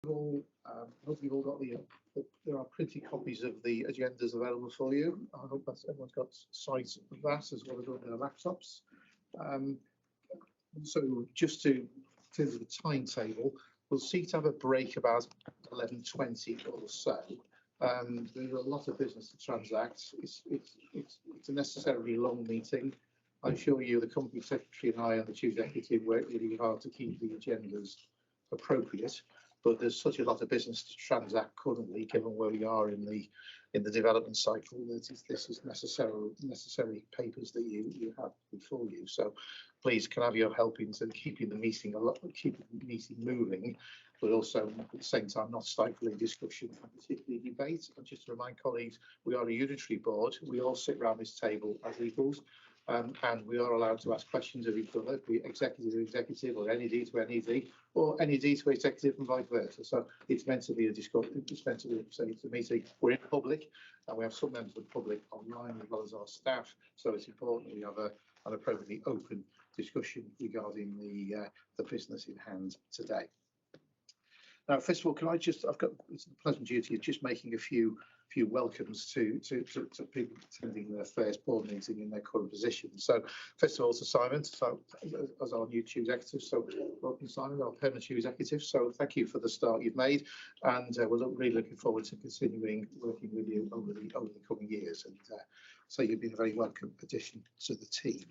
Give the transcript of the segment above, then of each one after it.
I hope you've all got there are printed copies of the agendas available for you. I hope that everyone's got sight of that as well as on their laptops. So just to terms of the timetable, we'll seek to have a break about 11:20 or so. There's a lot of business to transact. It's a necessarily long meeting. I assure you, the company secretary and I and the chief executive work really hard to keep the agendas appropriate, but there's such a lot of business to transact currently, given where we are in the development cycle, that this is necessary papers that you have before you. So please can I have your help in keeping the meeting moving, but also at the same time not stifling discussion and particularly debate. And just to remind colleagues, we are a unitary board. We all sit around this table as equals. And we are allowed to ask questions of each other, be it executive to executive, or NED to NED, or NED to executive, and vice versa. So it's meant to be a discussion. It's meant to be it's a meeting. We're in public, and we have some members of the public online as well as our staff. So it's important we have an appropriately open discussion regarding the business in hand today. Now, first of all, I've got the pleasant duty of just making a few welcomes to people attending their first board meeting in their current position. So, first of all, to Simon, as our new chief executive. So, welcome, Simon, our permanent chief executive. So, thank you for the start you've made, and we're really looking forward to continuing working with you over the coming years. And so, you've been a very welcome addition to the team.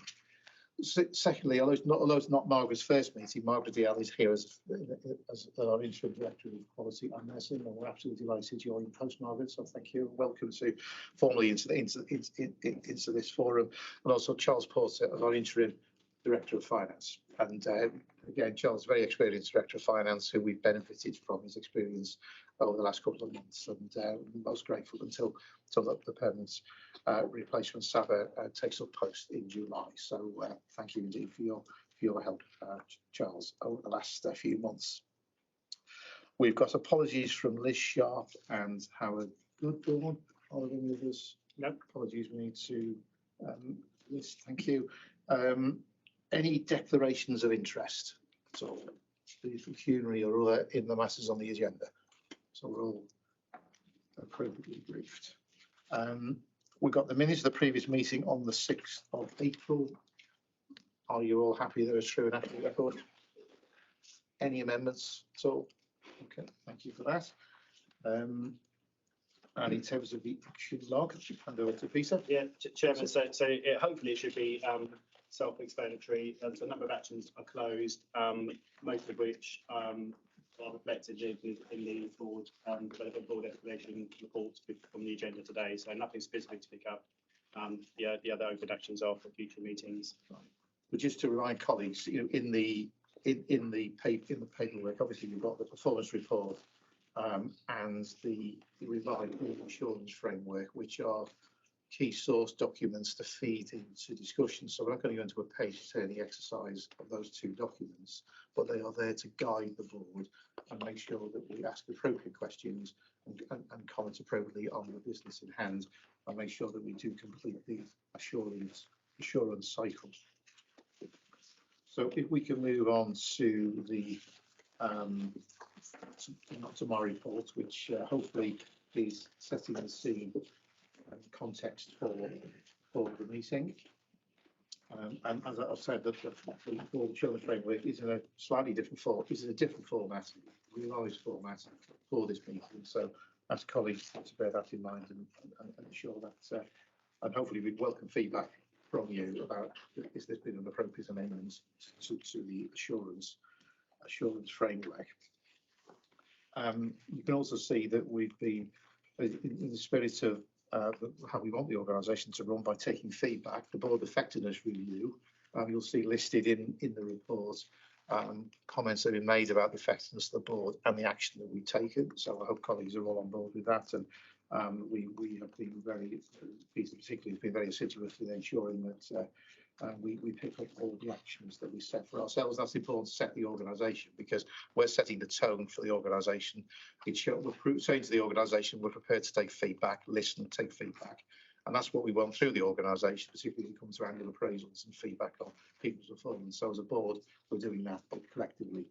Secondly, although it's not Margaret's first meeting, Margaret DL is here as our interim director of quality and nursing, and we're absolutely delighted you're in post, Margaret. So thank you. Welcome to formally into this forum, and also Charles Porter as our interim director of finance. And again, Charles, very experienced director of finance, who we've benefited from his experience over the last couple of months, and most grateful until the permanent replacement Saba takes up post in July. So thank you indeed for your help, Charles, over the last few months. We've got apologies from Liz Sharp and Howard Goodborn. Are there any others? No apologies. We need to Liz, thank you. Any declarations of interest at all, pecuniary or other, in the matters on the agenda? So we're all appropriately briefed. We've got the minutes of the previous meeting on the 6th of April. Are you all happy they're a true and accurate record? Any amendments at all? Okay, thank you for that. And in terms of the action log, I should hand over to Peter. Yeah, Chairman, so hopefully it should be self-explanatory. So a number of actions are closed, most of which are reflected in the board explanation report from the agenda today. So nothing specific to pick up. The other open actions are for future meetings. But just to remind colleagues, you know, in the paperwork, obviously you've got the performance report and the revised insurance framework, which are key source documents to feed into discussion. So we're not going to go into a page-turning exercise of those two documents, but they are there to guide the board and make sure that we ask appropriate questions and comment appropriately on the business in hand, and make sure that we do complete the assurance cycle. So if we can move on to the to my report, which hopefully is setting the scene and context for the meeting. And as I've said, the insurance framework is in a slightly different form. This is a different format, revised format for this meeting. So ask colleagues to bear that in mind and ensure that, and hopefully we'd welcome feedback from you about if there's been an appropriate amendment to the assurance framework. You can also see that we've been, in the spirit of how we want the organisation to run, by taking feedback, the board effectiveness review. You'll see listed in the report comments that have been made about the effectiveness of the board and the action that we've taken. So I hope colleagues are all on board with that, and we have been very, Peter particularly has been very assiduous in ensuring that we pick up all the actions that we set for ourselves. That's important to set the organisation, because we're setting the tone for the organisation. We're saying to the organisation we're prepared to take feedback, listen, take feedback, and that's what we want through the organisation, particularly when it comes to annual appraisals and feedback on people's performance. So as a board, we're doing that, but collectively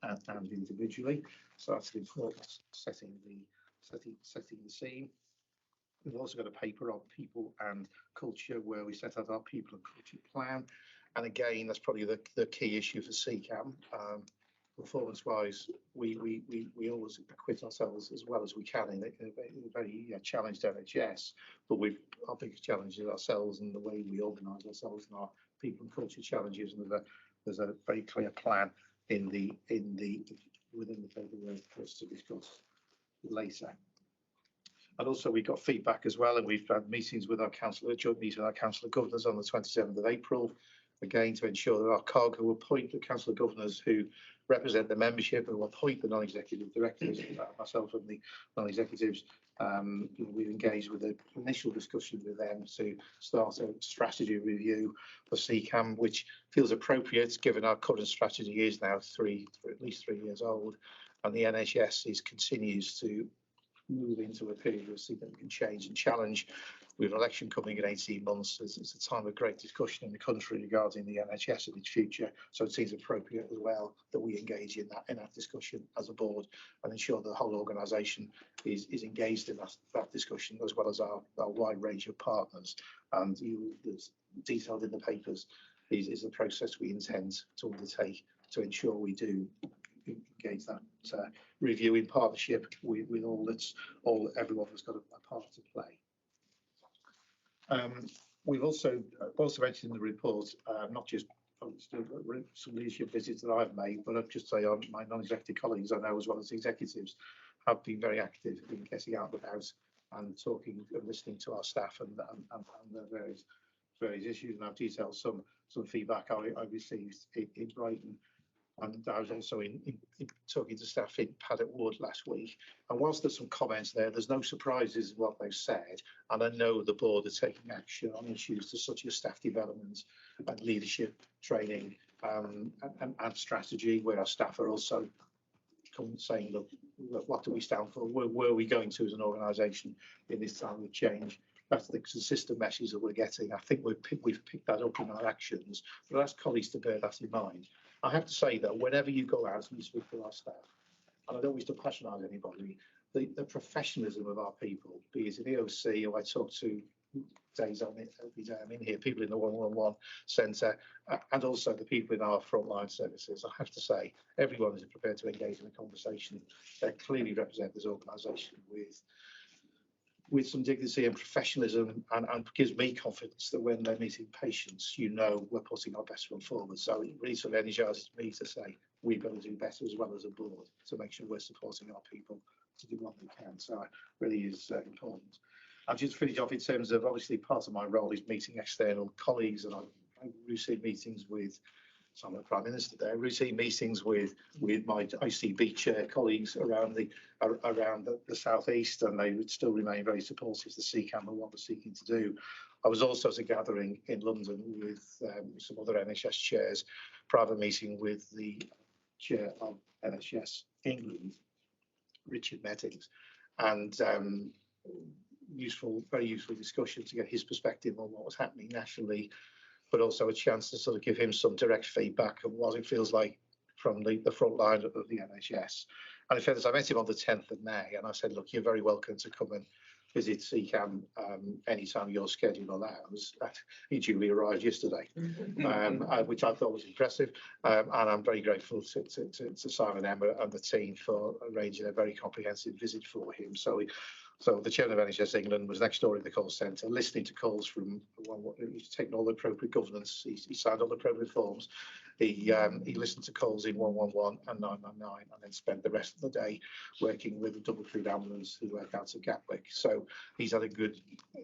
and individually. So that's an important setting the scene. We've also got a paper on people and culture where we set out our people and culture plan. And again, that's probably the key issue for CCAM. Performance-wise, we always acquit ourselves as well as we can in a very challenged NHS. But our biggest challenge is ourselves and the way we organise ourselves and our people and culture challenges. And there's a very clear plan within the paper for us to discuss later. And also we got feedback as well, and we've had meetings with our council, joint meeting with our council of governors on the 27th of April, again to ensure that our COG, who appoint the council of governors who represent the membership, who appoint the non-executive directors, myself and the non-executives, we've engaged with an initial discussion with them to start a strategy review for CCAM, which feels appropriate given our current strategy is now at least 3 years old, and the NHS continues to move into a period of significant change and challenge. With an election coming in 18 months, it's a time of great discussion in the country regarding the NHS and its future. So it seems appropriate as well that we engage in that discussion as a board and ensure the whole organisation is engaged in that discussion, as well as our wide range of partners. And it's detailed in the papers is the process we intend to undertake to ensure we do engage that review in partnership with everyone has got a part to play. We've also mentioned in the report, not just some leadership visits that I've made, but I'd just say my non-executive colleagues I know as well as executives have been very active in getting out and about and talking and listening to our staff and the various issues. And I've detailed some feedback I received in Brighton. And I was also in talking to staff in Paddock Wood last week. And whilst there's some comments there's no surprises in what they've said. And I know the board are taking action on issues such as staff development and leadership training and strategy, where our staff are also saying, look, what do we stand for? Where are we going to as an organisation in this time of change? That's the consistent message that we're getting. I think we've picked that up in our actions, but I'll ask colleagues to bear that in mind. I have to say that whenever you go out and you speak to our staff, and I don't wish to patronise anybody, the professionalism of our people, be it an EOC or I talk to days on it every day I'm in here, people in the 111 centre, and also the people in our frontline services, I have to say everyone is prepared to engage in a conversation. They clearly represent this organisation with some dignity and professionalism, and gives me confidence that when they're meeting patients, we're putting our best foot forward. So it really sort of energises me to say we've got to do better as well as a board to make sure we're supporting our people to do what they can. So it really is important. I'll just finish off in terms of, obviously part of my role is meeting external colleagues, and I routine meetings with some of the Prime Minister there, routine meetings with my ICB chair colleagues around the South East, and they would still remain very supportive to CCAM and what we're seeking to do. I was also at a gathering in London with some other NHS chairs, private meeting with the chair of NHS England, Richard Mettings, and very useful discussion to get his perspective on what was happening nationally, but also a chance to sort of give him some direct feedback on what it feels like from the front line of the NHS. And in fairness, I met him on the 10th of May, and I said, look, you're very welcome to come and visit CCAM anytime your schedule allows. He duly arrived yesterday, which I thought was impressive. And I'm very grateful to Simon, Emma and the team for arranging a very comprehensive visit for him. So the chairman of NHS England was next door in the call centre, listening to calls from he's taken all the appropriate governance. He signed all the appropriate forms. He listened to calls in 111 and 999, and then spent the rest of the day working with the double crew ambulance who work out of Gatwick. So he's had a good.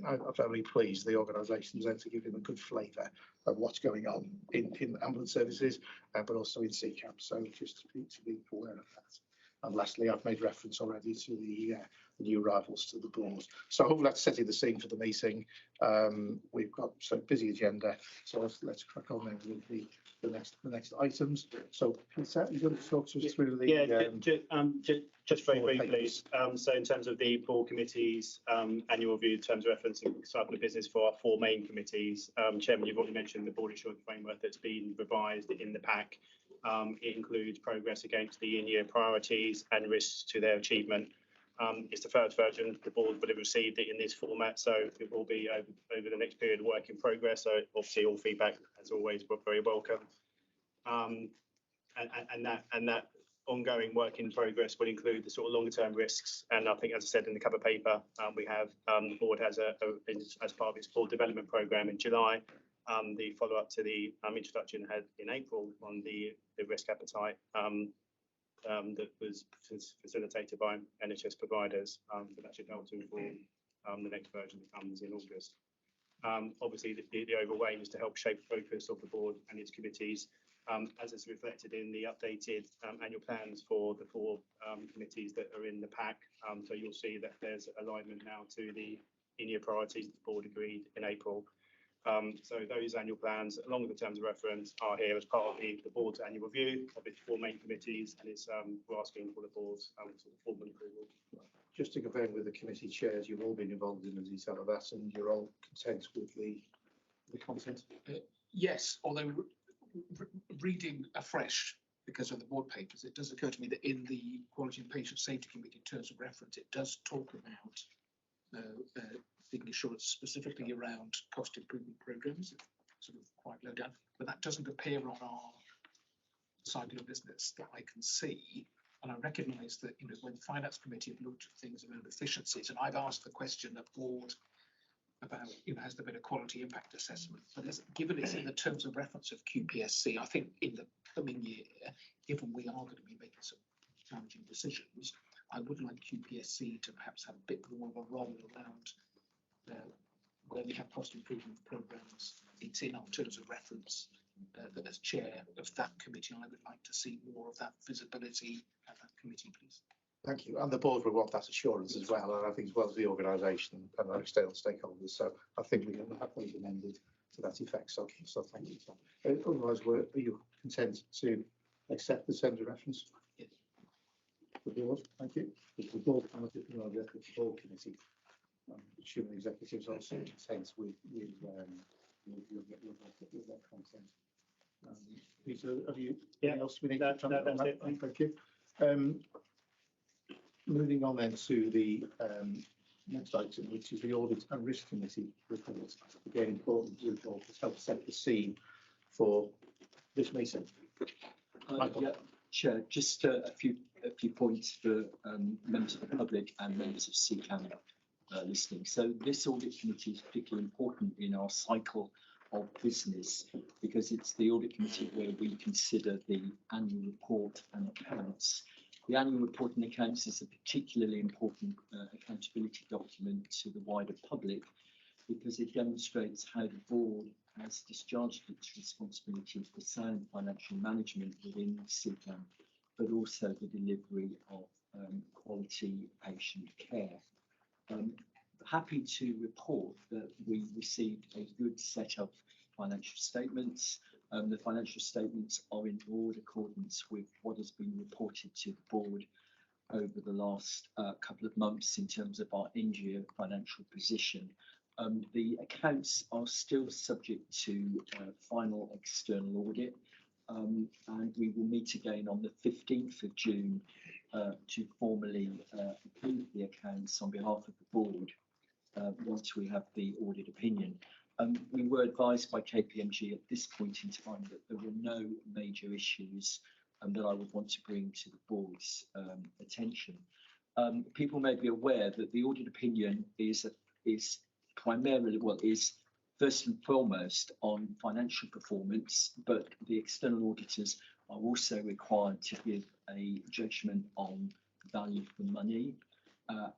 I'm very pleased the organisation's able to give him a good flavour of what's going on in ambulance services, but also in CCAM. So just to be aware of that. And lastly, I've made reference already to the new arrivals to the board. So hopefully that's setting the scene for the meeting. We've got a busy agenda, so let's crack on then with the next items. So Peter, you're going to talk to us through the just very briefly. So in terms of the board committees, annual review in terms of referencing cycle of business for our 4 main committees. Chairman, you've already mentioned the board insurance framework that's been revised in the pack. It includes progress against the in-year priorities and risks to their achievement. It's the first version. The board would have received it in this format, so it will be over the next period work in progress. So obviously all feedback, as always, were very welcome. And that ongoing work in progress will include the sort of longer term risks. And I think, as I said in the cover paper, we have the board has as part of its board development programme in July, the follow up to the introduction had in April on the risk appetite that was facilitated by NHS providers. So that should help to inform the next version that comes in August. Obviously, the overall aim is to help shape the focus of the board and its committees, as is reflected in the updated annual plans for the 4 committees that are in the pack. So you'll see that there's alignment now to the in-year priorities that the board agreed in April. So those annual plans, along with the terms of reference, are here as part of the board's annual review of its 4 main committees, and it's we're asking for the board's sort of formal approval. Just to confirm with the committee chairs, you've all been involved in the detail of that, and you're all content with the content? Yes, although reading afresh because of the board papers, it does occur to me that in the Quality and Patient Safety Committee terms of reference, it does talk about dignity assurance specifically around cost improvement programs, sort of quite low down, but that doesn't appear on our cycle of business that I can see. And I recognise that, you know, when the Finance Committee have looked at things around efficiencies, and I've asked the question at board about, you know, has there been a quality impact assessment? But given it's in the terms of reference of QPSC, I think in the coming year, given we are going to be making some challenging decisions, I would like QPSC to perhaps have a bit more of a role around where we have cost improvement programmes. It's in our terms of reference. That as chair of that committee, I would like to see more of that visibility at that committee, please. Thank you. And the board will want that assurance as well, and I think as well as the organisation and our external stakeholders. So I think we can have those amended to that effect. So thank you. Otherwise, are you content to accept the terms of reference? Yes. The board, thank you. The board committee, the board committee, assuming executives also content with that content. Peter, have you anything else we need to No, that's it. Thank you. Moving on then to the next item, which is the Audit and Risk Committee report. Again, important report to help set the scene for this meeting. Yeah, Chair, just a few points for members of the public and members of CCAM listening. So this audit committee is particularly important in our cycle of business because it's the audit committee where we consider the annual report and accounts. The annual report and accounts is a particularly important accountability document to the wider public because it demonstrates how the board has discharged its responsibility for sound financial management within CCAM, but also the delivery of quality patient care. Happy to report that we received a good set of financial statements. The financial statements are in broad accordance with what has been reported to the board over the last couple of months in terms of our end-year financial position. The accounts are still subject to final external audit, and we will meet again on the 15th of June to formally approve the accounts on behalf of the board once we have the audit opinion. We were advised by KPMG at this point in time that there were no major issues that I would want to bring to the board's attention. People may be aware that the audit opinion is primarily, is first and foremost on financial performance, but the external auditors are also required to give a judgment on value for money.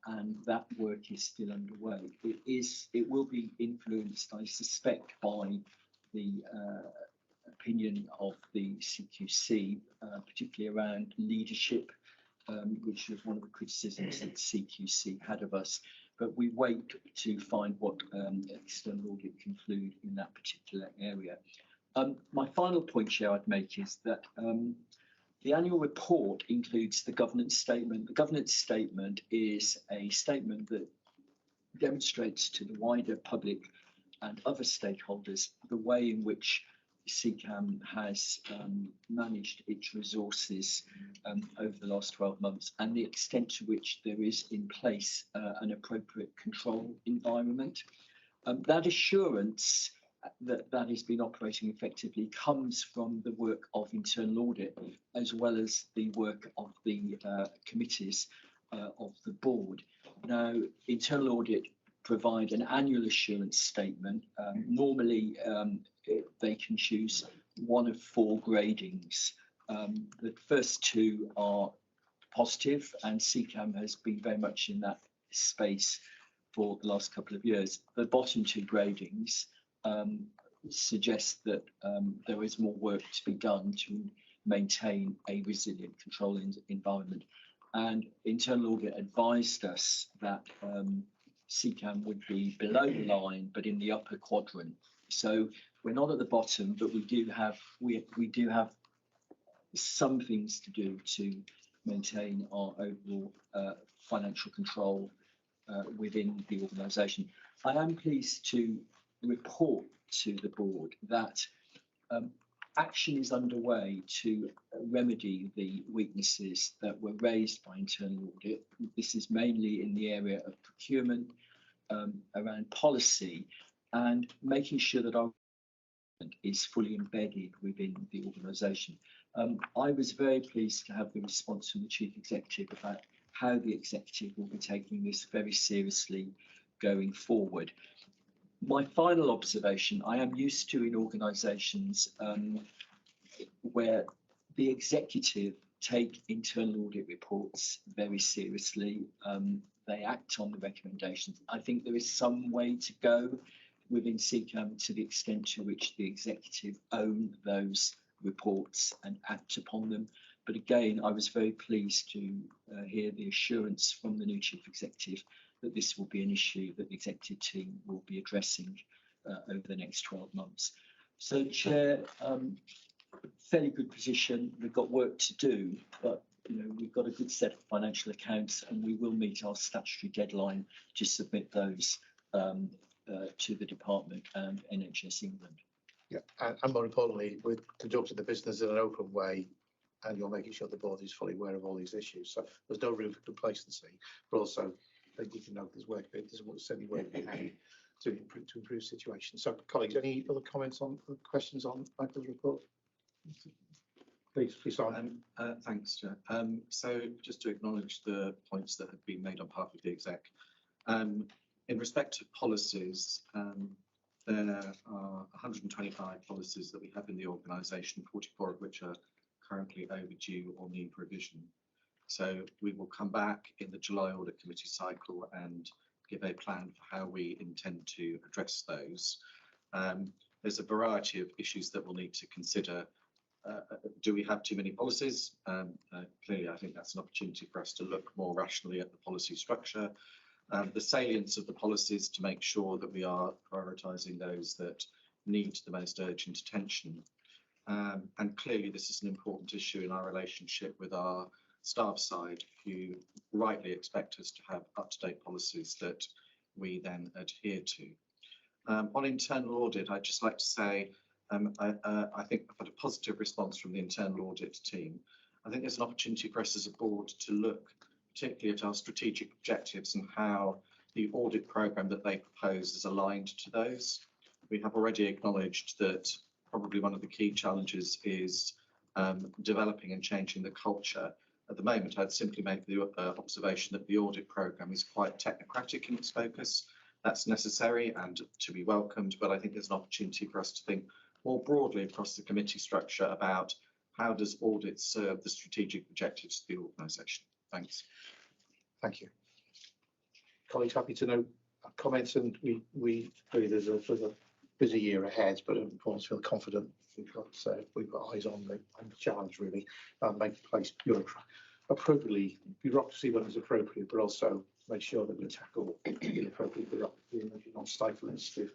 And that work is still underway. It will be influenced, I suspect, by the opinion of the CQC, particularly around leadership, which was one of the criticisms that CQC had of us. But we wait to find what external audit conclude in that particular area. My final point, Chair, I'd make is that the annual report includes the governance statement. The governance statement is a statement that demonstrates to the wider public and other stakeholders the way in which CCAM has managed its resources over the last 12 months and the extent to which there is in place an appropriate control environment. That assurance that has been operating effectively comes from the work of internal audit as well as the work of the committees of the board. Now, internal audit provide an annual assurance statement. Normally, they can choose one of 4 gradings. The first 2 are positive, and CCAM has been very much in that space for the last couple of years. The bottom 2 gradings suggest that there is more work to be done to maintain a resilient control environment. And internal audit advised us that CCAM would be below the line, but in the upper quadrant. So we're not at the bottom, but we do have some things to do to maintain our overall financial control within the organisation. I am pleased to report to the board that action is underway to remedy the weaknesses that were raised by internal audit. This is mainly in the area of procurement, around policy, and making sure that our is fully embedded within the organisation. I was very pleased to have the response from the Chief Executive about how the Executive will be taking this very seriously going forward. My final observation, I am used to in organisations where the Executive take internal audit reports very seriously. They act on the recommendations. I think there is some way to go within CCAM to the extent to which the Executive own those reports and act upon them. But again, I was very pleased to hear the assurance from the new Chief Executive that this will be an issue that the Executive team will be addressing over the next 12 months. So, Chair, fairly good position. We've got work to do, but we've got a good set of financial accounts, and we will meet our statutory deadline to submit those to the department and NHS England. Yeah, and more importantly, we're conducting the business in an open way, and you're making sure the board is fully aware of all these issues. So there's no room for complacency, but also they need to know there's work. There's certainly work behind to improve the situation. So, colleagues, any other comments on questions on Michael's report? Please, Simon. Thanks, Chair. So just to acknowledge the points that have been made on behalf of the exec. In respect to policies, there are 125 policies that we have in the organisation, 44 of which are currently overdue or need revision. So we will come back in the July Audit Committee cycle and give a plan for how we intend to address those. There's a variety of issues that we'll need to consider. Do we have too many policies? Clearly, I think that's an opportunity for us to look more rationally at the policy structure. The salience of the policies to make sure that we are prioritising those that need the most urgent attention. And clearly, this is an important issue in our relationship with our staff side, who rightly expect us to have up-to-date policies that we then adhere to. On internal audit, I'd just like to say, I think I've had a positive response from the internal audit team. I think there's an opportunity for us as a board to look particularly at our strategic objectives and how the audit programme that they propose is aligned to those. We have already acknowledged that probably one of the key challenges is developing and changing the culture. At the moment, I'd simply make the observation that the audit programme is quite technocratic in its focus. That's necessary and to be welcomed, but I think there's an opportunity for us to think more broadly across the committee structure about how does audit serve the strategic objectives of the organisation. Thanks. Thank you. Colleagues, happy to know comments, and we agree there's a busy year ahead, but of course feel confident we've got eyes on the challenge really, and make the place appropriately bureaucracy when it's appropriate, but also make sure that we tackle the appropriate bureaucracy and not stifle initiative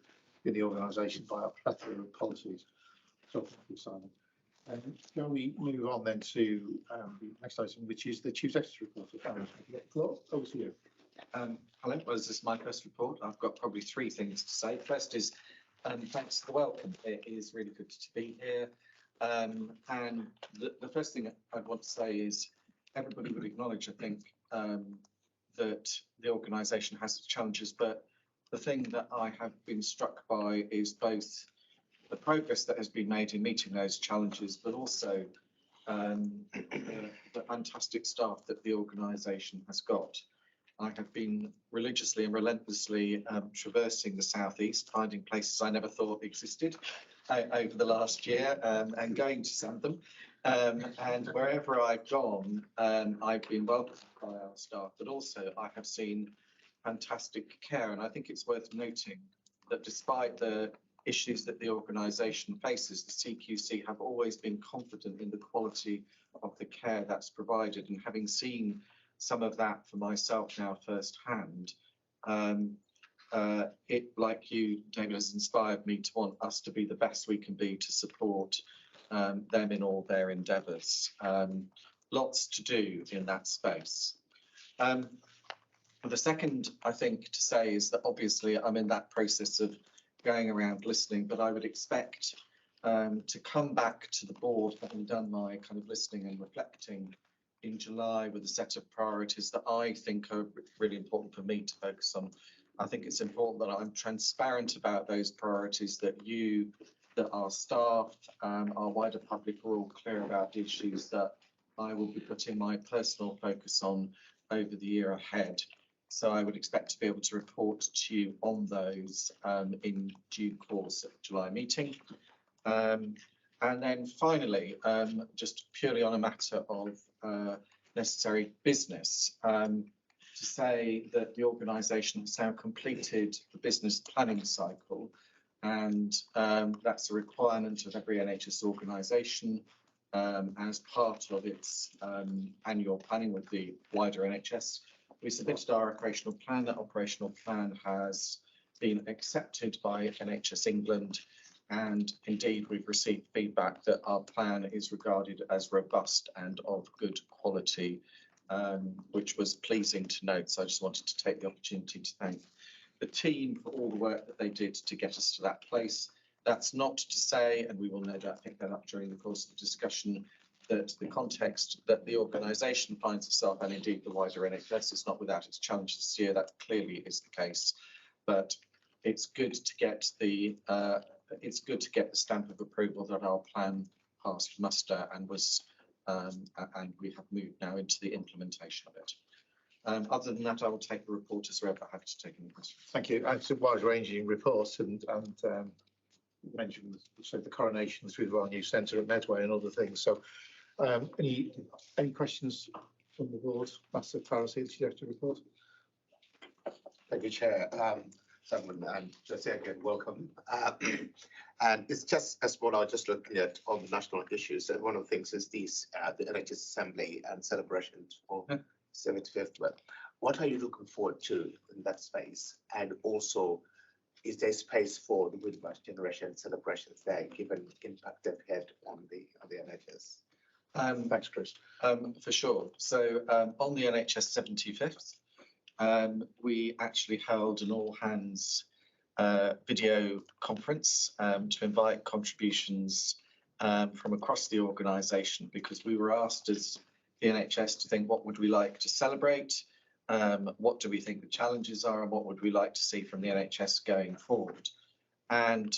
in the organisation by our plethora of policies. So thank you, Simon. Shall we move on then to the next item, which is the Chief Executive report? Over to you. Hello, well, this is my first report. I've got probably 3 things to say. First is Thanks for the welcome. It is really good to be here. And the first thing I'd want to say is everybody would acknowledge, I think, that the organisation has its challenges, but the thing that I have been struck by is both the progress that has been made in meeting those challenges, but also the fantastic staff that the organisation has got. I have been religiously and relentlessly traversing the southeast, finding places I never thought existed over the last year, and going to some of them. And wherever I've gone, I've been welcomed by our staff, but also I have seen fantastic care. And I think it's worth noting that despite the issues that the organisation faces, the CQC have always been confident in the quality of the care that's provided. And having seen some of that for myself now firsthand, it, like you, David, has inspired me to want us to be the best we can be to support them in all their endeavours. Lots to do in that space. The second, I think, to say is that obviously I'm in that process of going around listening, but I would expect to come back to the board, having done my kind of listening and reflecting in July with a set of priorities that I think are really important for me to focus on. I think it's important that I'm transparent about those priorities, that our staff, our wider public are all clear about the issues that I will be putting my personal focus on over the year ahead. So I would expect to be able to report to you on those in due course at the July meeting. And then finally, just purely on a matter of necessary business, to say that the organisation has now completed the business planning cycle, and that's a requirement of every NHS organisation as part of its annual planning with the wider NHS. We submitted our operational plan. That operational plan has been accepted by NHS England, and indeed we've received feedback that our plan is regarded as robust and of good quality, which was pleasing to note. So I just wanted to take the opportunity to thank the team for all the work that they did to get us to that place. That's not to say, and we will no doubt pick that up during the course of the discussion, that the context that the organisation finds itself, and indeed the wider NHS, is not without its challenges this year. That clearly is the case, but it's good to get the stamp of approval that our plan passed muster and was, and we have moved now into the implementation of it. Other than that, I will take the report as read, but happy to take any questions. Thank you. It's a wide-ranging report, and mentioned the coronation through our new centre at Medway and other things. So, any questions from the board? Master Clarity, the Director report. Thank you, Chair. Simon and Jesse, again, welcome. And it's just as what I was just looking at on the national issues. And one of the things is these the NHS Assembly and celebrations for 75th. What are you looking forward to in that space? And also, is there space for the Windrush generation celebrations there, given the impact they've had on the NHS? Thanks, Chris. For sure. So on the NHS 75th, we actually held an all-hands video conference to invite contributions from across the organisation, because we were asked as the NHS to think, what would we like to celebrate? What do we think the challenges are, and what would we like to see from the NHS going forward? And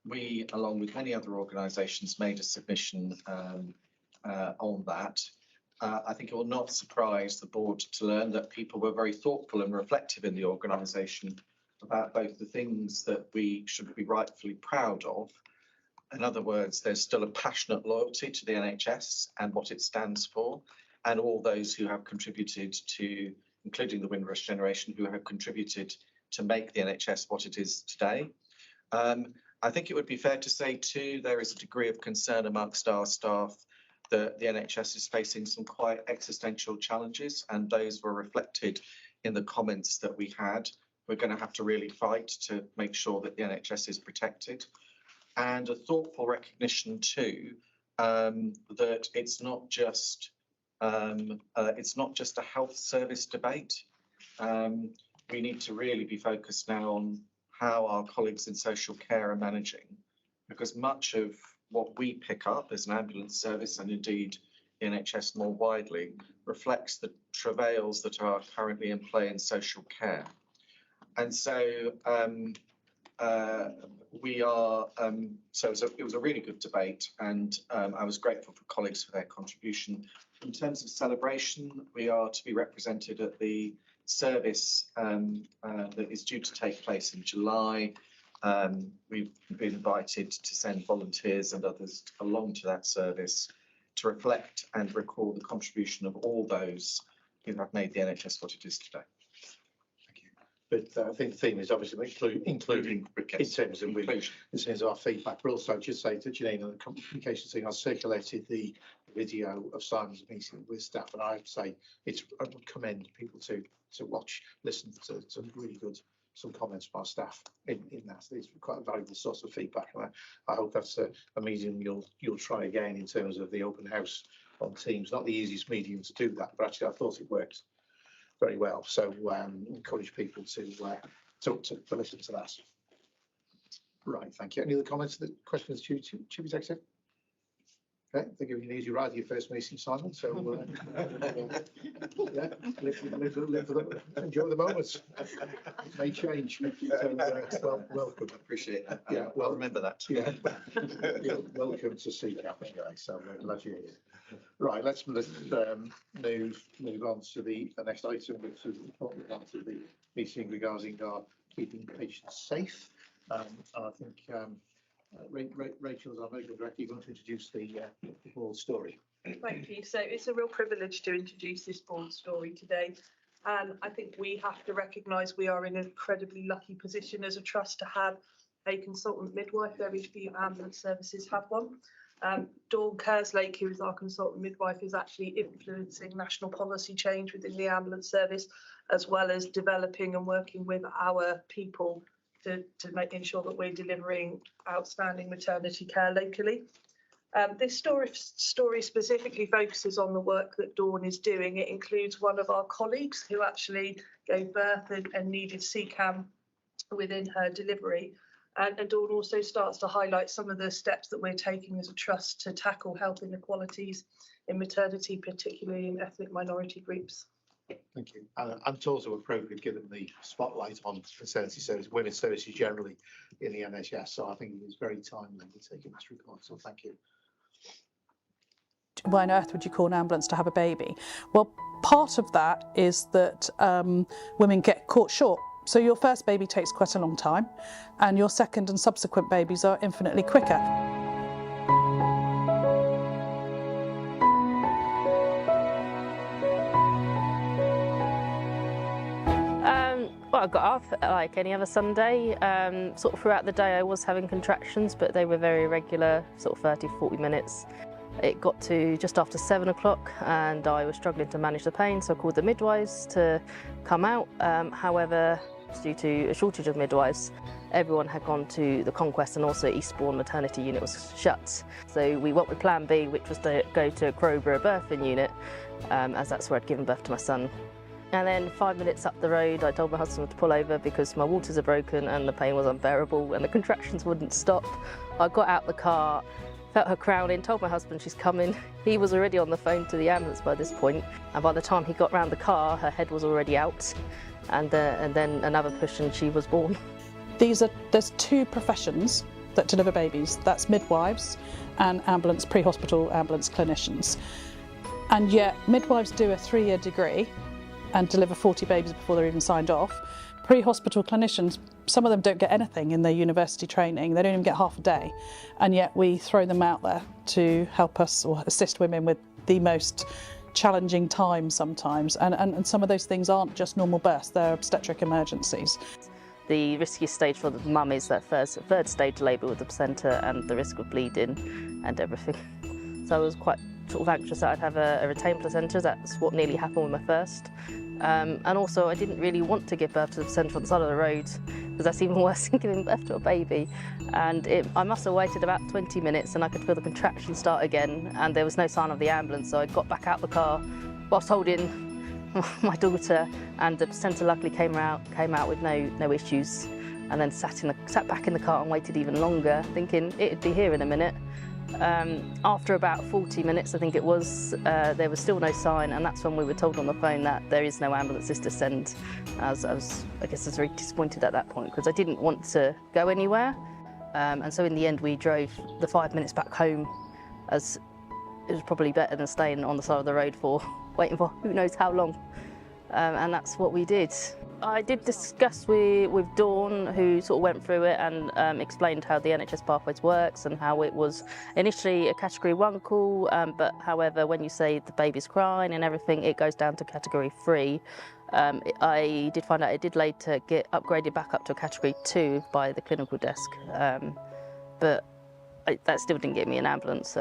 we, along with many other organisations, made a submission on that. I think it will not surprise the board to learn that people were very thoughtful and reflective in the organisation about both the things that we should be rightfully proud of. In other words, there's still a passionate loyalty to the NHS and what it stands for, and all those who have contributed to, including the Windrush generation, who have contributed to make the NHS what it is today. I think it would be fair to say too, there is a degree of concern amongst our staff that the NHS is facing some quite existential challenges, and those were reflected in the comments that we had. We're going to have to really fight to make sure that the NHS is protected, and a thoughtful recognition too that it's not just a health service debate. We need to really be focused now on how our colleagues in social care are managing, because much of what we pick up as an ambulance service, and indeed the NHS more widely, reflects the travails that are currently in play in social care. And so we are, so it was a really good debate, and I was grateful for colleagues for their contribution. In terms of celebration, we are to be represented at the service that is due to take place in July. We've been invited to send volunteers and others along to that service to reflect and recall the contribution of all those who have made the NHS what it is today. But I think the theme is obviously including in terms of our feedback, but also just say to Janine and the communication team, I circulated the video of Simon's meeting with staff, and I would say I would commend people to watch, listen to some really good comments from our staff in that. It's quite a valuable source of feedback, and I hope that's a medium you'll try again in terms of the open house on Teams. Not the easiest medium to do that, but actually I thought it worked very well. So encourage people to listen to that. Right, thank you. Any other comments? The questions, Chief Executive? Okay, they're giving you an easy ride to your first meeting, Simon. So yeah, enjoy the moments. It may change. So, welcome. Appreciate that. Yeah, well, remember that. Yeah, you're welcome to see CCAP anyway. So glad you're here. Right, let's move on to the next item, which is important part of the meeting regarding our keeping patients safe. And I think Rachel, as our medical director, you're going to introduce the board story. Thank you. So it's a real privilege to introduce this board story today. And I think we have to recognise we are in an incredibly lucky position as a trust to have a consultant midwife. Very few ambulance services have one. Dawn Kerslake, who is our consultant midwife, is actually influencing national policy change within the ambulance service, as well as developing and working with our people to ensure that we're delivering outstanding maternity care locally. This story specifically focuses on the work that Dawn is doing. It includes one of our colleagues who actually gave birth and needed CCAM within her delivery. And Dawn also starts to highlight some of the steps that we're taking as a trust to tackle health inequalities in maternity, particularly in ethnic minority groups. Thank you. And it's also appropriate given the spotlight on maternity service, women's services generally in the NHS. So I think it is very timely to take this report. So thank you. Why on earth would you call an ambulance to have a baby? Well, part of that is that women get caught short. So your first baby takes quite a long time, and your second and subsequent babies are infinitely quicker. Well, I got up like any other Sunday. Sort of throughout the day I was having contractions, but they were very irregular, sort of 30-40 minutes. It got to just after 7 o'clock and I was struggling to manage the pain, so I called the midwives to come out. However, due to a shortage of midwives, everyone had gone to the Conquest, and also Eastbourne maternity unit was shut. So we went with plan B, which was to go to Crowborough birthing unit, as that's where I'd given birth to my son. And then 5 minutes up the road, I told my husband to pull over because my waters are broken and the pain was unbearable and the contractions wouldn't stop. I got out the car, felt her crowning, told my husband she's coming. He was already on the phone to the ambulance by this point, and by the time he got round the car, her head was already out, and then another push and she was born. There's two professions that deliver babies. That's midwives and pre-hospital ambulance clinicians. And yet midwives do a 3-year degree and deliver 40 babies before they're even signed off. Pre-hospital clinicians, some of them don't get anything in their university training. They don't even get half a day. And yet we throw them out there to help us or assist women with the most challenging times sometimes. And some of those things aren't just normal births, they're obstetric emergencies. The riskiest stage for the mum is that third stage labour with the placenta and the risk of bleeding and everything. So I was quite sort of anxious that I'd have a retained placenta. That's what nearly happened with my first. And also I didn't really want to give birth to the placenta on the side of the road, because that's even worse than giving birth to a baby. And I must have waited about 20 minutes and I could feel the contractions start again, and there was no sign of the ambulance, so I got back out the car whilst holding my daughter, and the placenta luckily came out with no issues. and then sat back in the car and waited even longer, thinking it'd be here in a minute. After about 40 minutes, I think it was, there was still no sign, and that's when we were told on the phone that there is no ambulances to send. I guess I was very disappointed at that point because I didn't want to go anywhere. And so in the end, we drove the 5 minutes back home, as it was probably better than staying on the side of the road for waiting for who knows how long. And that's what we did. I did discuss with Dawn, who sort of went through it and explained how the NHS Pathways works and how it was initially a Category 1 call, but however, when you say the baby's crying and everything, it goes down to Category 3. I did find out it did later get upgraded back up to a Category 2 by the clinical desk, but that still didn't get me an ambulance.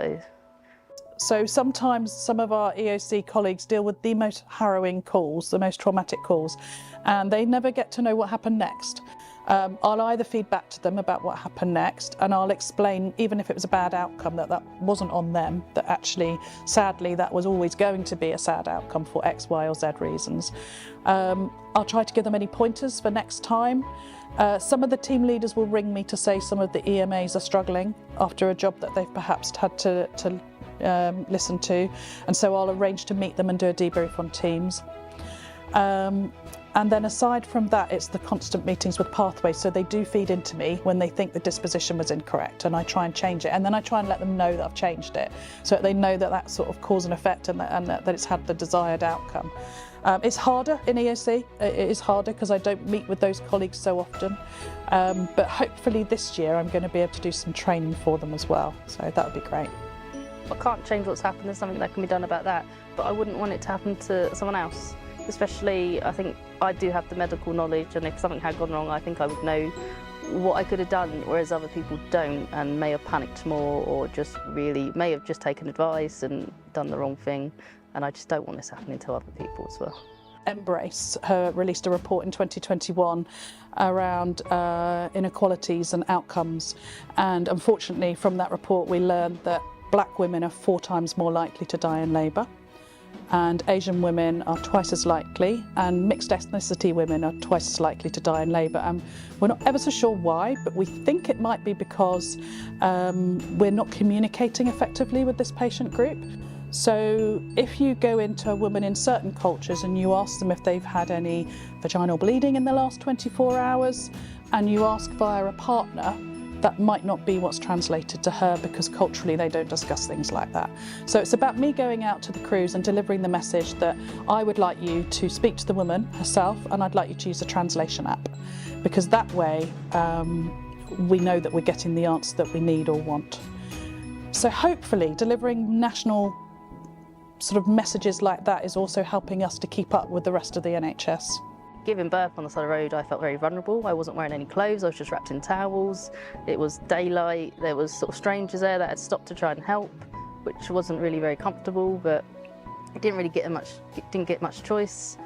So sometimes some of our EOC colleagues deal with the most harrowing calls, the most traumatic calls, and they never get to know what happened next. I'll either feed back to them about what happened next, and I'll explain, even if it was a bad outcome, that wasn't on them, that actually, sadly, that was always going to be a sad outcome for X, Y or Z reasons. I'll try to give them any pointers for next time. Some of the team leaders will ring me to say some of the EMAs are struggling after a job that they've perhaps had to listen to, and so I'll arrange to meet them and do a debrief on Teams. And then aside from that, it's the constant meetings with Pathways, so they do feed into me when they think the disposition was incorrect, and I try and change it, and then I try and let them know that I've changed it, so that they know that that's sort of cause and effect, and that it's had the desired outcome. It's harder in EOC, it is harder because I don't meet with those colleagues so often, but hopefully this year I'm going to be able to do some training for them as well, so that would be great. I can't change what's happened, there's something that can be done about that, but I wouldn't want it to happen to someone else. Especially, I think I do have the medical knowledge, and if something had gone wrong, I think I would know what I could have done, whereas other people don't and may have panicked more or just really may have just taken advice and done the wrong thing, and I just don't want this happening to other people as well. Embrace released a report in 2021 around inequalities and outcomes, and unfortunately from that report we learned that Black women are 4 times more likely to die in labour, and Asian women are twice as likely, and mixed ethnicity women are twice as likely to die in labour. And we're not ever so sure why, but we think it might be because we're not communicating effectively with this patient group. So if you go into a woman in certain cultures and you ask them if they've had any vaginal bleeding in the last 24 hours, and you ask via a partner, that might not be what's translated to her because culturally they don't discuss things like that. So it's about me going out to the crews and delivering the message that I would like you to speak to the woman herself, and I'd like you to use a translation app, because that way we know that we're getting the answer that we need or want. So hopefully delivering national sort of messages like that is also helping us to keep up with the rest of the NHS. Giving birth on the side of the road, I felt very vulnerable. I wasn't wearing any clothes, I was just wrapped in towels. It was daylight, there was sort of strangers there that had stopped to try and help, which wasn't really very comfortable, but it didn't get much choice.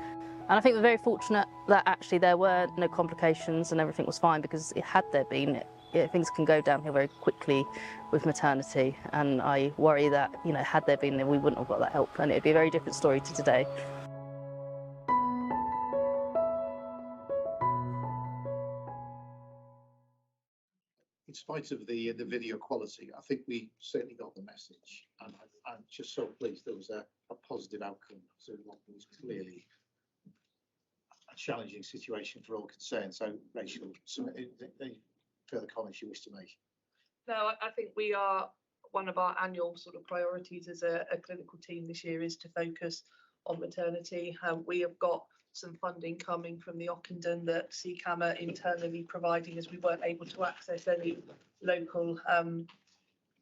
And I think we're very fortunate that actually there were no complications and everything was fine, because had there been, things can go downhill very quickly with maternity, and I worry that, had there been, we wouldn't have got that help, and it'd be a very different story to today. In spite of the video quality, I think we certainly got the message, and I'm just so pleased there was a positive outcome. So it was clearly a challenging situation for all concerned. So, Rachel, any further comments you wish to make? No, I think we are, one of our annual sort of priorities as a clinical team this year is to focus on maternity. We have got some funding coming from the Ockenden that CCAM are internally providing, as we weren't able to access any local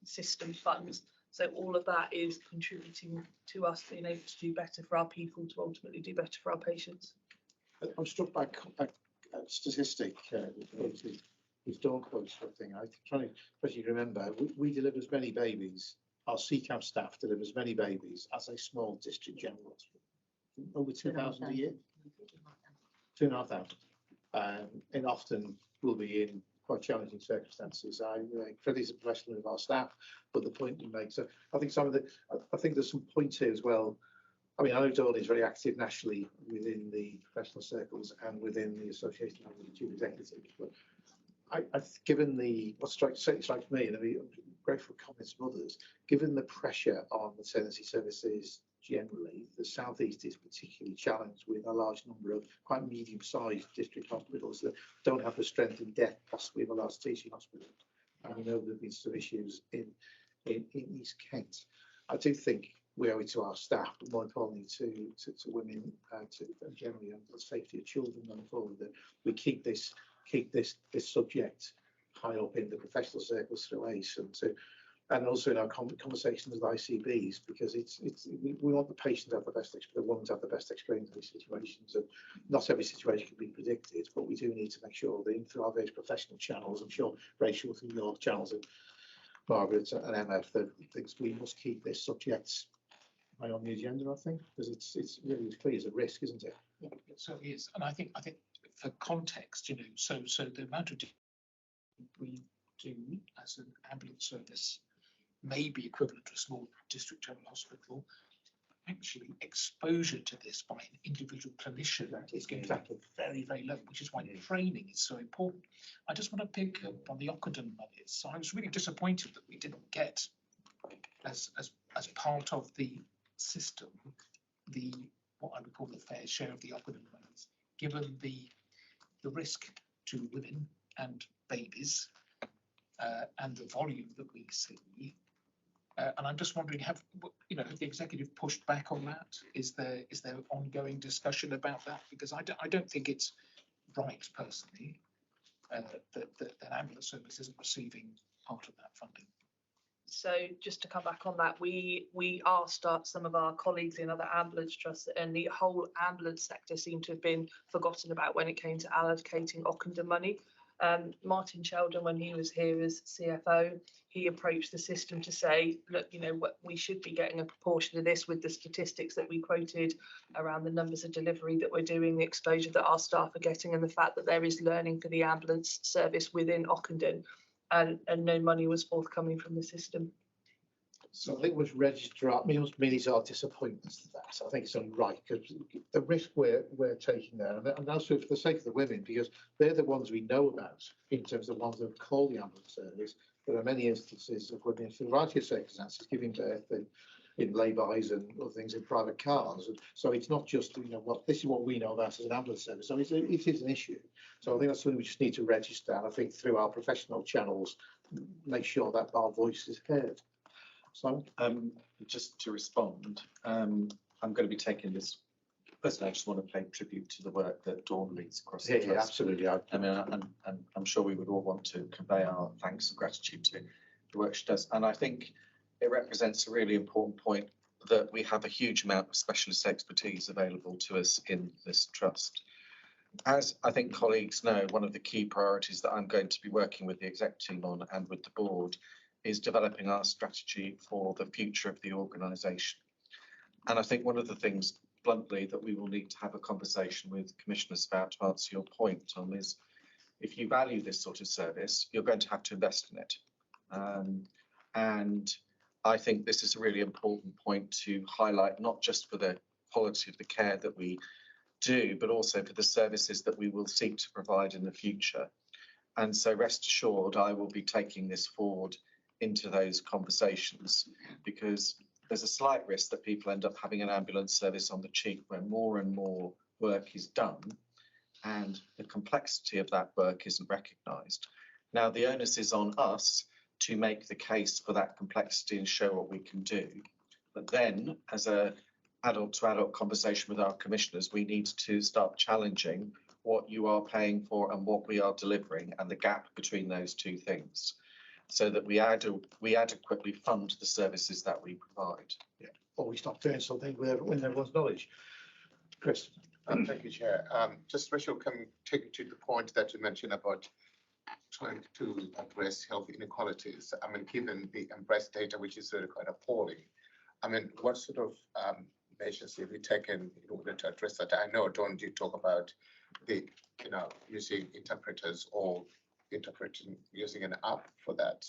system funds. So all of that is contributing to us being able to do better for our people, to ultimately do better for our patients. I'm struck by a statistic with Dawn quotes something. I'm trying to especially remember, we deliver as many babies, our CCAM staff deliver as many babies as a small district general hospital. Over 2,000 a year? 2,500. And often will be in quite challenging circumstances. I credit the professionalism of our staff, but the point you make. So I think there's some points here as well. I mean, I know Dawn is very active nationally within the professional circles and within the Association of the Chief Executives, but Given what strikes me, and I'd be grateful for comments from others, given the pressure on maternity services generally, the South East is particularly challenged with a large number of quite medium-sized district hospitals that don't have the strength in depth possibly of a large teaching hospital. And we know there have been some issues in East Kent. I do think we owe it to our staff, but more importantly to women, and generally the safety of children going forward, that we keep this subject high up in the professional circles through ACE, and also in our conversations with ICBs, because we want the patient to have the the woman to have the best experience in these situations, and not every situation can be predicted, but we do need to make sure that through our various professional channels, I'm sure Rachel through your channels and Margaret and MF, that things we must keep this subject high on the agenda, I think, because it's really clear as a risk, isn't it? Yeah, it certainly is. And I think for context, so the amount of we do as an ambulance service may be equivalent to a small district general hospital. Actually, exposure to this by an individual clinician is going to be very, very low, which is why training is so important. I just want to pick up on the Ockenden monies. So I was really disappointed that we didn't get, as part of the system, what I would call the fair share of the Ockenden monies, given the risk to women and babies and the volume that we see. And I'm just wondering, have the executive pushed back on that? Is there ongoing discussion about that? Because I don't think it's right, personally, that ambulance service isn't receiving part of that funding. So just to come back on that, we asked some of our colleagues in other ambulance trusts, and the whole ambulance sector seemed to have been forgotten about when it came to allocating Ockenden money. Martin Sheldon, when he was here as CFO, he approached the system to say, look, we should be getting a proportion of this with the statistics that we quoted around the numbers of delivery that we're doing, the exposure that our staff are getting, and the fact that there is learning for the ambulance service within Ockenden, and no money was forthcoming from the system. So I think it was registrar, means our disappointments to that. So I think it's only right, because the risk we're taking there, and also for the sake of the women, because they're the ones we know about in terms of the ones that call the ambulance service. There are many instances of women, for a variety of circumstances, giving birth in lay-bys and other things in private cars. And so it's not just, this is what we know about as an ambulance service. So it is an issue. So I think that's something we just need to register. And I think through our professional channels, make sure that our voice is heard. So, just to respond, I'm going to be taking this. Personally, I just want to pay tribute to the work that Dawn leads across the trust. Absolutely. I mean, and I'm sure we would all want to convey our thanks and gratitude to the work she does. And I think it represents a really important point that we have a huge amount of specialist expertise available to us in this trust. As I think colleagues know, one of the key priorities that I'm going to be working with the exec team on and with the board is developing our strategy for the future of the organisation. And I think one of the things, bluntly, that we will need to have a conversation with commissioners about, to answer your point, Tom, is if you value this sort of service, you're going to have to invest in it. And I think this is a really important point to highlight, not just for the quality of the care that we do, but also for the services that we will seek to provide in the future. And so rest assured, I will be taking this forward into those conversations, because there's a slight risk that people end up having an ambulance service on the cheap where more and more work is done and the complexity of that work isn't recognised. Now, the onus is on us to make the case for that complexity and show what we can do. But then, as a adult-to-adult conversation with our commissioners, we need to start challenging what you are paying for and what we are delivering, and the gap between those two things, so that we adequately fund the services that we provide. Yeah, or we stop doing something when everyone's knowledge. Chris. Thank you, Chair. Just Rachel, can take you to the point that you mentioned about trying to address health inequalities. I mean, given the embrace data, which is really quite appalling. I mean, what sort of measures have you taken in order to address that? I know, Dawn, you talk about the, using interpreters or using an app for that.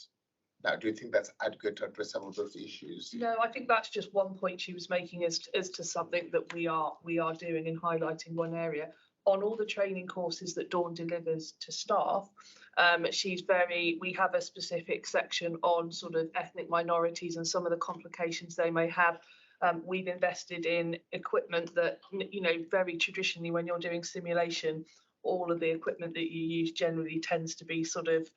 Now, do you think that's adequate to address some of those issues? No, I think that's just one point she was making as to something that we are doing and highlighting one area. on all the training courses that Dawn delivers to staff, we have a specific section on sort of ethnic minorities and some of the complications they may have. We've invested in equipment that, you know, very traditionally when you're doing simulation, all of the equipment that you use generally tends to be sort of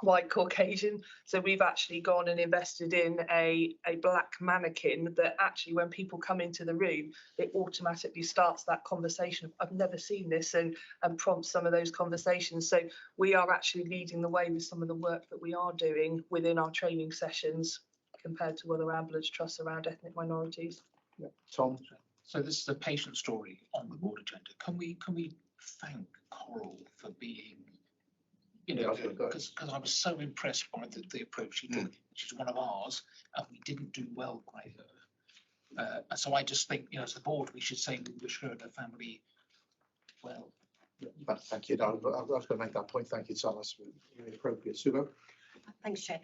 white Caucasian. So we've actually gone and invested in a black mannequin that actually when people come into the room, it automatically starts that conversation. I've never seen this, and prompts some of those conversations. So we are actually leading the way with some of the work that we are doing within our training sessions compared to other ambulance trusts around ethnic minorities. Yeah. Tom? So this is a patient story on the board agenda. Can we thank Coral for being, you know, because I was so impressed by the approach she took. She's one of ours, and we didn't do well by her. So I just think, you know, as the board, we should say we wish her and her family well. Yeah, thank you. I was going to make that point. Thank you, Thomas. Really appropriate. Subo? Thanks, Chair.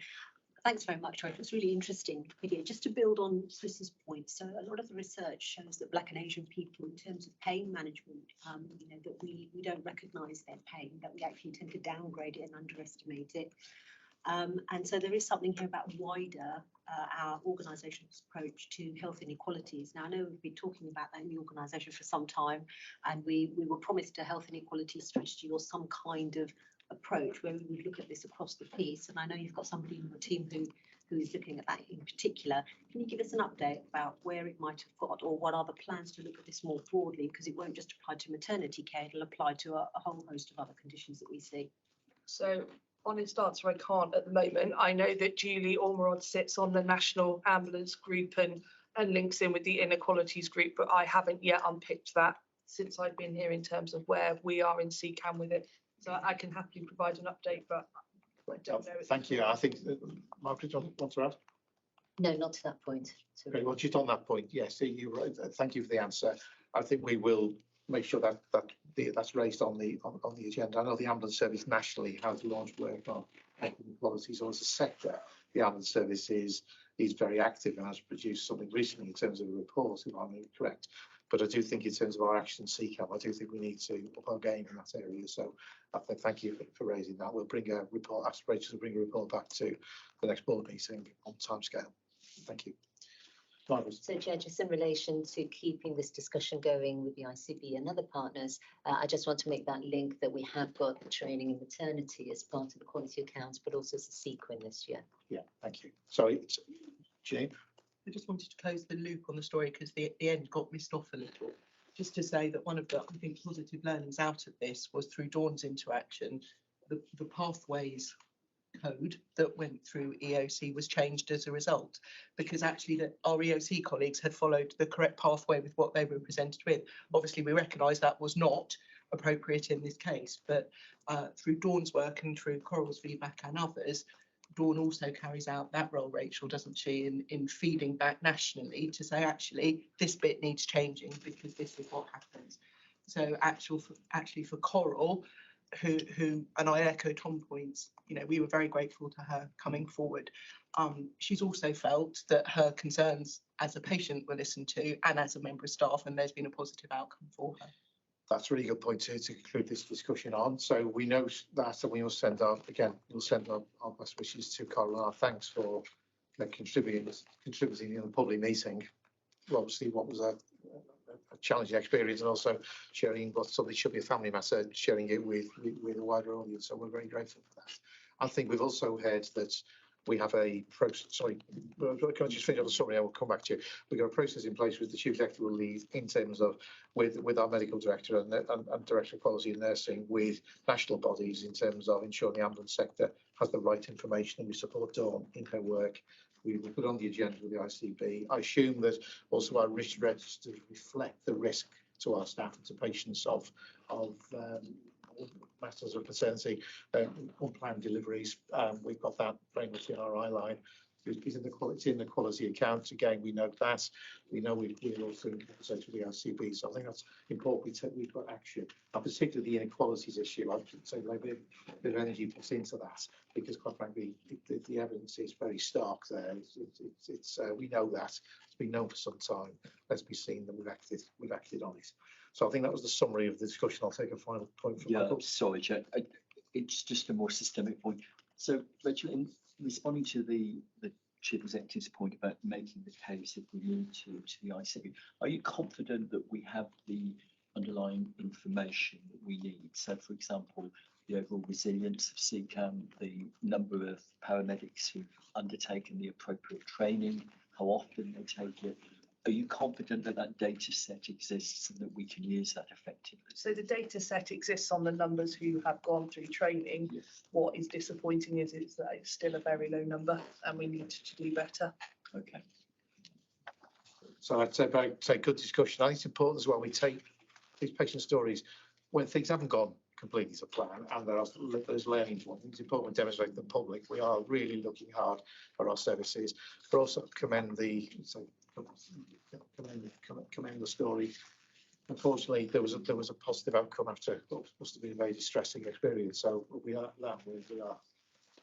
Thanks very much, Troy. It was really interesting video. Just to build on Chris's point, so a lot of the research shows that Black and Asian people, in terms of pain management, you know, that we don't recognise their pain, that we actually tend to downgrade it and underestimate it. And so there is something here about wider our organisation's approach to health inequalities. Now, I know we've been talking about that in the organisation for some time, and we were promised a health inequality strategy or some kind of approach where we would look at this across the piece. And I know you've got somebody in your team who is looking at that in particular. Can you give us an update about where it might have got, or what are the plans to look at this more broadly? Because it won't just apply to maternity care, it'll apply to a whole host of other conditions that we see. So, honest answer, I can't at the moment. I know that Julie Ormerod sits on the National Ambulance Group and links in with the Inequalities Group, but I haven't yet unpicked that since I've been here in terms of where we are in CCAM with it. So I can happily provide an update, but I don't know. Thank you. I think, Margaret, do you want to add? No, not to that point. So Okay, well, just on that point, yes, you're right. Thank you for the answer. I think we will make sure that's raised on the agenda. I know the ambulance service nationally has launched work on equity policies, or as a sector, the ambulance service is very active and has produced something recently in terms of a report, if I'm correct. But I do think in terms of our action CCAM, I do think we need to up our game in that area. So I think thank you for raising that. We'll bring a report, ask Rachel to bring a report back to the next board meeting on timescale. Thank you. Margaret. So, Chair, just in relation to keeping this discussion going with the ICB and other partners, I just want to make that link that we have got the training in maternity as part of the quality accounts, but also as a sequin this year. Yeah, thank you. Sorry, Jane. I just wanted to close the loop on the story because the end got missed off a little. Just to say that one of the, I think, positive learnings out of this was through Dawn's interaction, the pathways code that went through EOC was changed as a result, because actually our EOC colleagues had followed the correct pathway with what they were presented with. Obviously, we recognise that was not appropriate in this case, but through Dawn's work and through Coral's feedback and others, Dawn also carries out that role, Rachel, doesn't she, in feeding back nationally to say, actually, this bit needs changing because this is what happens. So actually for Coral, who and I echo Tom's points, you know, we were very grateful to her coming forward. She's also felt that her concerns as a patient were listened to and as a member of staff, and there's been a positive outcome for her. That's a really good point to conclude this discussion on. So we know that, and we will send our best wishes to Coral and our thanks for contributing in the public meeting. Obviously, what was a challenging experience, and also sharing what something should be a family matter, sharing it with a wider audience. So we're very grateful for that. I think we've also heard that we have a process. Sorry, can I just finish on the summary? I will come back to you. We've got a process in place with the chief executive will lead in terms of with our medical director and director of quality and nursing, with national bodies in terms of ensuring the ambulance sector has the right information, and we support Dawn in her work. We will put on the agenda with the ICB. I assume that also our risk registers reflect the risk to our staff and to patients of matters of maternity, unplanned deliveries. We've got that very much in our eye line. is in the quality, in the quality accounts. Again, we know that. We know we're also in conversation with the ICB. So I think that's important. We've got action, and particularly the inequalities issue. I should say like a bit of energy puts into that, because quite frankly, the evidence is very stark there. We know that. It's been known for some time. Let's be seen that we've acted on it. So I think that was the summary of the discussion. I'll take a final point from Michael. Sorry, Chair. It's just a more systemic point. So, Rachel, in responding to the Chief Executive's point about making the case if we need to the ICB, are you confident that we have the underlying information that we need? So, for example, the overall resilience of CCAM, the number of paramedics who've undertaken the appropriate training, how often they take it. Are you confident that that data set exists and that we can use that effectively? So the data set exists on the numbers who have gone through training. Yes. What is disappointing is that it's still a very low number and we need to do better. Okay. So I'd say good discussion. I think it's important as well we take these patient stories when things haven't gone completely to plan and there's learning from them. It's important to demonstrate to the public we are really looking hard at our services, but also commend the story. Unfortunately, there was a positive outcome after what must have been a very distressing experience. So we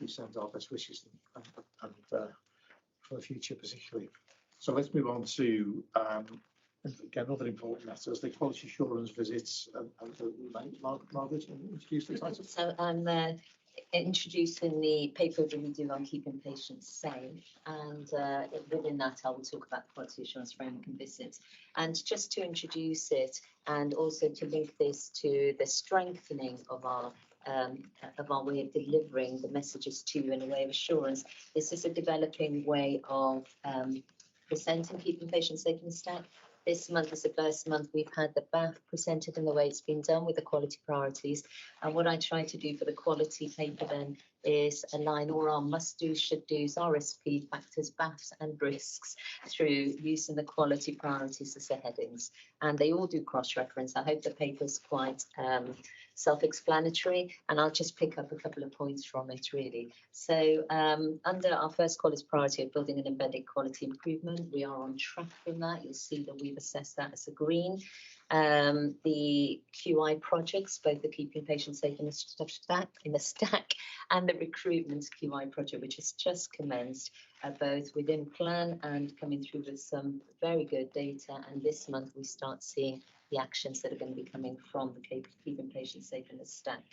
send our best wishes and for the future particularly. So let's move on to again other important matters, the quality assurance visits. Margaret, introduce this item. So I'm introducing the paper that we do on keeping patients safe, and within that I will talk about quality assurance framework and visits. And just to introduce it and also to link this to the strengthening of our way of delivering the messages to you in a way of assurance, this is a developing way of presenting keeping patients safe in the stack. This month is the first month we've had the BAF presented in the way it's been done with the quality priorities. And what I try to do for the quality paper then is align all our must-dos, should-dos, RSP factors, BAFs and risks through using the quality priorities as the headings. And they all do cross-reference. I hope the paper's quite self-explanatory, and I'll just pick up a couple of points from it really. So under our first quality priority of building an embedded quality improvement, we are on track from that. You'll see that we've assessed that as a green. The QI projects, both the keeping patients safe in the stack and the recruitment QI project, which has just commenced, both within plan and coming through with some very good data. And this month we start seeing the actions that are going to be coming from the keeping patients safe in the stack.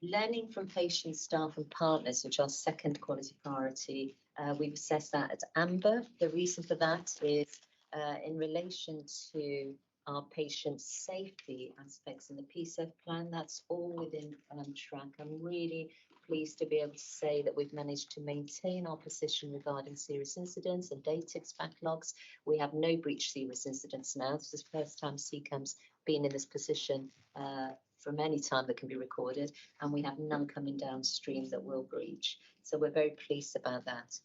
Learning from patients, staff and partners, which are second quality priority, we've assessed that at Amber. The reason for that is in relation to our patient safety aspects in the PSEF plan, that's all within track. I'm really pleased to be able to say that we've managed to maintain our position regarding serious incidents and DATIX backlogs. We have no breach serious incidents now. This is the first time CCAM's been in this position from any time that can be recorded, and we have none coming downstream that will breach. So we're very pleased about that.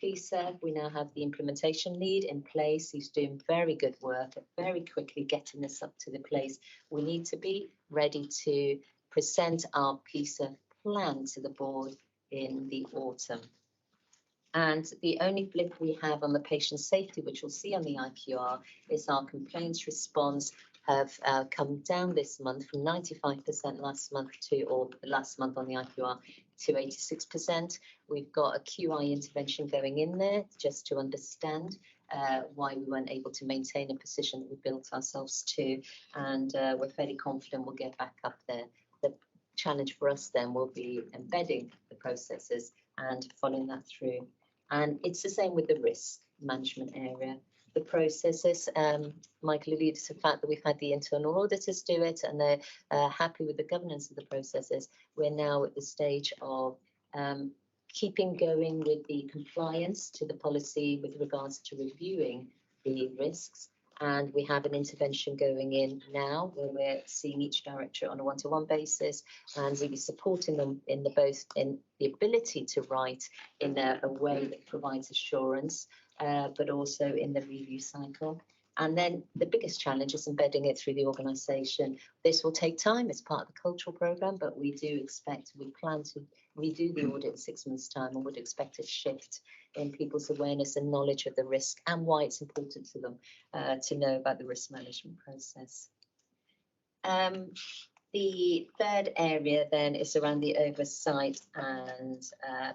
PSEF, we now have the implementation lead in place. He's doing very good work at very quickly getting this up to the place we need to be ready to present our PSEF plan to the board in the autumn. And the only blip we have on the patient safety, which we'll see on the IQR, is our complaints response have come down this month from 95% last month on the IQR to 86%. We've got a QI intervention going in there just to understand why we weren't able to maintain a position that we built ourselves to, and we're fairly confident we'll get back up there. The challenge for us then will be embedding the processes and following that through. And it's the same with the risk management area. The processes, Michael alluded to the fact that we've had the internal auditors do it and they're happy with the governance of the processes. We're now at the stage of keeping going with the compliance to the policy with regards to reviewing the risks. And we have an intervention going in now where we're seeing each director on a one-to-one basis and really supporting them in the ability to write in a way that provides assurance, but also in the review cycle. And then the biggest challenge is embedding it through the organisation. This will take time as part of the cultural programme, but we plan to redo the audit in 6 months' time and would expect a shift in people's awareness and knowledge of the risk and why it's important to them to know about the risk management process. The third area then is around the oversight and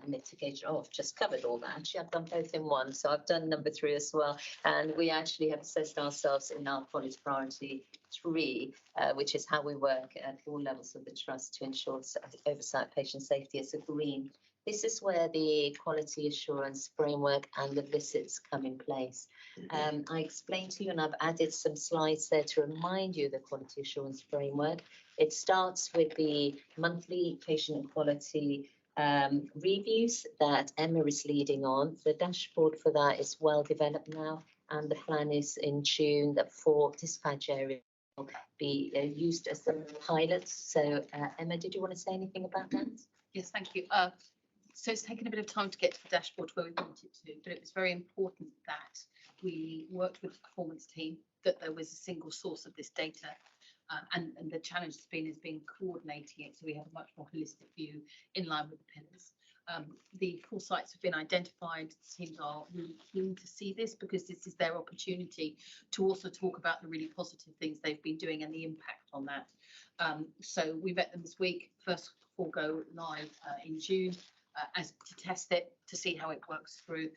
mitigation. Oh, I've just covered all that. Actually, I've done both in one. So I've done number 3 as well. And we actually have assessed ourselves in our quality priority 3, which is how we work at all levels of the trust to ensure oversight patient safety as a green. This is where the quality assurance framework and the visits come in place. I explained to you, and I've added some slides there to remind you of the quality assurance framework. It starts with the monthly patient quality reviews that Emma is leading on. The dashboard for that is well developed now, and the plan is in June that 4 dispatch areas will be used as the pilots. So Emma, did you want to say anything about that? Yes, thank you. So it's taken a bit of time to get to the dashboard where we wanted to, but it was very important that we worked with the performance team, that there was a single source of this data. And the challenge has been coordinating it so we have a much more holistic view in line with the pillars. The 4 sites have been identified. Teams are really keen to see this because this is their opportunity to also talk about the really positive things they've been doing and the impact on that. So we met them this week. First will go live in June. As to test it, to see how it works through.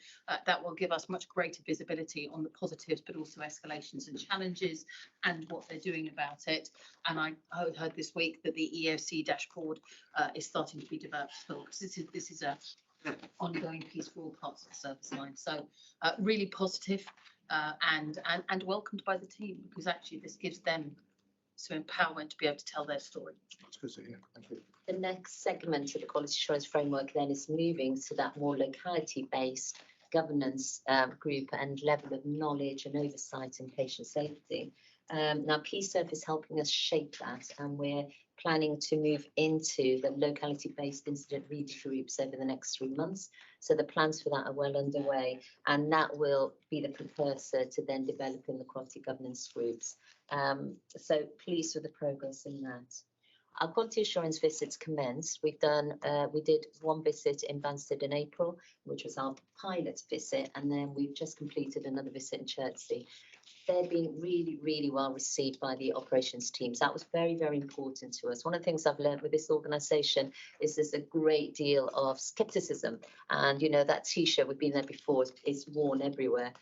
That will give us much greater visibility on the positives, but also escalations and challenges and what they're doing about it. And I heard this week that the EOC dashboard is starting to be developed. So this is a ongoing piece for all parts of the service line. So really positive and welcomed by the team, because actually this gives them some empowerment to be able to tell their story. That's good to hear. Thank you. The next segment of the quality assurance framework then is moving to that more locality-based governance group and level of knowledge and oversight in patient safety. Now, PSERF is helping us shape that, and we're planning to move into the locality-based incident review groups over the next 3 months. So the plans for that are well underway, and that will be the precursor to then developing the quality governance groups. So pleased with the progress in that. Our quality assurance visits commenced. We did 1 visit in Banstead in April, which was our pilot visit, and then we've just completed another visit in Chertsey. They've been really, really well received by the operations teams. That was very, very important to us. One of the things I've learned with this organisation is there's a great deal of scepticism, and you know that T-shirt, we've been there before, is worn everywhere.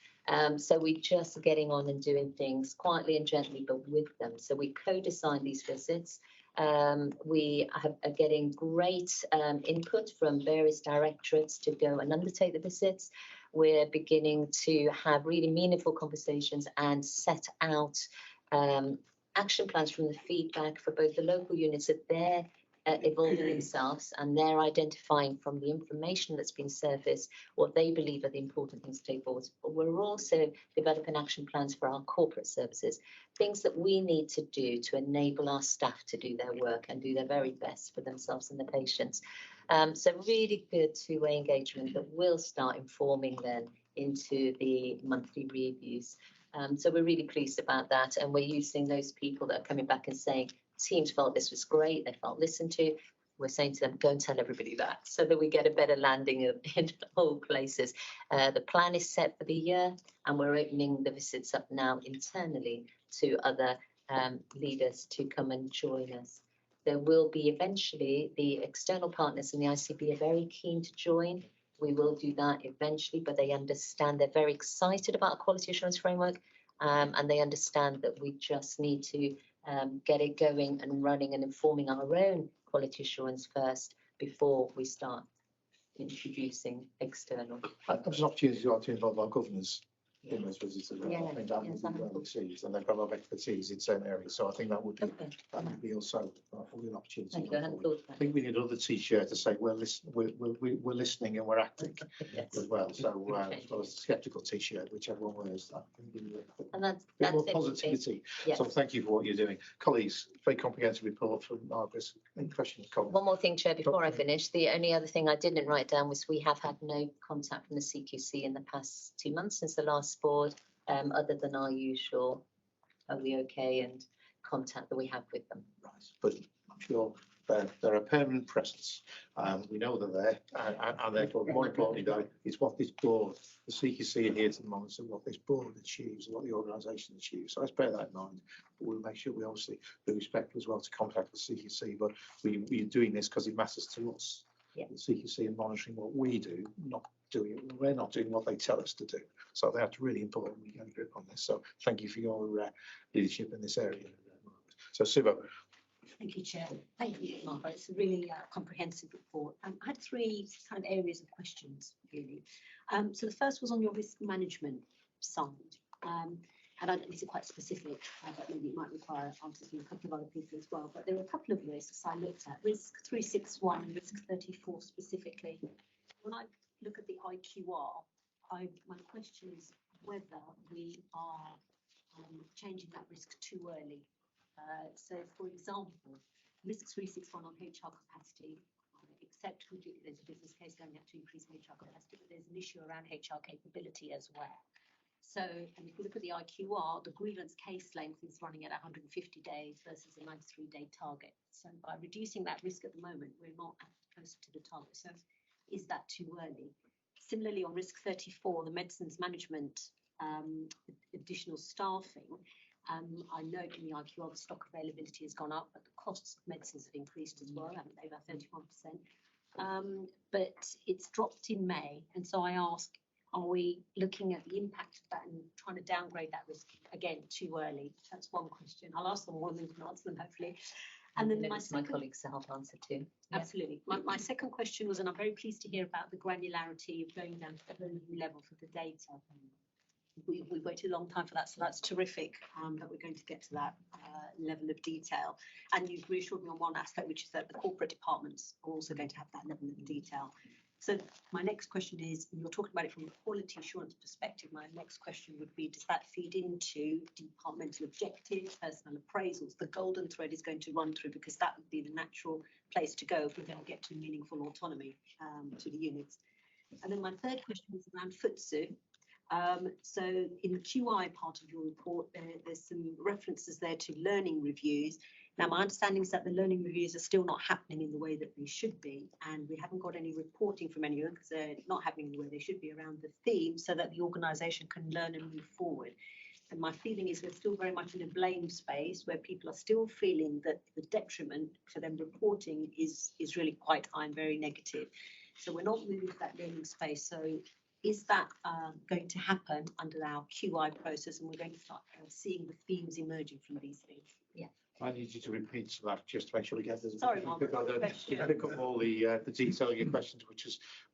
So we're just getting on and doing things quietly and gently, but with them. So we co-design these visits. We are getting great input from various directorates to go and undertake the visits. We're beginning to have really meaningful conversations and set out action plans from the feedback for both the local units that they're evolving themselves, and they're identifying from the information that's been surfaced what they believe are the important things to take forward. But we're also developing action plans for our corporate services, things that we need to do to enable our staff to do their work and do their very best for themselves and the patients. So really good two-way engagement that will start informing then into the monthly reviews. So we're really pleased about that, and we're using those people that are coming back and saying, teams felt this was great, they felt listened to. We're saying to them, go and tell everybody that, so that we get a better landing in all places. The plan is set for the year, and we're opening the visits up now internally to other leaders to come and join us. There will be eventually, the external partners in the ICB are very keen to join. We will do that eventually, but they understand, they're very excited about a quality assurance framework, and they understand that we just need to get it going and running and informing our own quality assurance first before we start introducing external. There's an opportunity to involve our governors in those visits as well. Yeah, I think that would be well received, and they've got a lot of expertise in certain areas, so I think that would be also an opportunity. Thank you. I hadn't thought of I think we need another T-shirt to say we're listening and we're acting as well. So as well as the sceptical T-shirt, which everyone wears, that can be and that's a bit more it. positivity. Yes. So thank you for what you're doing, colleagues. Very comprehensive report from Margaret. Any questions? Comments? One more thing, Chair, before I finish. The only other thing I didn't write down was we have had no contact from the CQC in the past 2 months since the last board. other than our usual, are we okay, and contact that we have with them. Right, but I'm sure they're a permanent presence. We know they're there, and therefore, more importantly, though, it's what this board, the CQC adhere to the monitor, what this board achieves, and what the organisation achieves. So let's bear that in mind. But we'll make sure we obviously be respectful as well to contact the CQC. But we're doing this because it matters to us. Yeah. The CQC and monitoring what we do, not doing it. We're not doing what they tell us to do. So that's really important. We get a grip on this. So thank you for your leadership in this area. So Sibo. Thank you, Chair. Thank you, Margaret. It's a really comprehensive report. I had three kind of areas of questions, really. So the first was on your risk management side. And these are quite specific, but maybe it might require answers from a couple of other people as well. But there are a couple of risks I looked at. Risk 361 and risk 34 specifically. When I look at the IQR, my question is whether we are changing that risk too early. So, for example, risk 361 on HR capacity, except there's a business case going out to increase HR capacity, but there's an issue around HR capability as well. So, and if you look at the IQR, the grievance case length is running at 150 days versus a 93-day target. So by reducing that risk at the moment, we're not close to the target. So is that too early? Similarly, on risk 34, the medicines management additional staffing, I note in the IQR the stock availability has gone up, but the costs of medicines have increased as well, haven't they, about 31%. But it's dropped in May, and so I ask, are we looking at the impact of that and trying to downgrade that risk again too early? That's one question. I'll ask them one and can answer them hopefully. And then my colleagues to help answer too. Absolutely. My second question was, and I'm very pleased to hear about the granularity of going down to the level for the data. We waited a long time for that, so that's terrific that we're going to get to that level of detail. And you've reassured me on one aspect, which is that the corporate departments are also going to have that level of detail. So my next question is, and you're talking about it from a quality assurance perspective, my next question would be, does that feed into departmental objectives, personal appraisals? The golden thread is going to run through, because that would be the natural place to go if we're going to get to meaningful autonomy to the units. And then my third question is around FTSE. So in the QI part of your report, there's some references there to learning reviews. Now, my understanding is that the learning reviews are still not happening in the way that they should be, and we haven't got any reporting from any of them because they're not happening in the way they should be around the theme, so that the organisation can learn and move forward. And my feeling is we're still very much in a blame space where people are still feeling that the detriment for them reporting is really quite high and very negative. So we're not moving to that learning space. So is that going to happen under our QI process, and we're going to start seeing the themes emerging from these things? Yeah. I need you to repeat some of that just to make sure we get this. Sorry, Margaret. You pick up all the detail of your questions,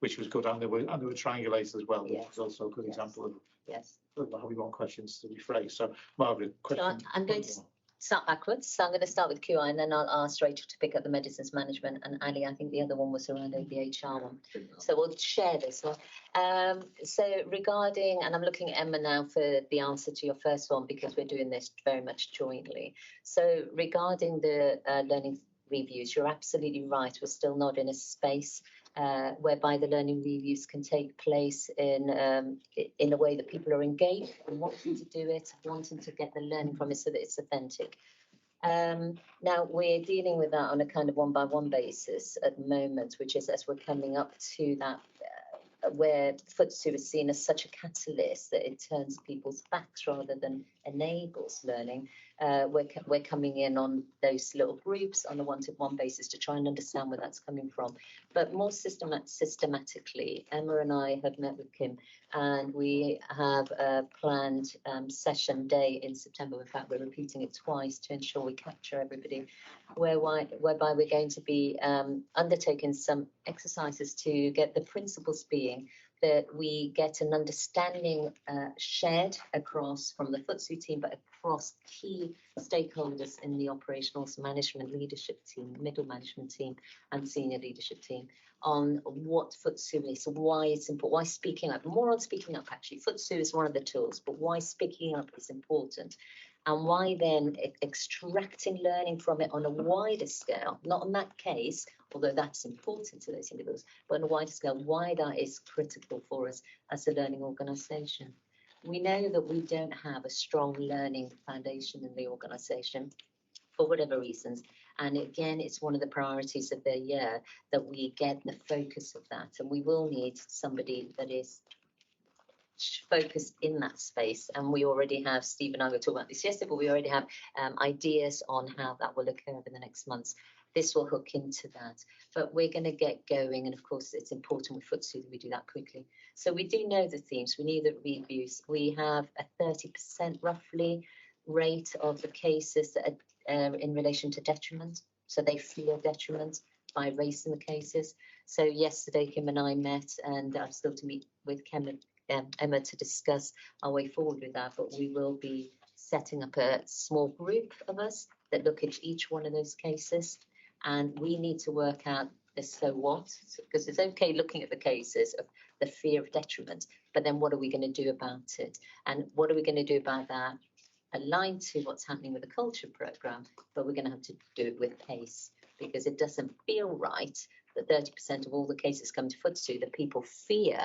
which was good, and they were triangulated as well, which was also a good example of how we want questions to be phrased. So, Margaret, question. So I'm going to start backwards. So I'm going to start with QI, and then I'll ask Rachel to pick up the medicines management, and Ali, I think the other one was around the HR one. So we'll share this one. So regarding, and I'm looking at Emma now for the answer to your first one, because we're doing this very much jointly. So regarding the learning reviews, you're absolutely right. We're still not in a space whereby the learning reviews can take place in a way that people are engaged and wanting to do it, wanting to get the learning from it so that it's authentic. Now, we're dealing with that on a kind of one-by-one basis at the moment, which is as we're coming up to that where FTSE is seen as such a catalyst that it turns people's backs rather than enables learning. We're coming in on those little groups on a one-to-one basis to try and understand where that's coming from. But more systematically, Emma and I have met with Kim, and we have a planned session day in September. In fact, we're repeating it twice to ensure we capture everybody, whereby we're going to be undertaking some exercises to get the principles being that we get an understanding shared across from the FTSE team, but across key stakeholders in the operations management leadership team, middle management team, and senior leadership team on what FTSE is, why it's important, why speaking up, more on speaking up actually. FTSE is one of the tools, but why speaking up is important. And why then extracting learning from it on a wider scale, not in that case, although that's important to those individuals, but on a wider scale, why that is critical for us as a learning organisation. We know that we don't have a strong learning foundation in the organisation for whatever reasons. And again, it's one of the priorities of the year that we get the focus of that. And we will need somebody that is focused in that space. And we already have, Steve and I were talking about this yesterday, but we already have ideas on how that will occur over the next months. This will hook into that, but we're going to get going. And of course, it's important with FTSE that we do that quickly. So we do know the themes. We need the reviews. We have a 30% roughly rate of the cases that are in relation to detriment. So they fear detriment by raising the cases. So yesterday, Kim and I met, and I'm still to meet with Emma to discuss our way forward with that. But we will be setting up a small group of us that look at each one of those cases. And we need to work out the so what, because it's okay looking at the cases of the fear of detriment, but then what are we going to do about it? And what are we going to do about that aligned to what's happening with the culture programme, but we're going to have to do it with pace, because it doesn't feel right that 30% of all the cases come to FTSE that people fear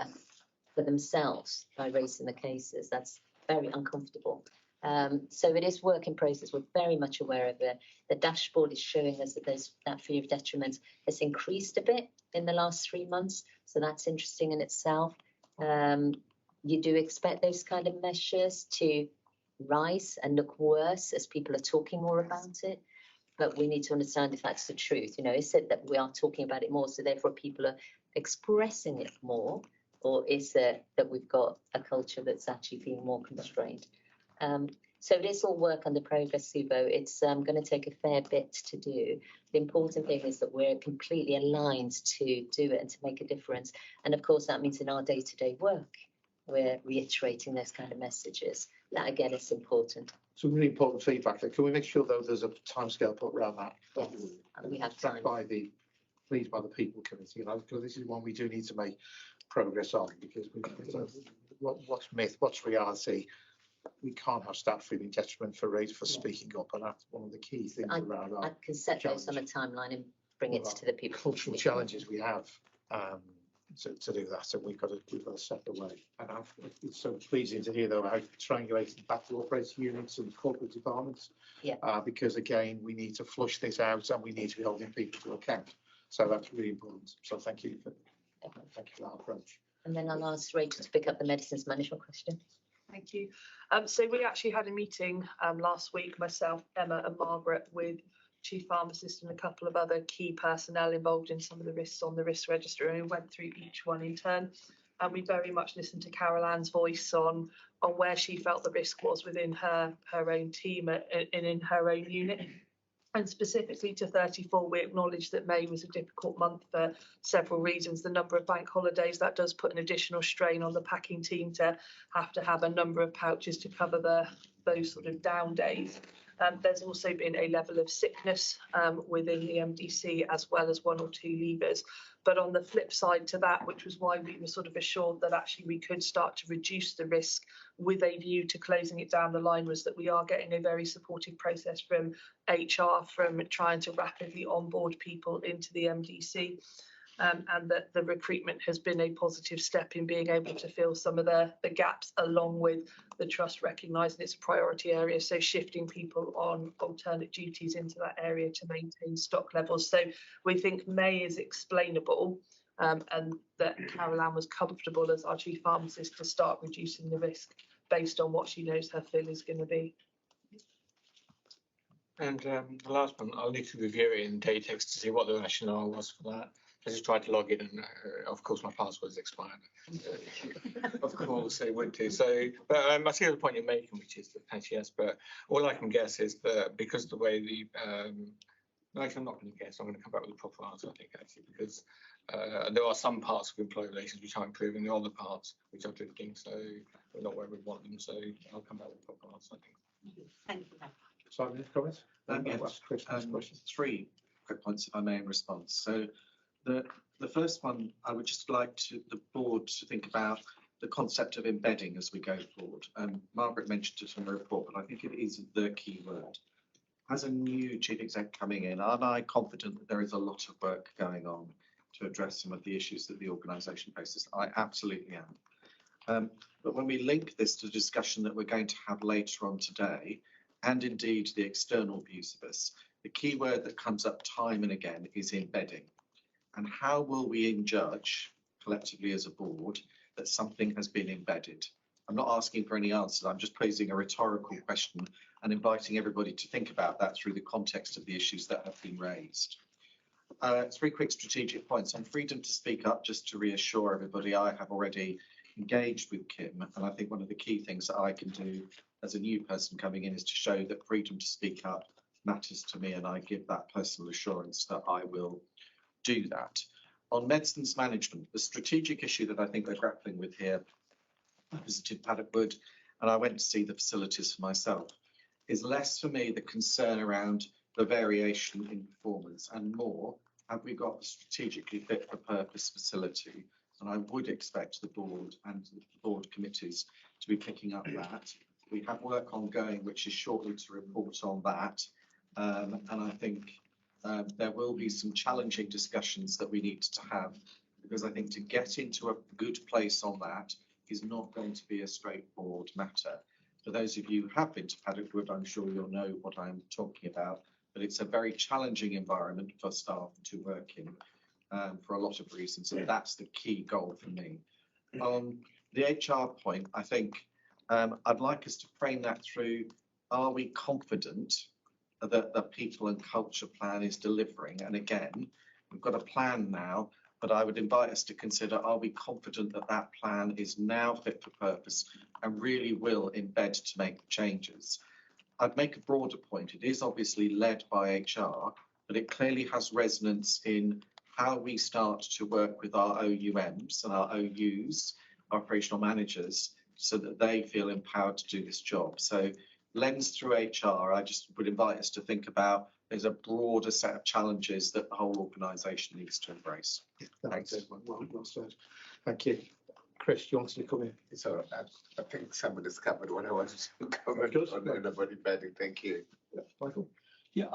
for themselves by raising the cases. That's very uncomfortable. So it is work in process. We're very much aware of it. The dashboard is showing us that that fear of detriment has increased a bit in the last 3 months. So that's interesting in itself. You do expect those kind of measures to rise and look worse as people are talking more about it. But we need to understand if that's the truth. You know, is it that we are talking about it more, so therefore people are expressing it more? Or is it that we've got a culture that's actually feeling more constrained? So it is all work under progress, Subo. It's going to take a fair bit to do. The important thing is that we're completely aligned to do it and to make a difference. And of course, that means in our day-to-day work, we're reiterating those kind of messages. That, again, is important. Some really important feedback there. Can we make sure, though, there's a timescale put around that? Yes, and we have time. Pleased by the people committee, you know, because this is one we do need to make progress on, because what's myth, what's reality? We can't have staff feeling detriment for speaking up, and that's one of the key things around our I can set those on a timeline and bring it to the people. Cultural challenges we have to do that, and we've got to set the way. And it's so pleasing to hear, though, how triangulated back to operating units and corporate departments. Yeah. Because again, we need to flush this out, and we need to be holding people to account. So that's really important. So thank you for that approach. And then I'll ask Rachel to pick up the medicines management question. Thank you. So we actually had a meeting last week, myself, Emma and Margaret, with Chief Pharmacist and a couple of other key personnel involved in some of the risks on the risk register, and we went through each one in turn. And we very much listened to Carol Ann's voice on where she felt the risk was within her own team and in her own unit. And specifically to 34, we acknowledge that May was a difficult month for several reasons. The number of bank holidays, that does put an additional strain on the packing team to have a number of pouches to cover those sort of down days. There's also been a level of sickness within the MDC, as well as 1 or 2 leavers. But on the flip side to that, which was why we were sort of assured that actually we could start to reduce the risk with a view to closing it down the line, was that we are getting a very supportive process from HR, from trying to rapidly onboard people into the MDC. And that the recruitment has been a positive step in being able to fill some of the gaps, along with the trust recognising its priority area. So shifting people on alternate duties into that area to maintain stock levels. So we think May is explainable, and that Carol Ann was comfortable as our Chief Pharmacist to start reducing the risk based on what she knows her fill is going to be. And the last one, I'll need to review it in Datex to see what the rationale was for that. I just tried to log in, and of course my password is expired. Of course it would do. So, but I see the point you're making, which is that actually yes. But all I can guess is that because the way the actually I'm not going to guess. I'm going to come back with a proper answer. I think actually because there are some parts of employee relations which are improving, there are other parts which are drifting. So we're not where we want them. So I'll come back with a proper answer. I think. Thank you. Simon, comments? Yes. 3 quick points, if I may, in response. So the first one, I would just like the board to think about the concept of embedding as we go forward. Margaret mentioned it in the report, but I think it is the key word. As a new chief exec coming in, am I confident that there is a lot of work going on to address some of the issues that the organisation faces? I absolutely am. But when we link this to the discussion that we're going to have later on today, and indeed the external views of us, the key word that comes up time and again is embedding. And how will we judge collectively as a board that something has been embedded? I'm not asking for any answers. I'm just posing a rhetorical question and inviting everybody to think about that through the context of the issues that have been raised. 3 quick strategic points on freedom to speak up. Just to reassure everybody, I have already engaged with Kim, and I think one of the key things that I can do as a new person coming in is to show that freedom to speak up matters to me, and I give that personal assurance that I will do that. On medicines management, the strategic issue that I think we're grappling with here, I visited Paddock Wood and I went to see the facilities for myself, is less for me the concern around the variation in performance and more, have we got a strategically fit for purpose facility? And I would expect the board and the board committees to be picking up that. We have work ongoing, which is shortly to report on that. And I think there will be some challenging discussions that we need to have, because I think to get into a good place on that is not going to be a straightforward matter. For those of you who have been to Paddock Wood, I'm sure you'll know what I'm talking about, but it's a very challenging environment for staff to work in for a lot of reasons, and that's the key goal for me. On the HR point, I think I'd like us to frame that through, are we confident that the people and culture plan is delivering? And again, we've got a plan now, but I would invite us to consider, are we confident that that plan is now fit for purpose and really will embed to make the changes? I'd make a broader point. It is obviously led by HR, but it clearly has resonance in how we start to work with our OUMs and our OUs, operational managers, so that they feel empowered to do this job. So lens through HR, I just would invite us to think about there's a broader set of challenges that the whole organisation needs to embrace. Thanks. Well said. Thank you. Chris, do you wanted to come in? It's all right. I think somebody's covered what I wanted to cover on everybody bedding. Thank you. Yeah, Michael? Yeah,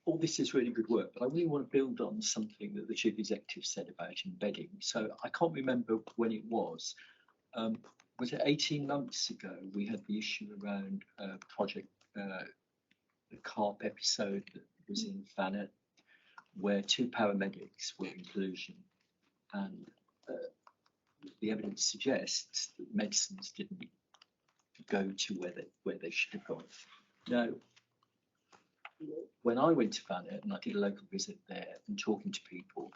all this is really good work, but I really want to build on something that the Chief Executive said about embedding. So I can't remember when it was. Was it 18 months ago? We had the issue around project, the CARP episode that was in Thanet, where 2 paramedics were inclusion, and the evidence suggests that medicines didn't go to where they should have gone. Now, when I went to Thanet and I did a local visit there and talking to people,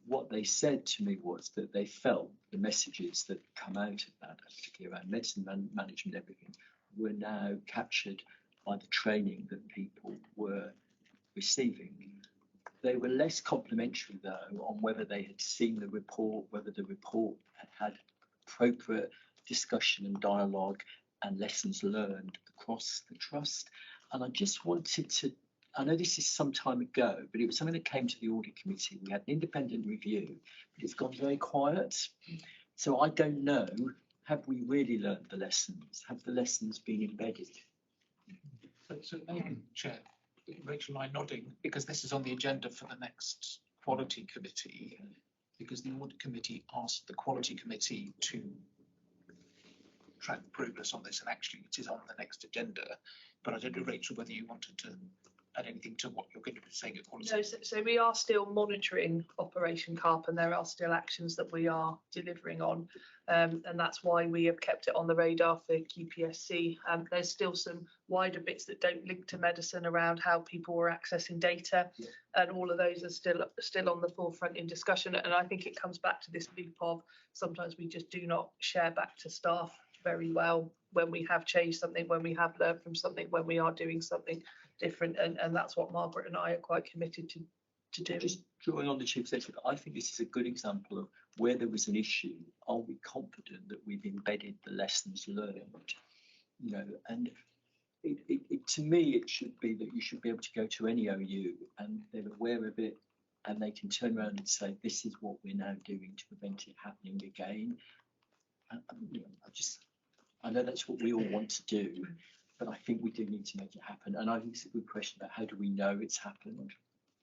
what they said to me was that they felt the messages that come out of that, particularly around medicine management, everything, were now captured by the training that people were receiving. They were less complimentary, though, on whether they had seen the report, whether the report had appropriate discussion and dialogue and lessons learned across the trust. And I just wanted to, I know this is some time ago, but it was something that came to the audit committee. We had an independent review, but it's gone very quiet. So I don't know, have we really learned the lessons? Have the lessons been embedded? So Chair, Rachel and I nodding, because this is on the agenda for the next quality committee, because the audit committee asked the quality committee to track progress on this, and actually it is on the next agenda. But I don't know, Rachel, whether you wanted to add anything to what you're going to be saying at quality. No, so we are still monitoring Operation CARP, and there are still actions that we are delivering on, and that's why we have kept it on the radar for QPSC. There's still some wider bits that don't link to medicine around how people were accessing data, and all of those are still on the forefront in discussion. And I think it comes back to this loop of sometimes we just do not share back to staff very well when we have changed something, when we have learned from something, when we are doing something different, and that's what Margaret and I are quite committed to do. Just drawing on the Chief Executive, I think this is a good example of where there was an issue. Are we confident that we've embedded the lessons learned? You know, and to me, it should be that you should be able to go to any OU and they're aware of it, and they can turn around and say, this is what we're now doing to prevent it happening again. And, you know, I know that's what we all want to do, but I think we do need to make it happen. And I think it's a good question about how do we know it's happened?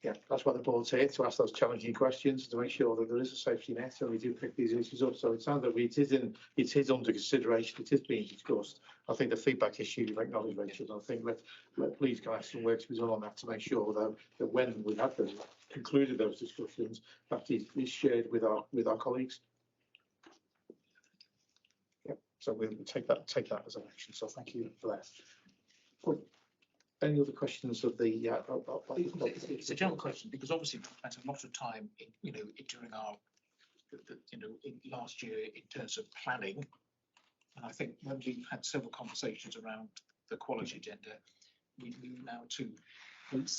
Yeah, that's why the board's here, to ask those challenging questions, to make sure that there is a safety net and we do pick these issues up. So it sounds like it is under consideration, it is being discussed. I think the feedback issue you've acknowledged, Rachel, and I think please can have some work to be done on that to make sure that when we have concluded those discussions, that is shared with our colleagues. Yep. So we'll take that as an action. So thank you for that. Well, any other questions of the? It's a general question because obviously we spent a lot of time, during our, in last year in terms of planning, and I think when we've had several conversations around the quality agenda, we move now to, and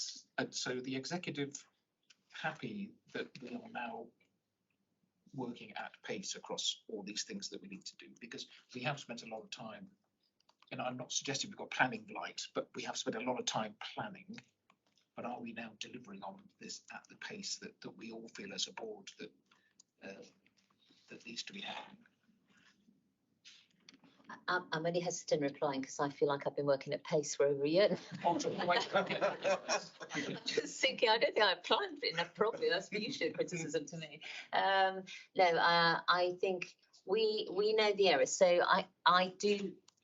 so the executive happy that we are now working at pace across all these things that we need to do, because we have spent a lot of time. And I'm not suggesting we've got planning blight, but we have spent a lot of time planning. But are we now delivering on this at the pace that we all feel as a board that needs to be happening? I'm only hesitant replying because I feel like I've been working at pace for over a year. I'm just thinking, I don't think I've planned it enough properly. That's usually a criticism to me. I think we know the area. So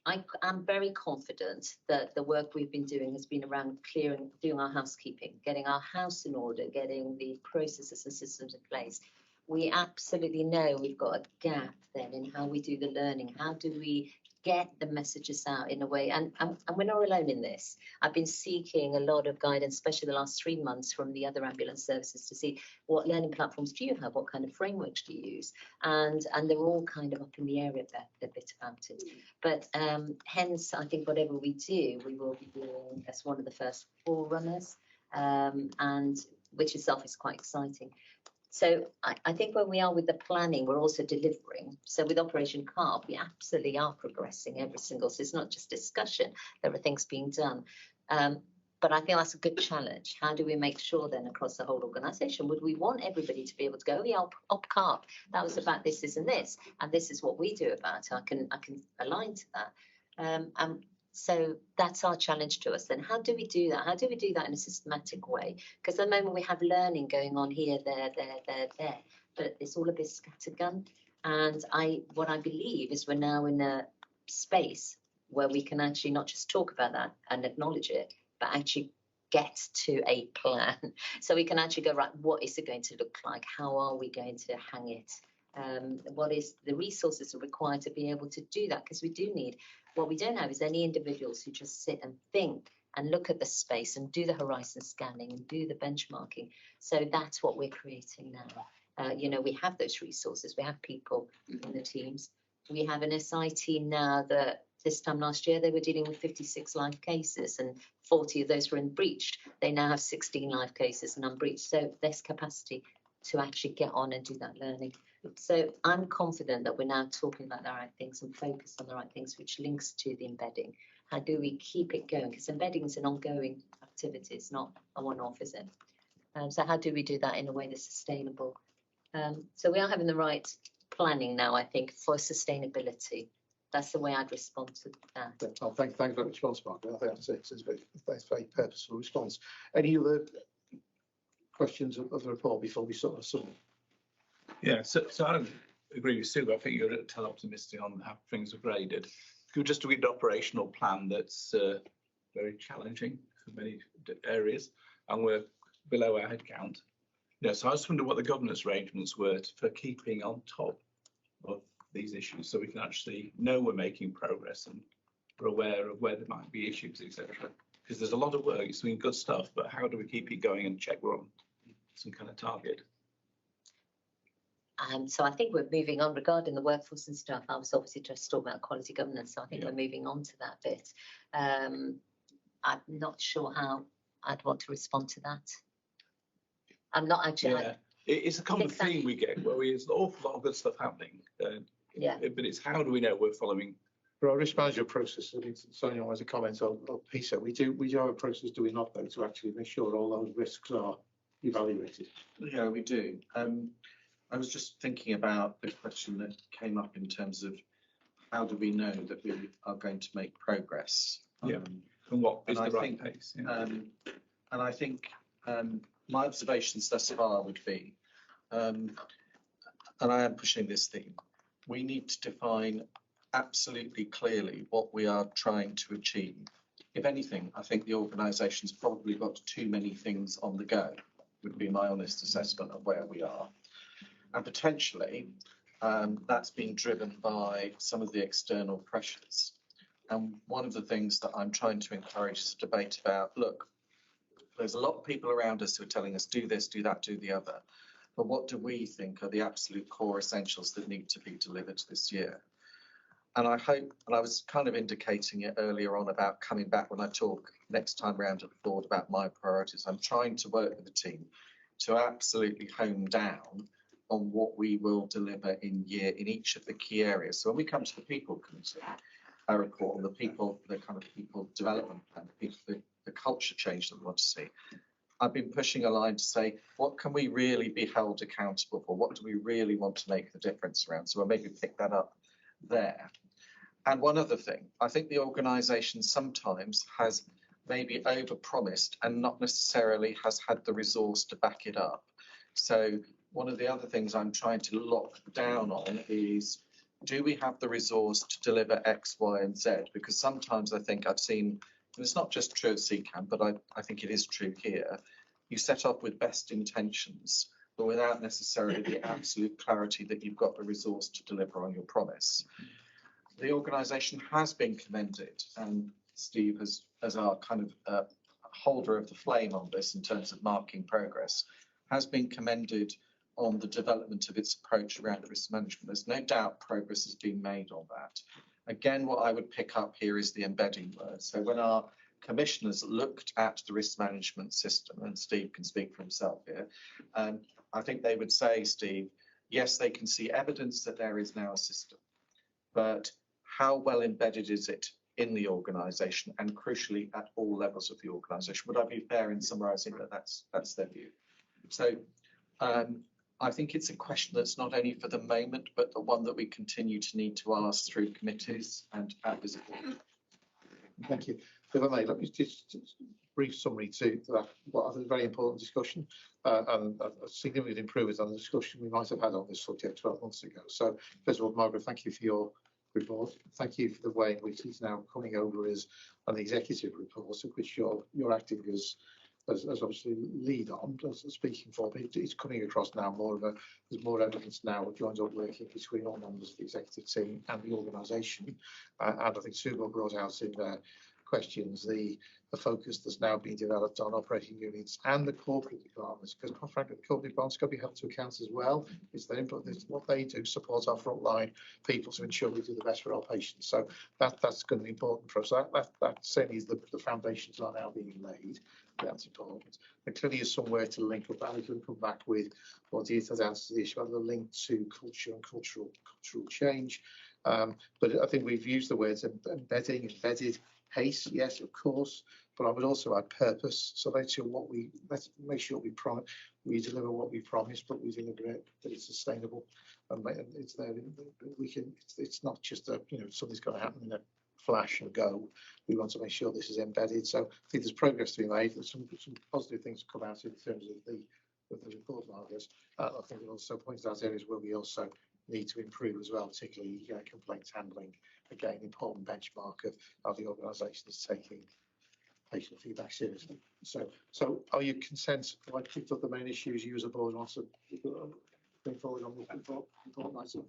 I'm very confident that the work we've been doing has been around doing our housekeeping, getting our house in order, getting the processes and systems in place. We absolutely know we've got a gap then in how we do the learning. How do we get the messages out in a way? And we're not alone in this. I've been seeking a lot of guidance, especially the last 3 months, from the other ambulance services to see what learning platforms do you have, what kind of frameworks do you use, and they're all kind of up in the air a bit about it. But hence, I think whatever we do, we will be doing as one of the first forerunners, and which itself is quite exciting. So I think when we are with the planning, we're also delivering. So with Operation Carp, we absolutely are progressing every single. So it's not just discussion. There are things being done. But I think that's a good challenge. How do we make sure then across the whole organisation, would we want everybody to be able to go, yeah, Op Carp, that was about this, this and this is what we do about it. I can align to that. So that's our challenge to us then. How do we do that? How do we do that in a systematic way? Because at the moment we have learning going on here, there, but it's all a bit scattergun. And what I believe is we're now in a space where we can actually not just talk about that and acknowledge it, but actually get to a plan. So we can actually go, right, what is it going to look like? How are we going to hang it? What is the resources required to be able to do that? Because we do need, what we don't have is any individuals who just sit and think and look at the space and do the horizon scanning and do the benchmarking. So that's what we're creating now. We have those resources. We have people in the teams. We have an SIT now that this time last year, they were dealing with 56 live cases and 40 of those were unbreached. They now have 16 live cases and unbreached. So there's capacity to actually get on and do that learning. So I'm confident that we're now talking about the right things and focused on the right things, which links to the embedding. How do we keep it going? Because embedding is an ongoing activity. It's not a one-off, is it? So how do we do that in a way that's sustainable? So we are having the right planning now, I think, for sustainability. That's the way I'd respond to that. Oh, thank you for that response, Mark. I think that's a very purposeful response. Any other questions of the report before we sort of sum? Yeah, so I agree with Sue. I think you're a little optimistic on how things are graded. Could just look at an operational plan that's very challenging for many areas, and we're below our headcount. Yeah, so I just wonder what the governance arrangements were for keeping on top of these issues, so we can actually know we're making progress and we're aware of where there might be issues, etc. Because there's a lot of work, it's doing good stuff, but how do we keep it going and check we're on some kind of target? So I think we're moving on regarding the workforce and stuff. I was obviously just talking about quality governance, so I think we're moving on to that bit. I'm not sure how I'd want to respond to that. I'm not actually. Yeah, it's a common theme we get where there's an awful lot of good stuff happening. But it's how do we know we're following? For our risk management process, I mean, Sonia has a comment on PISA. We do have a process, do we not, though, to actually make sure all those risks are evaluated? Yeah, we do. I was just thinking about the question that came up in terms of how do we know that we are going to make progress? And what is the right pace? And I think, my observations thus far would be, and I am pushing this theme, we need to define absolutely clearly what we are trying to achieve. If anything, I think the organisation's probably got too many things on the go, would be my honest assessment of where we are. And potentially, that's been driven by some of the external pressures. And one of the things that I'm trying to encourage is a debate about, look, there's a lot of people around us who are telling us do this, do that, do the other. But what do we think are the absolute core essentials that need to be delivered this year? And I hope, and I was kind of indicating it earlier on about coming back when I talk next time round at the board about my priorities. I'm trying to work with the team to absolutely hone down on what we will deliver in each of the key areas. So when we come to the people committee, I report on the people development plan, the culture change that we want to see. I've been pushing a line to say, what can we really be held accountable for? What do we really want to make the difference around? So I'll maybe pick that up there. And one other thing, I think the organisation sometimes has maybe overpromised and not necessarily has had the resource to back it up. So one of the other things I'm trying to lock down on is, do we have the resource to deliver X, Y, and Z? Because sometimes I think I've seen, and it's not just true of CCAM, but I think it is true here, you set off with best intentions, but without necessarily the absolute clarity that you've got the resource to deliver on your promise. The organisation has been commended, and Steve, as our kind of holder of the flame on this in terms of marking progress, has been commended on the development of its approach around risk management. There's no doubt progress has been made on that. Again, what I would pick up here is the embedding word. So when our commissioners looked at the risk management system, and Steve can speak for himself here, I think they would say, Steve, yes, they can see evidence that there is now a system, but how well embedded is it in the organisation, and crucially at all levels of the organisation? Would I be fair in summarising that that's their view? So I think it's a question that's not only for the moment, but the one that we continue to need to ask through committees and at this board. Thank you. If I may, let me just brief summary to that. What I think is a very important discussion and a significant improvement on the discussion we might have had on this subject 12 months ago. So first of all, Margaret, thank you for your report. Thank you for the way in which it's now coming over as an executive report, of which you're acting as obviously lead on, as speaking for, but it's coming across now there's more evidence now of joint up working between all members of the executive team and the organisation. And I think Sue brought out in their questions the focus that's now being developed on operating units and the corporate departments, because quite frankly, the corporate departments got to be held to account as well. It's their input, it's what they do, support our frontline people to ensure we do the best for our patients. So that's going to be important for us. That certainly is the foundations are now being laid. That's important. There clearly is somewhere to link up. Ali can come back with more detailed answers to the issue of the link to culture and cultural change. But I think we've used the words embedded, pace, yes, of course, but I would also add purpose. So let's make sure we deliver what we promise, but we deliver it that it's sustainable and it's there. It's not just something's going to happen in a flash and go. We want to make sure this is embedded. So I think there's progress to be made. There's some positive things to come out in terms of the report, Margaret. I think it also points out areas where we also need to improve as well, particularly complaints handling. Again, important benchmark of how the organisation is taking patient feedback seriously. So are you content? Have I picked up the main issues you as a board want to bring forward on the report item?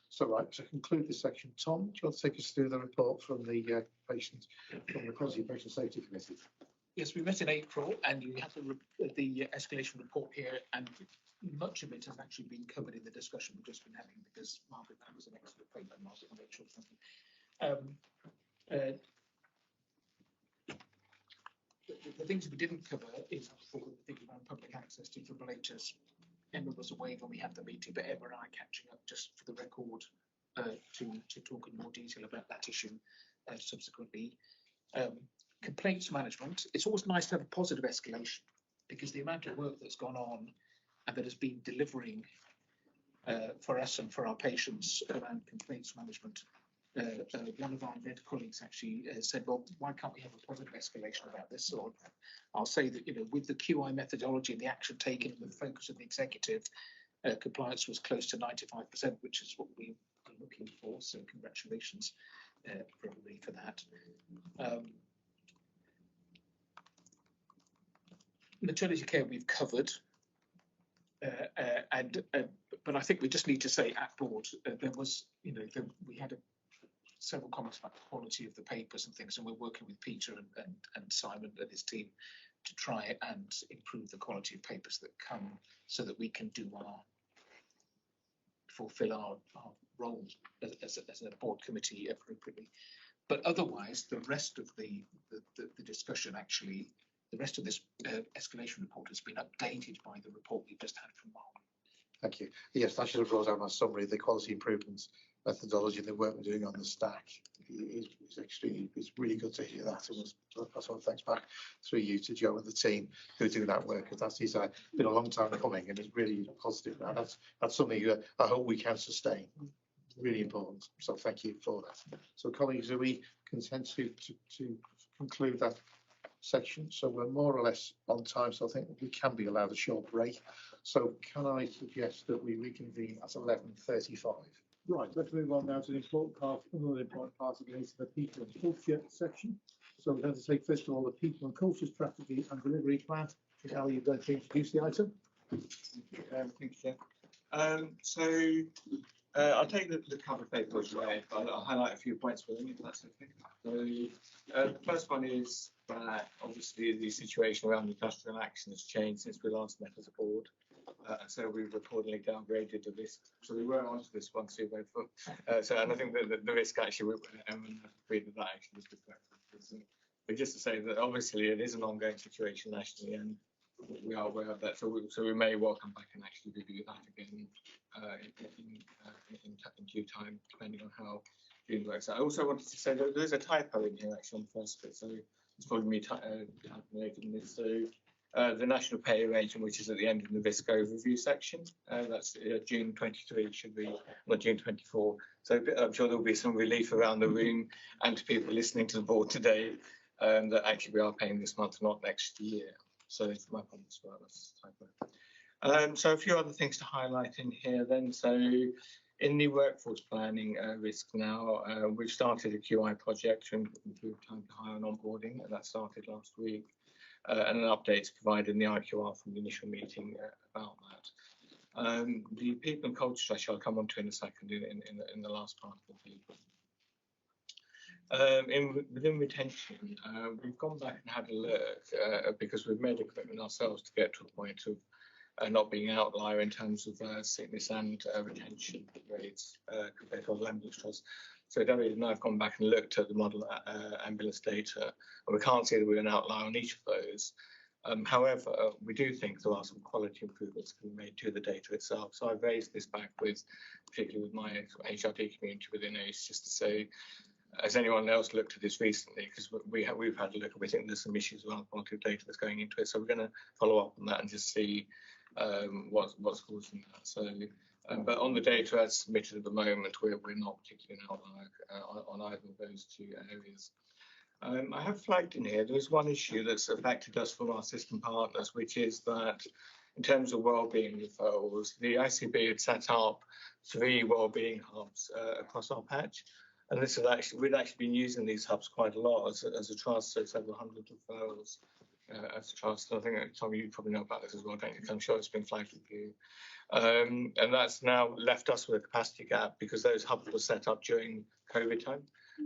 So right, to conclude this section, Tom, do you want to take us through the report from the Quality and Patient Safety Committee? Yes, we met in April, and you have the escalation report here, and much of it has actually been covered in the discussion we've just been having, because Margaret, that was an excellent paper, Margaret, I'll make sure something. The things we didn't cover is thinking about public access to defibrillators. Emma was away when we had the meeting, but Emma and I are catching up just for the record to talk in more detail about that issue subsequently. Complaints management. It's always nice to have a positive escalation, because the amount of work that's gone on and that has been delivering for us and for our patients around complaints management one of our vet colleagues actually said, well, why can't we have a positive escalation about this? Or I'll say that, with the QI methodology and the action taken and the focus of the executive, compliance was close to 95%, which is what we are looking for. So congratulations, probably for that. Maternity care we've covered. But I think we just need to say at board, there was, we had several comments about the quality of the papers and things, and we're working with Peter and Simon and his team to try and improve the quality of papers that come so that we can fulfill our role as a board committee appropriately. But otherwise, the rest of the discussion, actually, the rest of this escalation report has been updated by the report we've just had from Mark. Thank you. Yes, I should have brought out my summary. The quality improvements methodology and the work we're doing on the stack is it's really good to hear that. And that's all thanks back through you to Joe and the team who are doing that work. Because that's been a long time coming and it's really positive. Now that's something I hope we can sustain. Really important. So thank you for that. So colleagues, are we content to conclude that section? So we're more or less on time, so I think we can be allowed a short break. So can I suggest that we reconvene at 11:35? Right, let's move on now to the important part, another important part of the people and culture section. So we're going to take first of all the people and culture strategy and delivery plan. Ali, you're going to introduce the item. Thank you, Chair. I'll take the cover paper away, but I'll highlight a few points for them if that's okay. So the first one is that obviously the situation around industrial action has changed since we last met as a board. So we've accordingly downgraded the risk. So we were onto this one, so and I think that the risk actually, we agreed that actually was good. But just to say that obviously it is an ongoing situation nationally, and we are aware of that. So we may well come back and actually review that again in due time, depending on how June works out. I also wanted to say that there is a typo in here actually on the first bit, so it's probably me typing this. So the national pay arrangement, which is at the end of the risk overview section, that's June 23, it should be not June 24. So I'm sure there'll be some relief around the room and to people listening to the board today that actually we are paying this month, not next year. So it's my problem as well. That's a typo. So a few other things to highlight in here then. So in the workforce planning risk now, we've started a QI project to improve time to hire and onboarding, and that started last week. And an update is provided in the IQR from the initial meeting about that. The people and culture strategy I'll come on to in a second in the last part of the paper. Within retention, we've gone back and had a look because we've made a commitment ourselves to get to a point of not being an outlier in terms of sickness and retention rates compared to other ambulance trusts. So David and I have gone back and looked at the model ambulance data, and we can't see that we're an outlier on each of those. However, we do think there are some quality improvements can be made to the data itself. So I've raised this back particularly with my HRD community within ACE, just to say, has anyone else looked at this recently? Because we've had a look and we think there's some issues around quality of data that's going into it. So we're going to follow up on that and just see what's causing that. So, but on the data as submitted at the moment, we're not particularly an outlier on either of those two areas. I have flagged in here, there's one issue that's affected us from our system partners, which is that in terms of wellbeing referrals, the ICB had set up 3 wellbeing hubs across our patch. And this is actually, we've actually been using these hubs quite a lot as a trust, so several hundred referrals as a trust. I think some of you probably know about this as well, don't you? I'm sure it's been flagged with you. And that's now left us with a capacity gap because those hubs were set up during COVID time.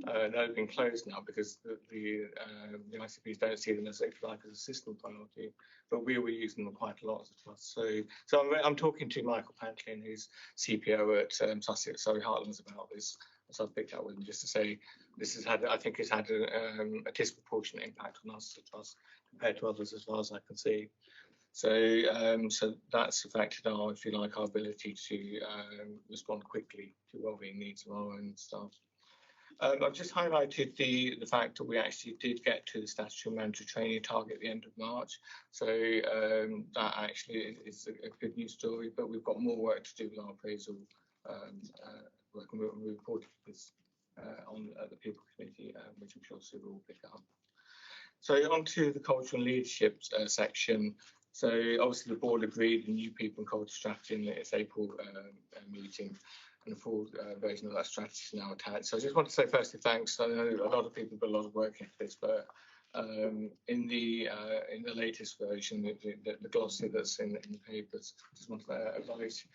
They've been closed now because the ICPs don't see them as, if you like, as a system priority, but we were using them quite a lot as a trust. So I'm talking to Michael Pantlin, who's CPO at Sussex Surrey Heartlands about this. So I've picked up with him just to say this has had, I think it's had a disproportionate impact on us as a trust compared to others as far as I can see. So so that's affected our, if you like, our ability to respond quickly to wellbeing needs of our own staff. I've just highlighted the fact that we actually did get to the statutory mandatory training target at the end of March. So that actually is a good news story, but we've got more work to do with our appraisal work, and we reported this on the People Committee, which I'm sure Sue will pick up. So on to the culture and leadership section. So obviously the board agreed the new people and culture strategy in its April meeting, and the full version of that strategy is now attached. So I just want to say firstly thanks. I know a lot of people put a lot of work into this, but in the latest version, the glossy that's in the papers, I just want to advise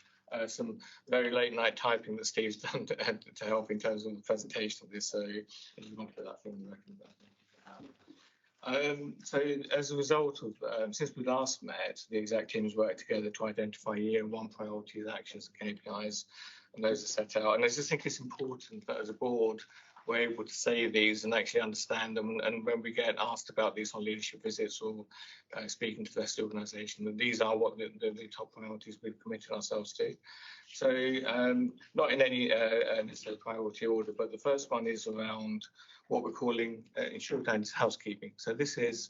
some very late night typing that Steve's done to help in terms of the presentation of this. So if you want to put that thing, so as a result of, since we last met, the exec teams worked together to identify year one priorities, actions and KPIs, and those are set out. And I just think it's important that as a board, we're able to say these and actually understand them. And when we get asked about these on leadership visits or speaking to the rest of the organisation, that these are what the top priorities we've committed ourselves to. So not in any necessary priority order, but the first one is around what we're calling in shorthand housekeeping. So this is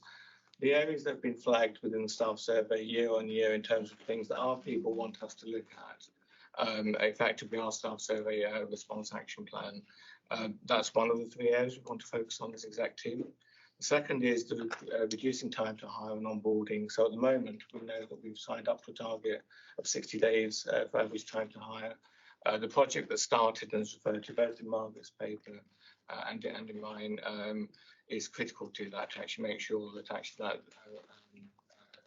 the areas that have been flagged within the staff survey year on year in terms of things that our people want us to look at. Effectively, our staff survey response action plan. That's one of the 3 areas we want to focus on as exec team. The second is the reducing time to hire and onboarding. So at the moment, we know that we've signed up to a target of 60 days for average time to hire. The project that started and is referred to both in Margaret's paper and in mine is critical to that, to actually make sure that that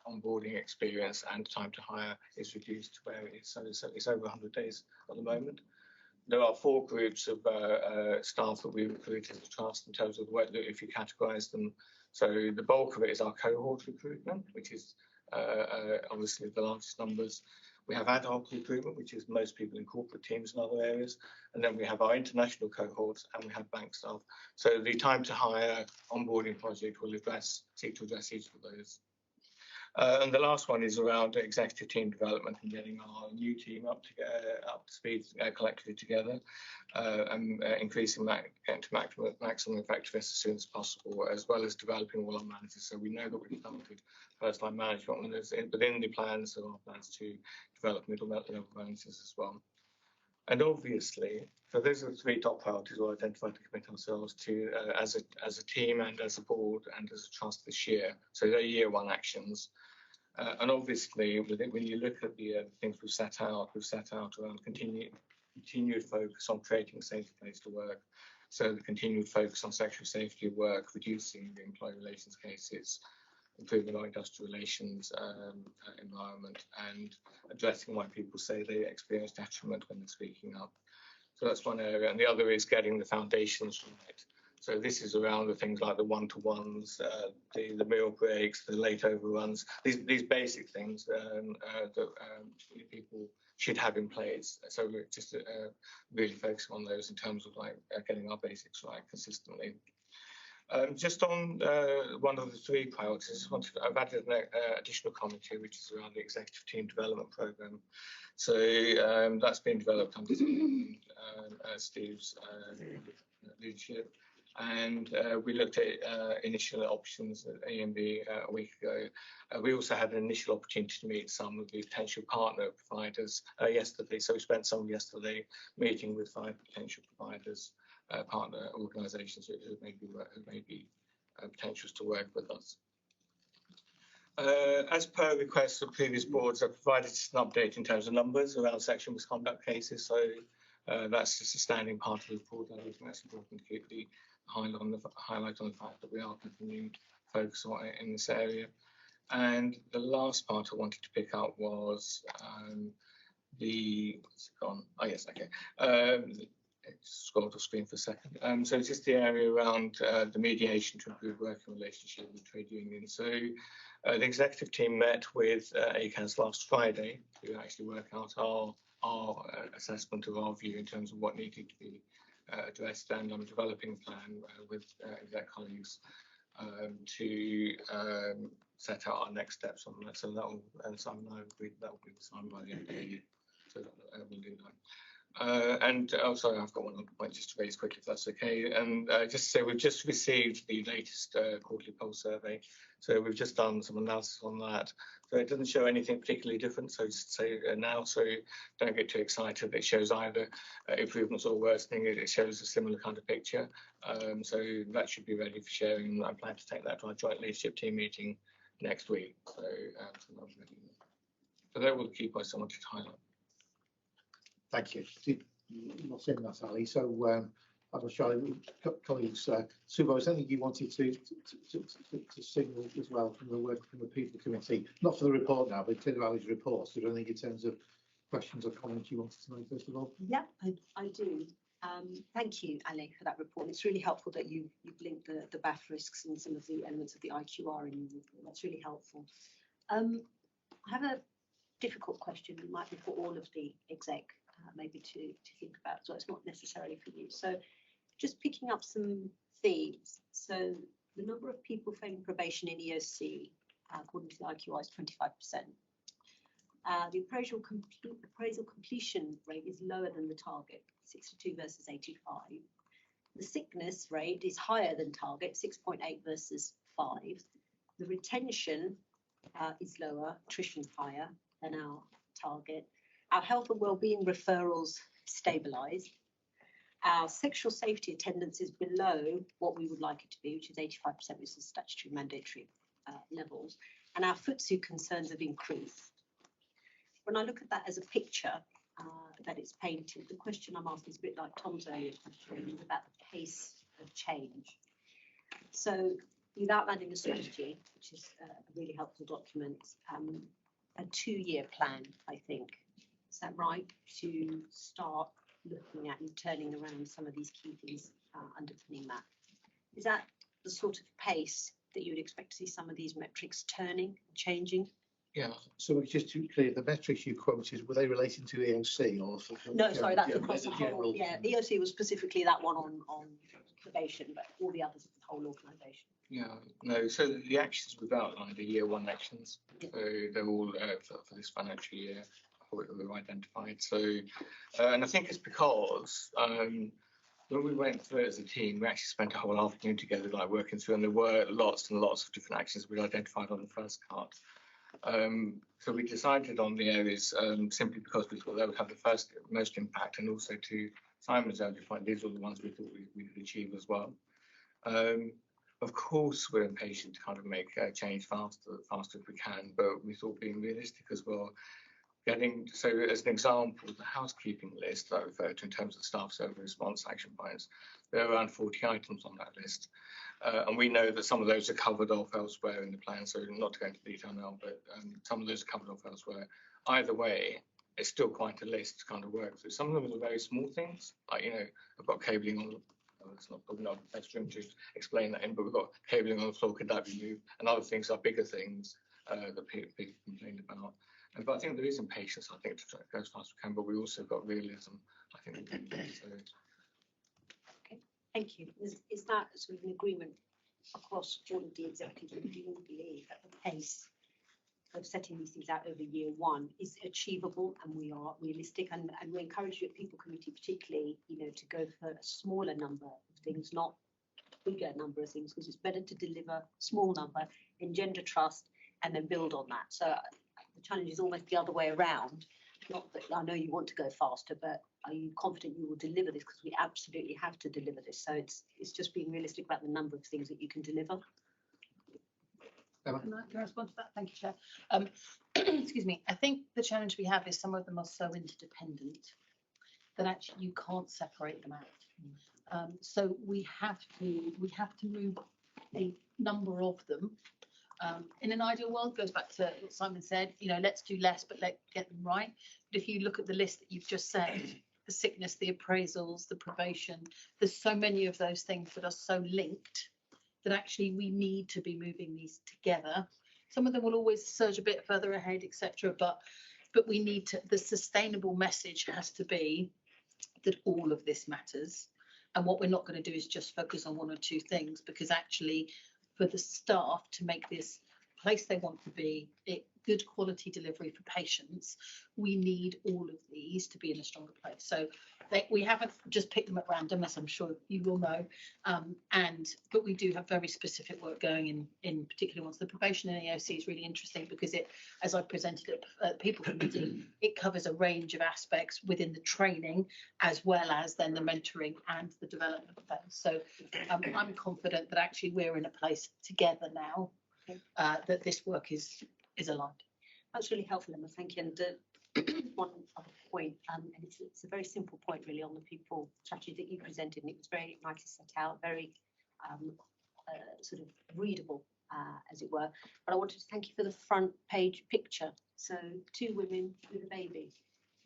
onboarding experience and time to hire is reduced to where it is. So it's over 100 days at the moment. There are 4 groups of staff that we recruit as a trust in terms of what, if you categorise them. So the bulk of it is our cohort recruitment, which is obviously the largest numbers. We have ad hoc recruitment, which is most people in corporate teams and other areas. And then we have our international cohorts and we have bank staff. So the time to hire onboarding project will seek to address each of those. And the last one is around executive team development and getting our new team up to speed collectively together, and increasing getting to maximum effectiveness as soon as possible, as well as developing all our managers. So we know that we've started first-line management, and there's within the plans, there are plans to develop middle level managers as well. And obviously, so those are the 3 top priorities we'll identify to commit ourselves to as a team and as a board and as a trust this year. So they're year one actions. And obviously, when you look at the things we've set out around continued focus on creating a safe place to work. So the continued focus on sexual safety at work, reducing the employee relations cases, improving our industrial relations environment, and addressing why people say they experience detriment when they're speaking up. So that's one area. And the other is getting the foundations right. So this is around the things like the one-to-ones, the meal breaks, the late overruns, these basic things that people should have in place. So we're just really focusing on those in terms of like getting our basics right consistently. Just on one of the 3 priorities, I've added an additional comment here, which is around the executive team development programme. So that's been developed under Steve's leadership. And we looked at initial options at AMB a week ago. We also had an initial opportunity to meet some of the potential partner providers yesterday. So we spent some yesterday meeting with 5 potential providers, partner organisations who may be potentials to work with us. As per request of previous boards, I've provided just an update in terms of numbers around sexual misconduct cases. So that's just a standing part of the report. I think that's important to keep the highlight on the fact that we are continuing to focus on it in this area. And the last part I wanted to pick up was what's it gone? Oh yes, okay. Scroll to screen for a second. So just the area around the mediation to improve working relationship with trade unions. So the executive team met with ACAS last Friday to actually work out our assessment of our view in terms of what needed to be addressed, and I'm developing a plan with exec colleagues to set out our next steps on that. So that will, and Simon and I agreed that will be signed by the end of the year. So we'll do that. And oh, sorry, I've got one other point just to raise quickly, if that's okay. And just to say, we've just received the latest quarterly poll survey. So we've just done some analysis on that. So it doesn't show anything particularly different. So just say now, so don't get too excited. It shows either improvements or worsening. It shows a similar kind of picture. So that should be ready for sharing. I plan to take that to our joint leadership team meeting next week. So, so that will keep us somewhat to highlight. Thank you. Not saying that, Ali. So I'm sure colleagues, Subo, is there anything you wanted to signal as well from the work from the People Committee? Not for the report now, but Clear Valley's report. Is there anything in terms of questions or comments you wanted to make first of all? Yeah, I do. Thank you, Ali, for that report. It's really helpful that you've linked the BAF risks and some of the elements of the IQR in the report. That's really helpful. I have a difficult question. It might be for all of the exec, maybe to think about. So it's not necessarily for you. So just picking up some themes. So the number of people failing probation in EOC, according to the IQR, is 25%. The appraisal completion rate is lower than the target, 62 versus 85. The sickness rate is higher than target, 6.8 versus 5. The retention is lower, attrition higher than our target. Our health and wellbeing referrals stabilised. Our sexual safety attendance is below what we would like it to be, which is 85%, which is statutory mandatory levels. And our FTSE concerns have increased. When I look at that as a picture that it's painted, the question I'm asking is a bit like Tom's earlier question about the pace of change. So you've outlined in the strategy, which is a really helpful document, a 2-year plan, I think. Is that right? To start looking at and turning around some of these key things underpinning that. Is that the sort of pace that you would expect to see some of these metrics turning, changing? Yeah. So just to be clear, the metrics you quoted, were they relating to EOC or? No, sorry, that's across the whole. Yeah, EOC was specifically that one on probation, but all the others of the whole organisation. Yeah, no, so the actions we've outlined are year 1 actions. So they're all for this financial year we've identified. So, and I think it's because when we went through it as a team, we actually spent a whole afternoon together, like working through, and there were lots and lots of different actions we identified on the first cut. So we decided on the areas simply because we thought they would have the most impact, and also to Simon's earlier point, these are the ones we thought we could achieve as well. Of course, we're impatient to kind of make a change faster if we can, but we thought being realistic as well. So as an example, the housekeeping list that I referred to in terms of staff server response action points, there are around 40 items on that list. And we know that some of those are covered off elsewhere in the plan, so not to go into detail now, but some of those are covered off elsewhere. Either way, it's still quite a list to kind of work through. Some of them are very small things, like, you know, I've got cabling on, it's not probably not the best room to explain that in, but we've got cabling on the floor, could that be moved? And other things are bigger things that people complained about. But I think there is impatience, I think, to go as fast as we can, but we also got realism, I think. So. Okay, thank you. Is that sort of an agreement across all of the executives? Do you believe that the pace of setting these things out over year 1 is achievable, and we are realistic, and we encourage your People Committee particularly, you know, to go for a smaller number of things, not a bigger number of things, because it's better to deliver a small number, engender trust, and then build on that. So the challenge is almost the other way around. Not that I know you want to go faster, but are you confident you will deliver this? Because we absolutely have to deliver this. So it's just being realistic about the number of things that you can deliver. Can I respond to that? Thank you, Chair. Excuse me. I think the challenge we have is some of them are so interdependent that actually you can't separate them out. So we have to move a number of them. In an ideal world, goes back to what Simon said, you know, let's do less, but let's get them right. But if you look at the list that you've just said, the sickness, the appraisals, the probation, there's so many of those things that are so linked that actually we need to be moving these together. Some of them will always surge a bit further ahead, etc. But we need to, the sustainable message has to be that all of this matters. And what we're not going to do is just focus on 1 or 2 things, because actually for the staff to make this place they want to be, good quality delivery for patients, we need all of these to be in a stronger place. So we haven't just picked them at random, as I'm sure you will know. But we do have very specific work going in particular ones. The probation and EOC is really interesting because it, as I presented at People Committee, it covers a range of aspects within the training as well as then the mentoring and the development phase. So I'm confident that actually we're in a place together now that this work is aligned. That's really helpful, Emma. Thank you. And one other point, and it's a very simple point really on the people strategy that you presented, and it was very nicely set out, very sort of readable, as it were. But I wanted to thank you for the front page picture. So 2 women with a baby,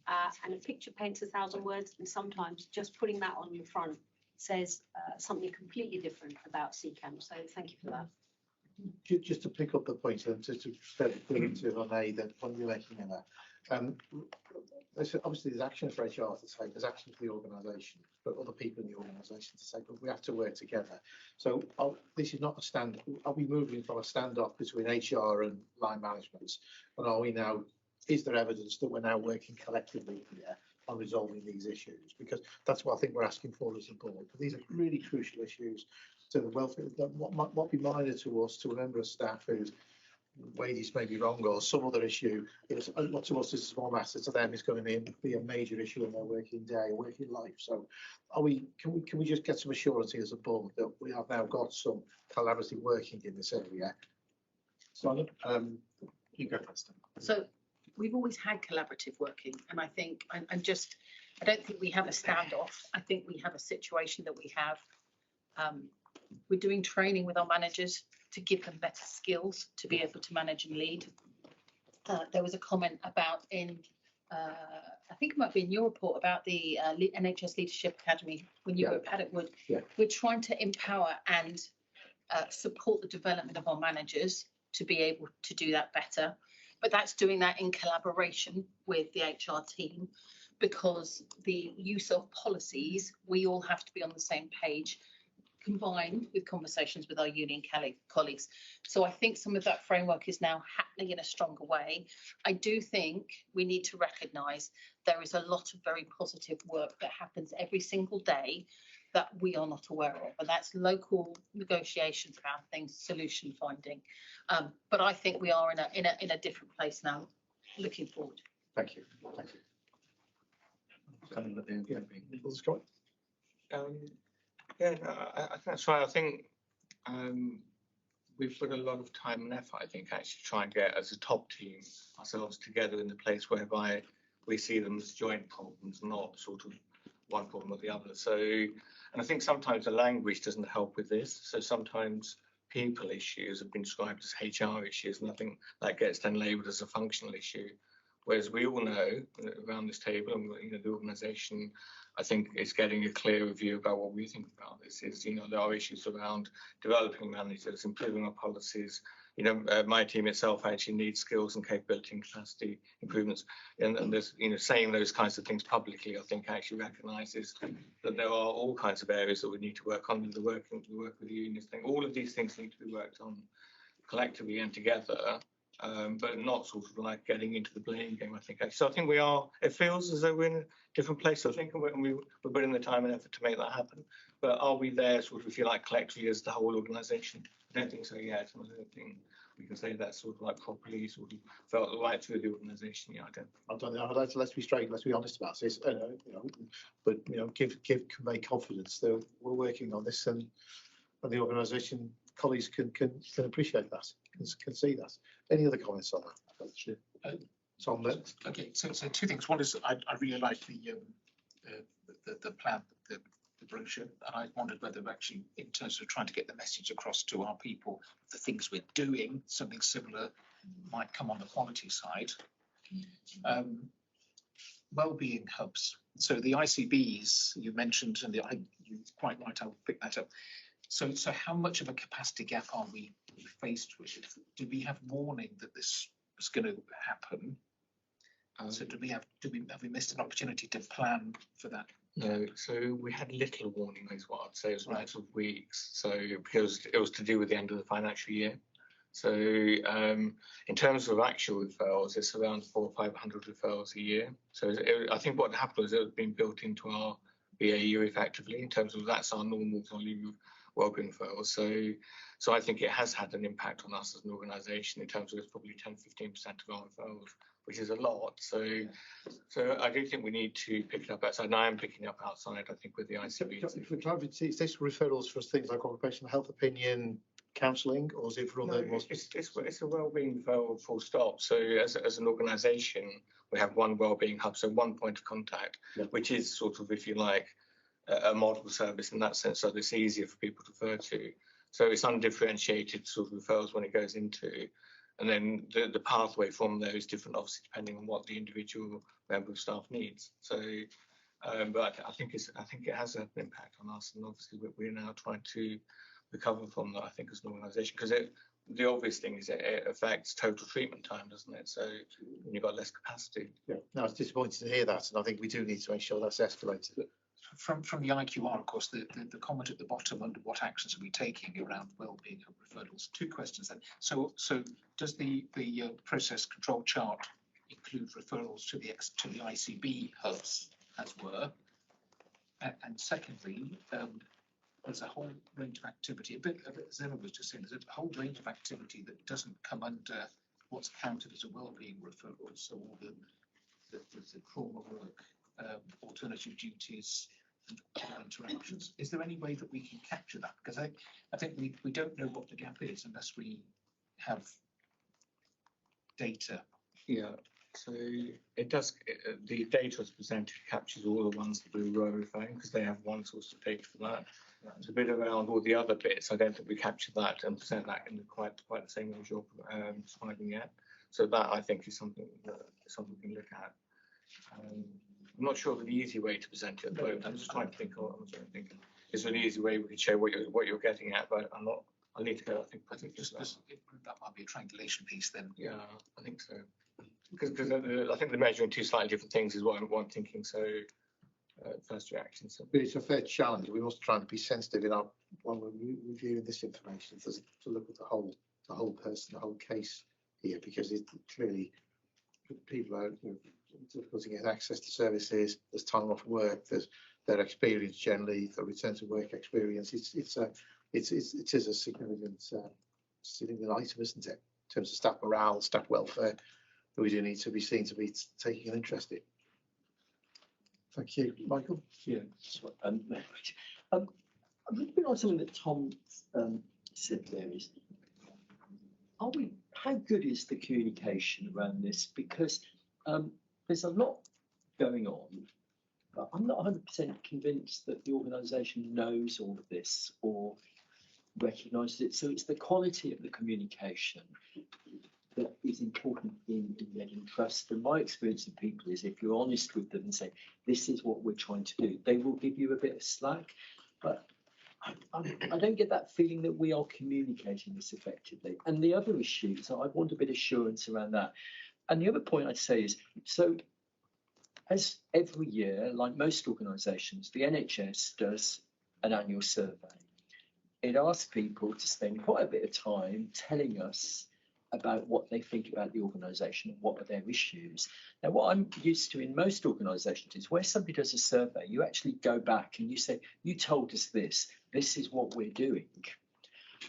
and a picture paints 1,000 words, and sometimes just putting that on your front says something completely different about CCAM. So thank you for that. Just to pick up the point, and to to Renee, that when you're making that, obviously there's action for HR to take, there's action for the organisation, but other people in the organisation to say, but we have to work together. So this is not a stand. Are we moving from a standoff between HR and line management, and are we now? Is there evidence that we're now working collectively here on resolving these issues? Because that's what I think we're asking for as a board. But these are really crucial issues to the welfare. What might be minor to us, to a member of staff whose wages may be wrong or some other issue, what to us is a small matter, to them is going to be a major issue in their working day, working life. So can we just get some assurance as a board that we have now got some collaborative working in this area? Simon, you go first. So we've always had collaborative working, and I think I don't think we have a standoff. I think we have a situation that we have. We're doing training with our managers to give them better skills to be able to manage and lead. There was a comment about I think it might be in your report about the NHS Leadership Academy when you were at Paddock Wood. Yeah. We're trying to empower and support the development of our managers to be able to do that better. But that's doing that in collaboration with the HR team, because the use of policies, we all have to be on the same page, combined with conversations with our union colleagues. So I think some of that framework is now happening in a stronger way. I do think we need to recognise there is a lot of very positive work that happens every single day that we are not aware of, and that's local negotiations around things, solution finding. But I think we are in a different place now, looking forward. Thank you. Thank you. Yeah, no, I think that's right. I think we've put a lot of time and effort, I think, actually try and get as a top team ourselves together in the place whereby we see them as joint problems, not sort of one problem or the other. So, and I think sometimes the language doesn't help with this. So sometimes people issues have been described as HR issues, and I think that gets then labelled as a functional issue. Whereas we all know around this table, and the organisation, I think, is getting a clearer view about what we think about this. Is there are issues around developing managers, improving our policies. My team itself actually needs skills and capability and capacity improvements, and there's saying those kinds of things publicly, I think, actually recognises that there are all kinds of areas that we need to work on. The work with the unions thing, all of these things need to be worked on collectively and together. But not sort of like getting into the blame game, I think. So I think we are, it feels as though we're in a different place, I think, and we're putting the time and effort to make that happen. But are we there sort of, if you like, collectively as the whole organisation? I don't think so yet. And I don't think we can say that sort of like properly sort of felt right through the organisation. Yeah, I don't know. Let's be straight, let's be honest about this, but convey confidence that we're working on this, and the organisation colleagues can appreciate that, can see that. Any other comments on that? Tom, okay, so 2 things. One is I really like the plan, the brochure, and I wondered whether actually, in terms of trying to get the message across to our people, the things we're doing, something similar might come on the quality side. Wellbeing hubs. So the ICBs you mentioned, and you're quite right, I'll pick that up. So how much of a capacity gap are we faced with? Do we have warning that this is going to happen? So have we missed an opportunity to plan for that? No, so we had little warning is what I'd say. It was a matter of weeks. So because it was to do with the end of the financial year. So in terms of actual referrals, it's around 400 or 500 referrals a year. So I think what happened was it had been built into our BAU effectively in terms of that's our normal volume of wellbeing referrals. So I think it has had an impact on us as an organisation in terms of it's probably 10-15% of our referrals, which is a lot. So I do think we need to pick it up outside. And I am picking it up outside, I think, with the ICB. For clarity, is this referrals for things like occupational health opinion, counselling, or is it for other? No, it's a wellbeing referral full stop. So as an organisation, we have one wellbeing hub, so one point of contact, which is sort of, if you like, a model service in that sense, so it's easier for people to refer to. So it's undifferentiated sort of referrals when it goes into, and then the pathway from there is different, obviously, depending on what the individual member of staff needs. So, but I think it has an impact on us, and obviously we're now trying to recover from that, I think, as an organisation, because the obvious thing is it affects total treatment time, doesn't it? So when you've got less capacity. Yeah, no, I was disappointed to hear that, and I think we do need to make sure that's escalated. From the IQR, of course, the comment at the bottom under what actions are we taking around wellbeing and referrals. Two questions then. So does the process control chart include referrals to the ICB hubs, as were? And secondly, there's a whole range of activity, a bit as Emma was just saying, there's a whole range of activity that doesn't come under what's counted as a wellbeing referral. So all the trauma work, alternative duties, and other interactions. Is there any way that we can capture that? Because I think we don't know what the gap is unless we have data. Yeah. So it does. The data as presented captures all the ones that we were referring, because they have one source of data for that. There's a bit around all the other bits. I don't think we captured that and present that in quite the same way as you're describing yet. So that, I think, is something we can look at. I'm not sure of the easy way to present it at the moment. I'm just trying to think. Is there an easy way we could show what you're getting at? But I'm not. I need to go. I think that might be a triangulation piece then. Yeah, I think so. Because I think the measuring two slightly different things is what I'm thinking. So first reaction. So. But it's a fair challenge. We must try and be sensitive in our when we're reviewing this information to look at the whole person, the whole case here, because it clearly people are difficult to get access to services. There's time off work. There's their experience generally, the return to work experience. It is a significant item, isn't it? In terms of staff morale, staff welfare, that we do need to be seen to be taking an interest in. Thank you, Michael. Yeah. I'm going to on something that Tom said there is, how good is the communication around this? Because there's a lot going on, but I'm not 100% convinced that the organisation knows all of this or recognises it. So it's the quality of the communication that is important in getting trust. And my experience of people is if you're honest with them and say, this is what we're trying to do, they will give you a bit of slack. But I don't get that feeling that we are communicating this effectively. And the other issue, so I want a bit of assurance around that. And the other point I'd say is, so as every year, like most organisations, the NHS does an annual survey. It asks people to spend quite a bit of time telling us about what they think about the organisation and what are their issues. Now, what I'm used to in most organisations is where somebody does a survey, you actually go back and you say, you told us this is what we're doing.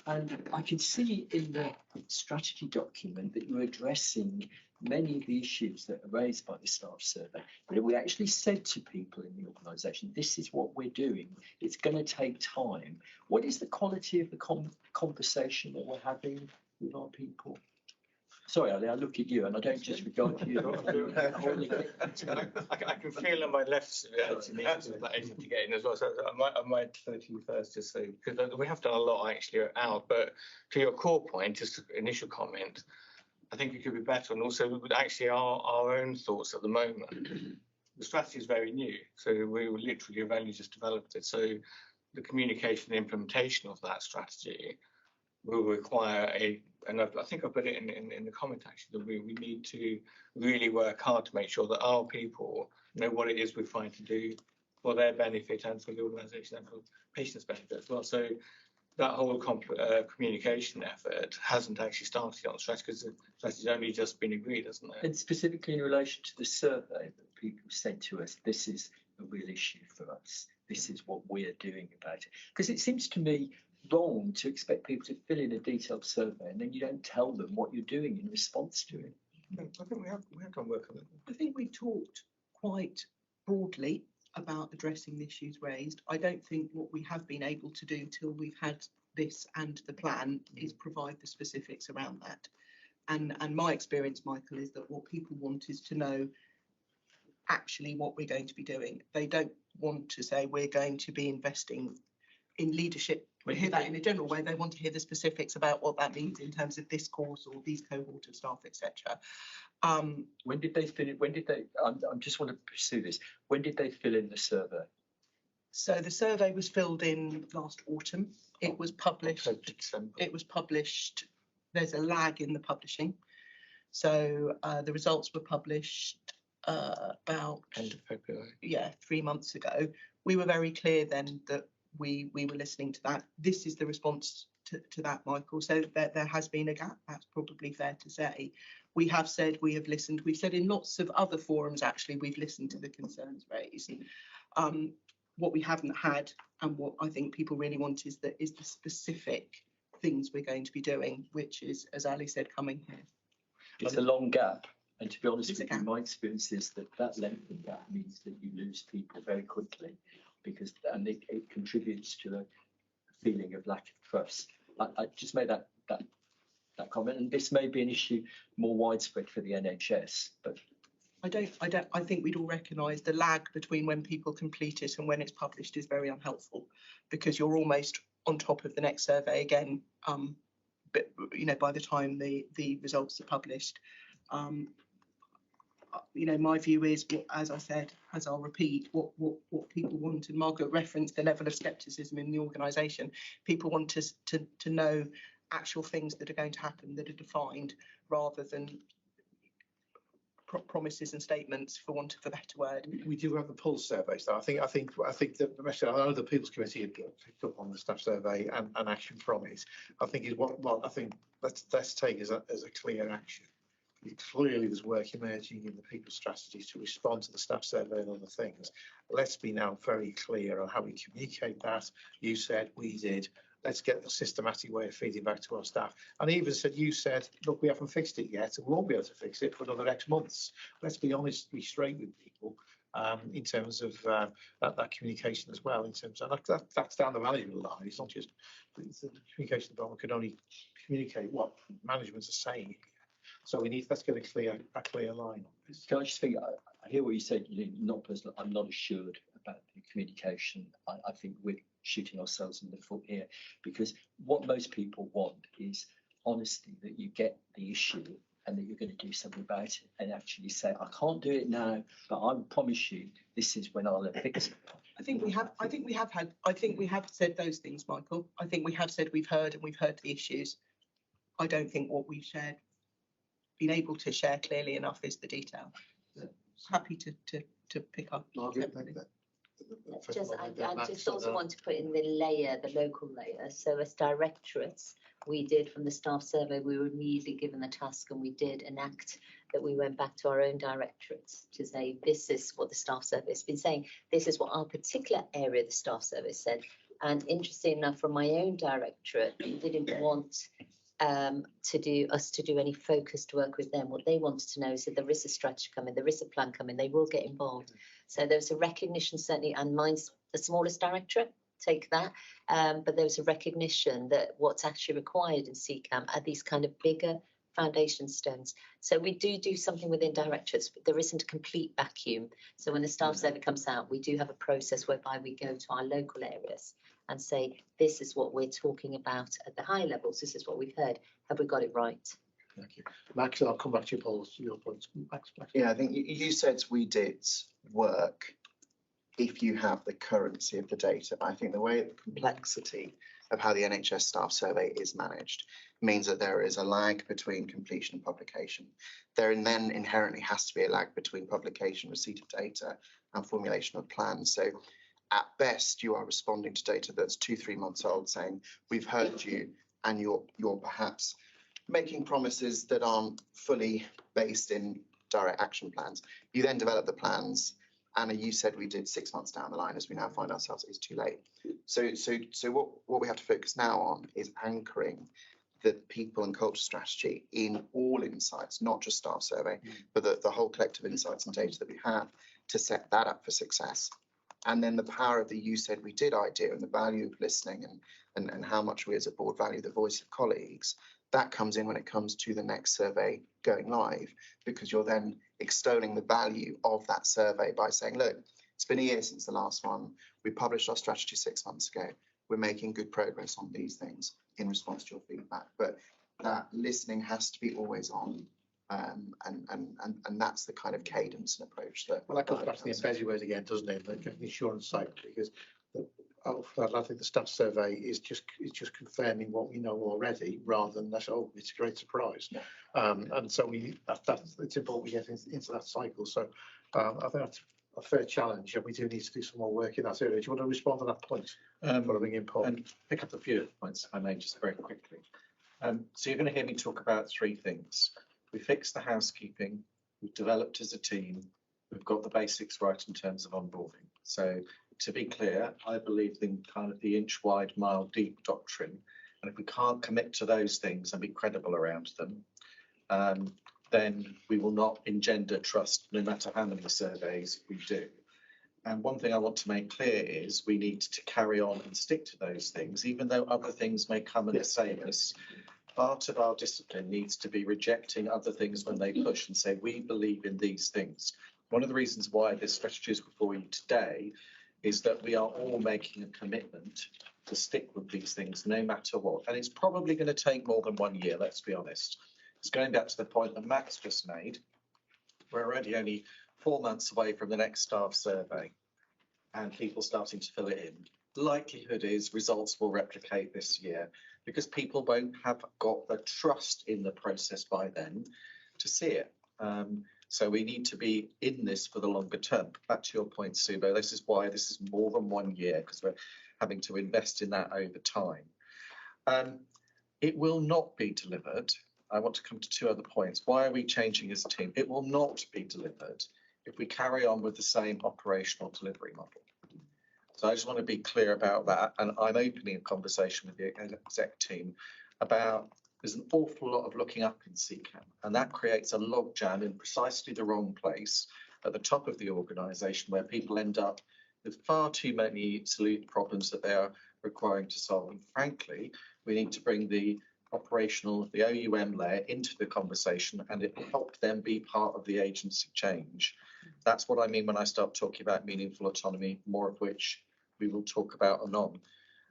And I can see in the strategy document that you're addressing many of the issues that are raised by the staff survey. But if we actually said to people in the organisation, this is what we're doing, it's going to take time. What is the quality of the conversation that we're having with our people? Sorry, Ali, I look at you and I don't just regard you. I can feel on my left that agent to get in as well. So I might throw to you first, just so, because we have done a lot actually out. But to your core point, just an initial comment, I think it could be better. And also, actually, our own thoughts at the moment. The strategy is very new, so we literally have only just developed it. So the communication and implementation of that strategy will require and I think I put it in the comment actually, that we need to really work hard to make sure that our people know what it is we're trying to do for their benefit and for the organisation and for patients' benefit as well. So that whole communication effort hasn't actually started on the strategy because the strategy's only just been agreed, hasn't it? And specifically in relation to the survey that people said to us, this is a real issue for us. This is what we're doing about it. Because it seems to me wrong to expect people to fill in a detailed survey and then you don't tell them what you're doing in response to it. I think we have done work on it. I think we've talked quite broadly about addressing the issues raised. I don't think what we have been able to do till we've had this and the plan is provide the specifics around that. And my experience, Michael, is that what people want is to know actually what we're going to be doing. They don't want to say we're going to be investing in leadership. We hear that in a general way. They want to hear the specifics about what that means in terms of this course or these cohort of staff, etc. When did they fill it? When did they? I just want to pursue this. When did they fill in the survey? So the survey was filled in last autumn. It was published. It was published. There's a lag in the publishing. So the results were published about end of February. Yeah, 3 months ago. We were very clear then that we were listening to that. This is the response to that, Michael. So there has been a gap. That's probably fair to say. We have said we have listened. We've said in lots of other forums, actually, we've listened to the concerns raised. What we haven't had and what I think people really want is the specific things we're going to be doing, which is, as Ali said, coming here. It's a long gap. And to be honest with you, my experience is that length of gap means that you lose people very quickly because it contributes to a feeling of lack of trust. I just made that comment, and this may be an issue more widespread for the NHS, but I think we'd all recognise the lag between when people complete it and when it's published is very unhelpful because you're almost on top of the next survey again. But by the time the results are published, my view is, as I said, as I'll repeat, what people want, and Margaret referenced the level of scepticism in the organisation. People want us to know actual things that are going to happen that are defined rather than promises and statements, for want of a better word. We do have the pulse survey, so I think the message, I know the People's Committee have picked up on the staff survey and action from it. I think is what I think let's take as a clear action. Clearly, there's work emerging in the people's strategies to respond to the staff survey and other things. Let's be now very clear on how we communicate that. You said, we did. Let's get a systematic way of feeding back to our staff. And even said, you said, look, we haven't fixed it yet, and we won't be able to fix it for another X months. Let's be honest, be straight with people in terms of that communication as well. In terms of that's down the management line. It's not just the communication department can only communicate what managements are saying. So let's get a clear line. Can I just think? I hear what you said. Not personally, I'm not assured about the communication. I think we're shooting ourselves in the foot here because what most people want is honesty, that you get the issue and that you're going to do something about it and actually say, I can't do it now, but I promise you this is when I'll fix it. I think we have said those things, Michael. I think we have said we've heard the issues. I don't think what we've been able to share clearly enough is the detail. Happy to pick up. I just also want to put in the local layer. So as directorates, we did from the staff survey, we were immediately given the task and we did enact that we went back to our own directorates to say, this is what the staff survey has been saying. This is what our particular area of the staff survey said. And interesting enough, from my own directorate, we didn't want to do any focused work with them. What they wanted to know is that there is a strategy coming, there is a plan coming, they will get involved. So there was a recognition, certainly, and mine's the smallest directorate, take that, but there was a recognition that what's actually required in CCAM are these kind of bigger foundation stones. So we do something within directorates, but there isn't a complete vacuum. So when the staff survey comes out, we do have a process whereby we go to our local areas and say, this is what we're talking about at the high levels. This is what we've heard. Have we got it right? Thank you. Max, I'll come back to your points. Max. Yeah, I think you said we did work if you have the currency of the data. But I think the way the complexity of how the NHS staff survey is managed means that there is a lag between completion and publication. There then inherently has to be a lag between publication, receipt of data, and formulation of plans. So at best, you are responding to data that's 2-3 months old, saying, we've heard you, and you're perhaps making promises that aren't fully based in direct action plans. You then develop the plans. Anna, you said we did 6 months down the line, as we now find ourselves it's too late. So what we have to focus now on is anchoring the people and culture strategy in all insights, not just staff survey, but the whole collective insights and data that we have to set that up for success. And then the power of the you said we did idea and the value of listening and how much we as a board value the voice of colleagues, that comes in when it comes to the next survey going live, because you're then extolling the value of that survey by saying, look, it's been a year since the last one. We published our strategy 6 months ago. We're making good progress on these things in response to your feedback. But that listening has to be always on. And that's the kind of cadence and approach that. Well, that goes back to the embedded word again, doesn't it? The insurance cycle, because I think the staff survey is just confirming what we know already, rather than that. Oh, it's a great surprise. Yeah. And so it's important we get into that cycle. So I think that's a fair challenge, and we do need to do some more work in that area. Do you want to respond to that point? Following in, Paul. And pick up a few points, if I may, just very quickly. So you're going to hear me talk about three things. We fixed the housekeeping, we've developed as a team, we've got the basics right in terms of onboarding. So to be clear, I believe in kind of the inch wide, mile deep doctrine. And if we can't commit to those things and be credible around them, then we will not engender trust no matter how many surveys we do. And one thing I want to make clear is we need to carry on and stick to those things, even though other things may come and save us. Part of our discipline needs to be rejecting other things when they push and say, we believe in these things. One of the reasons why this strategy is before you today is that we are all making a commitment to stick with these things no matter what. And it's probably going to take more than 1 year, let's be honest. It's going back to the point that Max just made. We're already only 4 months away from the next staff survey and people starting to fill it in. The likelihood is results will replicate this year because people won't have got the trust in the process by then to see it. So we need to be in this for the longer term. Back to your point, Subo, this is why this is more than 1 year, because we're having to invest in that over time. It will not be delivered. I want to come to two other points. Why are we changing as a team? It will not be delivered if we carry on with the same operational delivery model. So I just want to be clear about that. And I'm opening a conversation with the exec team about there's an awful lot of looking up in CCAM, and that creates a logjam in precisely the wrong place at the top of the organisation, where people end up with far too many problems that they are requiring to solve. And frankly, we need to bring the operational, the OUM layer into the conversation, and it will help them be part of the agency change. That's what I mean when I start talking about meaningful autonomy, more of which we will talk about anon.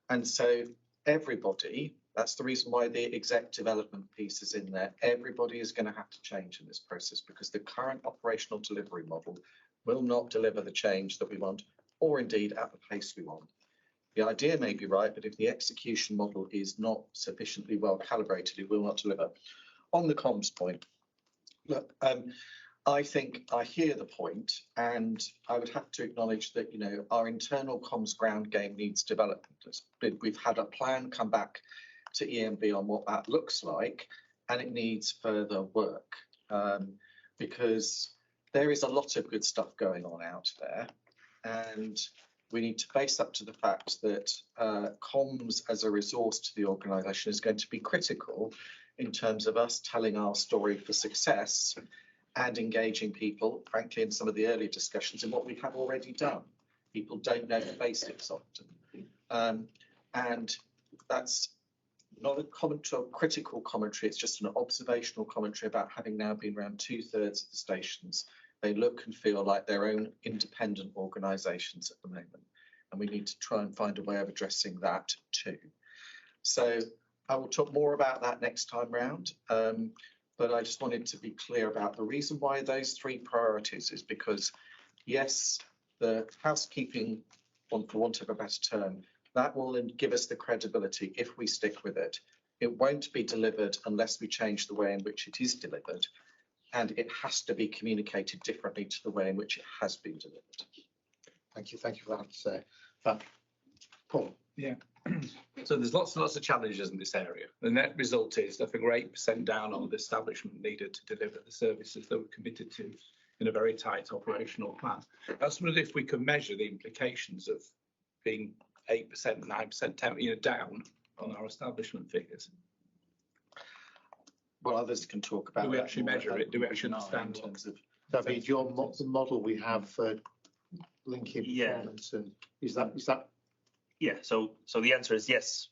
And so everybody, that's the reason why the exec development piece is in there. Everybody is going to have to change in this process because the current operational delivery model will not deliver the change that we want, or indeed at the pace we want. The idea may be right, but if the execution model is not sufficiently well calibrated, it will not deliver. On the comms point, look, I think I hear the point, and I would have to acknowledge that, you know, our internal comms ground game needs development. We've had a plan come back to EMB on what that looks like, and it needs further work because there is a lot of good stuff going on out there, and we need to face up to the fact that comms as a resource to the organisation is going to be critical in terms of us telling our story for success and engaging people, frankly, in some of the earlier discussions in what we have already done. People don't know the basics often. And that's not a critical commentary, it's just an observational commentary about having now been around 2/3 of the stations. They look and feel like their own independent organisations at the moment. And we need to try and find a way of addressing that too. So I will talk more about that next time round. But I just wanted to be clear about the reason why those three priorities is because, yes, the housekeeping, for want of a better term, that will give us the credibility if we stick with it. It won't be delivered unless we change the way in which it is delivered. And it has to be communicated differently to the way in which it has been delivered. Thank you for that. Paul? Yeah. So there's lots and lots of challenges in this area. The net result is, I think, we're 8% down on the establishment needed to deliver the services that we're committed to in a very tight operational plan. That's what if we can measure the implications of being 8%, 9%, down on our establishment figures. Well, others can talk about. Do we that actually more measure it? Do we actually in understand terms of? David, the model we have for linking performance, and is that? Yeah, so the answer is yes.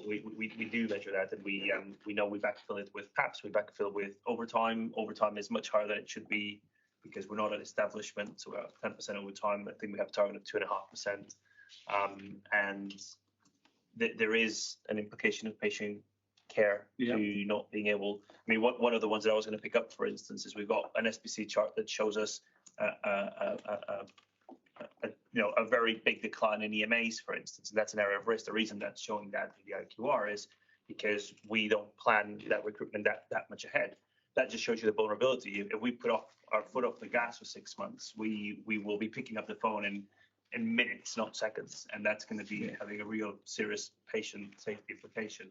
We do measure that, and we know we backfill it with PAPs, we backfill with overtime. Overtime is much higher than it should be because we're not an establishment, so we're at 10% overtime. I think we have a target of 2.5%, and there is an implication of patient care to not being able. I mean, one of the ones that I was going to pick up, for instance, is we've got an SPC chart that shows us a very big decline in EMAs, for instance, and that's an area of risk. The reason that's showing that in the IQR is because we don't plan that recruitment that much ahead. That just shows you the vulnerability. If we put our foot off the gas for 6 months, we will be picking up the phone in minutes, not seconds, and that's going to be having a real serious patient safety implication.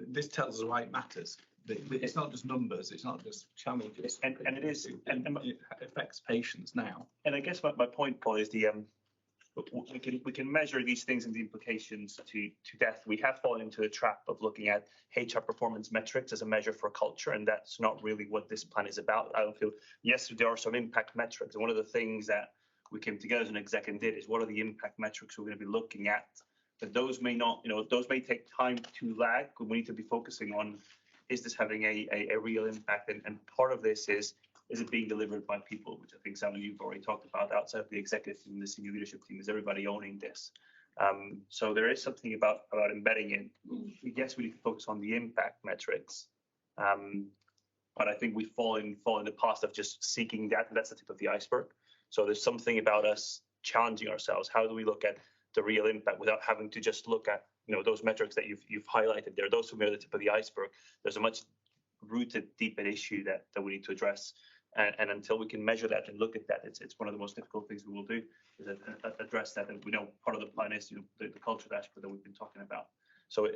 This tells us why it matters. It's not just numbers, it's not just challenges. And it is, and it affects patients now. And I guess my point, Paul, is we can measure these things and the implications to death. We have fallen into the trap of looking at HR performance metrics as a measure for culture, and that's not really what this plan is about. I don't feel, yes, there are some impact metrics, and one of the things that we came together as an exec and did is what are the impact metrics we're going to be looking at. But those may not, those may take time to lag. We need to be focusing on, is this having a real impact? And part of this is it being delivered by people, which I think some of you've already talked about outside of the executive team, the senior leadership team, is everybody owning this. So there is something about embedding it. Yes, we need to focus on the impact metrics. But I think we fall in the path of just seeking that, and that's the tip of the iceberg. So there's something about us challenging ourselves. How do we look at the real impact without having to just look at those metrics that you've highlighted there? Those who are the tip of the iceberg. There's a much rooted, deeper issue that we need to address. And until we can measure that and look at that, it's one of the most difficult things we will do is address that. And we know part of the plan is the culture dashboard that we've been talking about. So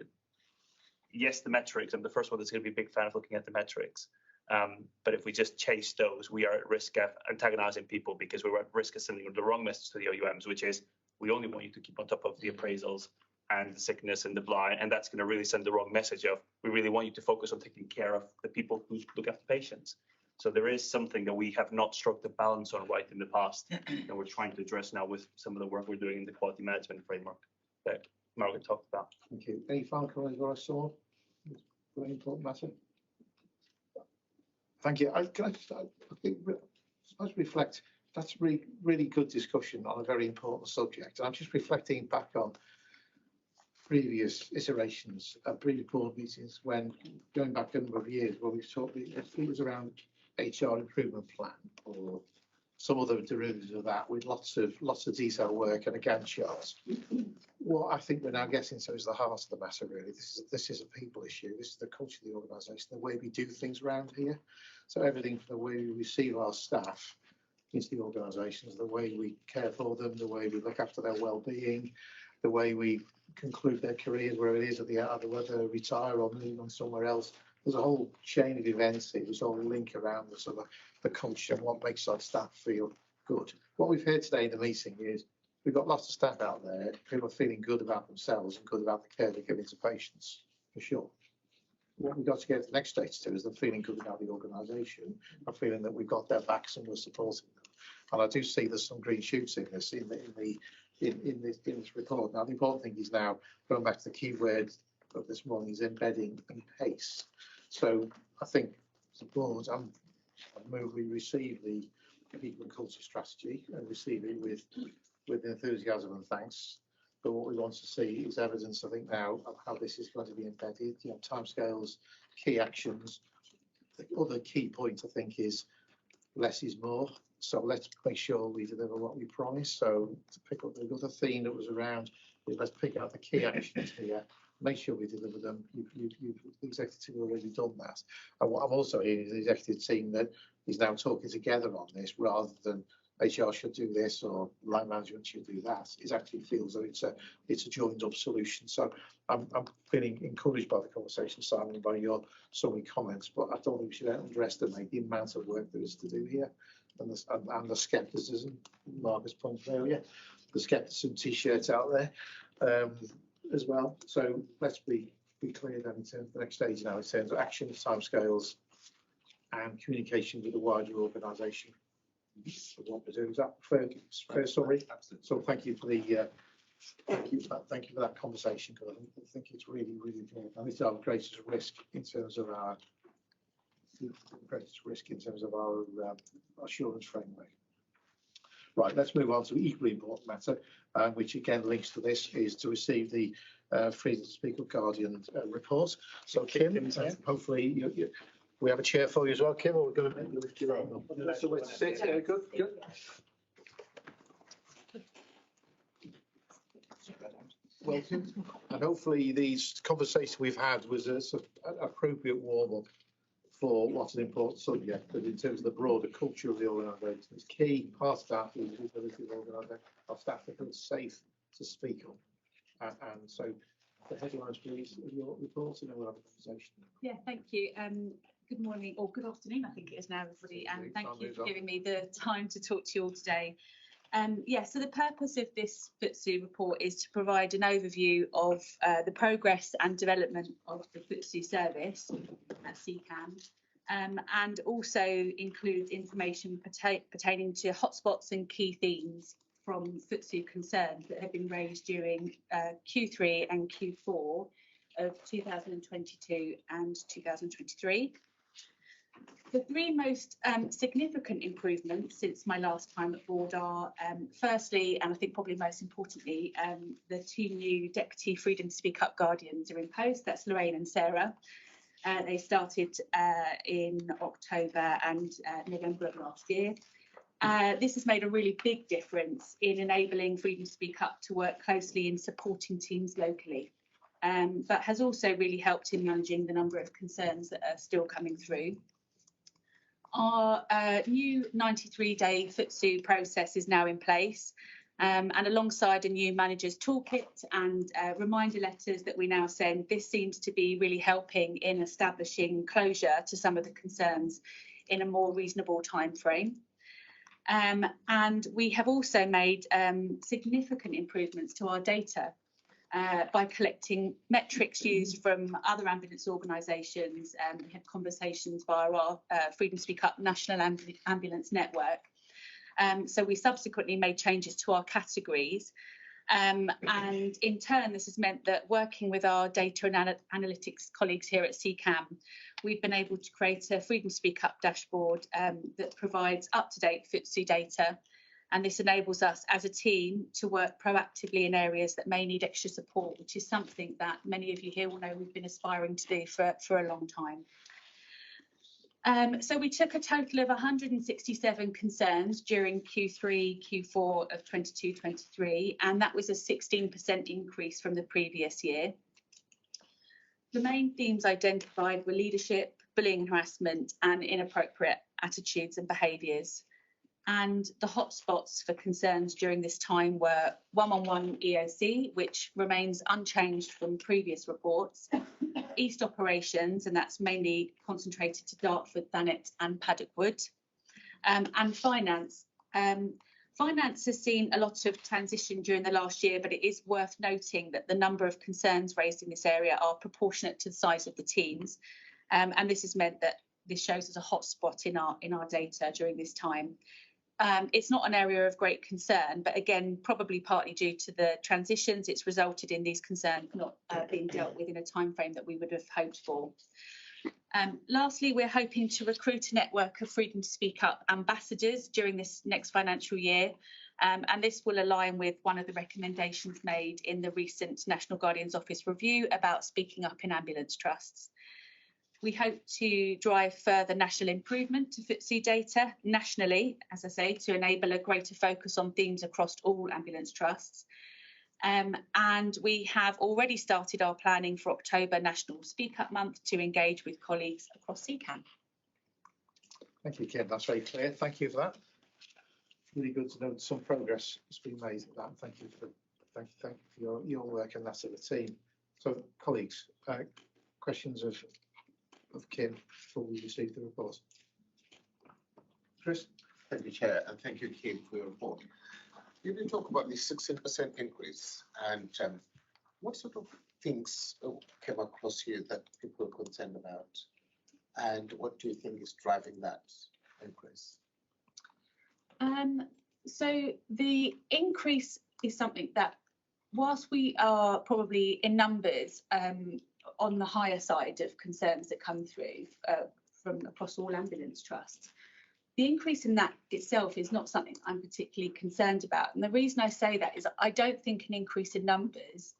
yes, the metrics. I'm the first one that's going to be a big fan of looking at the metrics. But if we just chase those, we are at risk of antagonizing people because we're at risk of sending the wrong message to the OUMs, which is we only want you to keep on top of the appraisals and the sickness and the blind, and that's going to really send the wrong message of we really want you to focus on taking care of the people who look after patients. So there is something that we have not struck the balance on right in the past, and we're trying to address now with some of the work we're doing in the quality management framework that Margaret talked about. Thank you. Any final comments what I saw? Very important matter. Thank you. I think let's reflect. That's really good discussion on a very important subject. And I'm just reflecting back on previous iterations of previous board meetings when going back a number of years when we've talked, it was around HR improvement plan or some other derivatives of that with lots of detailed work and a Gantt charts. What I think we're now getting to is the heart of the matter, really. This is a people issue. This is the culture of the organisation, the way we do things around here. So everything from the way we receive our staff into the organisations, the way we care for them, the way we look after their well-being, the way we conclude their careers, where it is at the end, whether they retire or move on somewhere else. There's a whole chain of events here which all link around the sort of the culture and what makes our staff feel good. What we've heard today in the meeting is we've got lots of staff out there who are feeling good about themselves and good about the care they're giving to patients, for sure. What we've got to get to the next stage to is them feeling good about the organisation and feeling that we've got their backs and we're supporting them. And I do see there's some green shoots in this in this report. Now the important thing is now going back to the key word of this morning is embedding and pace. So I think as a board, I move we receive the people and culture strategy and receive it with enthusiasm and thanks. But what we want to see is evidence, I think, now of how this is going to be embedded, timescales, key actions. The other key point, I think, is less is more. So let's make sure we deliver what we promise. So to pick up the other theme that was around, is let's pick out the key actions here, make sure we deliver them. The executive team have already done that. And what I'm also hearing is the executive team that is now talking together on this rather than HR should do this or line management should do that. It actually feels that it's a joined up solution. So I'm feeling encouraged by the conversation, Simon, by your so many comments, but I don't think we should underestimate the amount of work there is to do here and the skepticism. Marcus pointed out earlier, the skepticism t-shirts out there as well. So let's be clear then in terms of the next stage now in terms of action, timescales and communication with the wider organisation. What we're doing. Is that fair summary? Absolutely. So thank you for the thank you for that conversation, because I think it's really important. And this is our greatest risk in terms of our assurance framework. Right, let's move on to the equally important matter, which again links to this, is to receive the Freedom to Speak Up Guardian report. So Kim, hopefully we have a chair for you as well, Kim, or we're going to make you lift your arm up. That's the way to sit. Yeah, good. Welcome. And hopefully these conversations we've had was an appropriate warm-up for what's an important subject, but in terms of the broader culture of the organisation, it's key. Part of that is the ability of organisation, our staff to feel safe to speak up. And so the headlines, please, of your reports, and then we'll have a conversation. Yeah, thank you. Good morning, or good afternoon, I think it is now, everybody, and thank you for giving me the time to talk to you all today. So the purpose of this FTSE report is to provide an overview of the progress and development of the FTSE service at CCAM, and also includes information pertaining to hotspots and key themes from FTSE concerns that have been raised during Q3 and Q4 of 2022 and 2023. The three most significant improvements since my last time at board are, firstly, and I think probably most importantly, the two new Deputy Freedom to Speak Up Guardians are in post. That's Lorraine and Sarah. They started in October and November of last year. This has made a really big difference in enabling Freedom to Speak Up to work closely in supporting teams locally, but has also really helped in managing the number of concerns that are still coming through. Our new 93-day FTSE process is now in place, and alongside a new manager's toolkit and reminder letters that we now send, this seems to be really helping in establishing closure to some of the concerns in a more reasonable time frame. And we have also made significant improvements to our data by collecting metrics used from other ambulance organisations. We had conversations via our Freedom to Speak Up National Ambulance Network. So we subsequently made changes to our categories. And in turn, this has meant that working with our data and analytics colleagues here at CCAM, we've been able to create a Freedom to Speak Up dashboard that provides up-to-date FTSE data. And this enables us as a team to work proactively in areas that may need extra support, which is something that many of you here will know we've been aspiring to do for a long time. So we took a total of 167 concerns during Q3, Q4 of 22-23, and that was a 16% increase from the previous year. The main themes identified were leadership, bullying, harassment, and inappropriate attitudes and behaviours. And the hotspots for concerns during this time were one-on-one EOC, which remains unchanged from previous reports, East operations, and that's mainly concentrated to Dartford, Thanet and Paddock Wood, and finance. Finance has seen a lot of transition during the last year, but it is worth noting that the number of concerns raised in this area are proportionate to the size of the teams, and this has meant that this shows as a hotspot in our data during this time. It's not an area of great concern, but again, probably partly due to the transitions, it's resulted in these concerns not being dealt with in a timeframe that we would have hoped for. Lastly, we're hoping to recruit a network of Freedom to Speak Up ambassadors during this next financial year, and this will align with one of the recommendations made in the recent National Guardian's Office review about speaking up in ambulance trusts. We hope to drive further national improvement to FTSE data nationally, as I say, to enable a greater focus on themes across all ambulance trusts. And we have already started our planning for October National Speak Up Month to engage with colleagues across CCAM. Thank you, Kim. That's very clear. Thank you for that. really good to know that some progress has been made at that. Thank you for your work and that of the team. So, colleagues, questions of Kim before we receive the report. Chris? Thank you, Chair, and thank you, Kim, for your report. You did talk about the 16% increase, and what sort of things came across you that people are concerned about? And what do you think is driving that increase? So the increase is something that, whilst we are probably in numbers on the higher side of concerns that come through from across all ambulance trusts, the increase in that itself is not something I'm particularly concerned about. And the reason I say that is I don't think an increase in numbers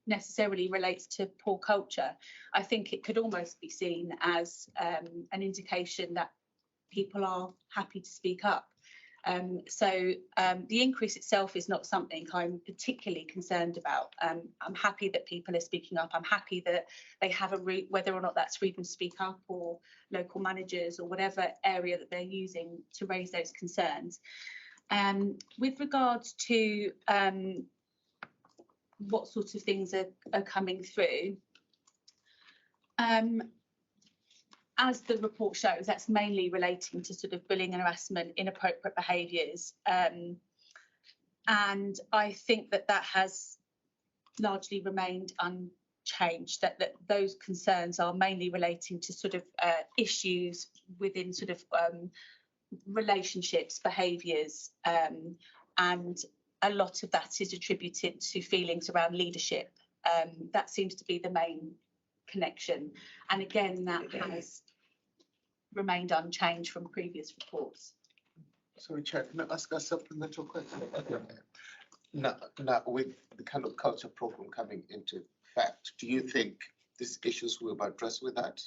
necessarily relates to poor culture. I think it could almost be seen as an indication that people are happy to speak up. So the increase itself is not something I'm particularly concerned about. I'm happy that people are speaking up. I'm happy that they have a route, whether or not that's Freedom to Speak Up or local managers or whatever area that they're using to raise those concerns. With regards to what sorts of things are coming through, as the report shows, that's mainly relating to sort of bullying and harassment, inappropriate behaviours. And I think that has largely remained unchanged, that those concerns are mainly relating to sort of issues within sort of relationships, behaviours, and a lot of that is attributed to feelings around leadership. That seems to be the main connection, and again that has remained unchanged from previous reports. Sorry, Chair, can I ask a supplemental question? Now, with the kind of culture program coming into effect, do you think these issues will be addressed with that?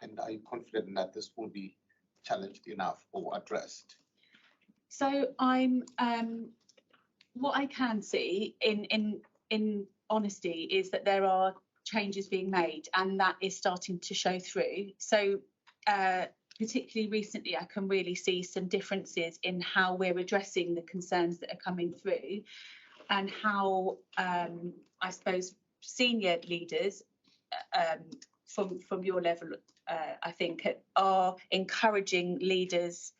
And are you confident that this will be challenged enough or addressed? So I'm what I can see in honesty is that there are changes being made, and that is starting to show through. So particularly recently, I can really see some differences in how we're addressing the concerns that are coming through, and how I suppose senior leaders from your level, I think, are encouraging leaders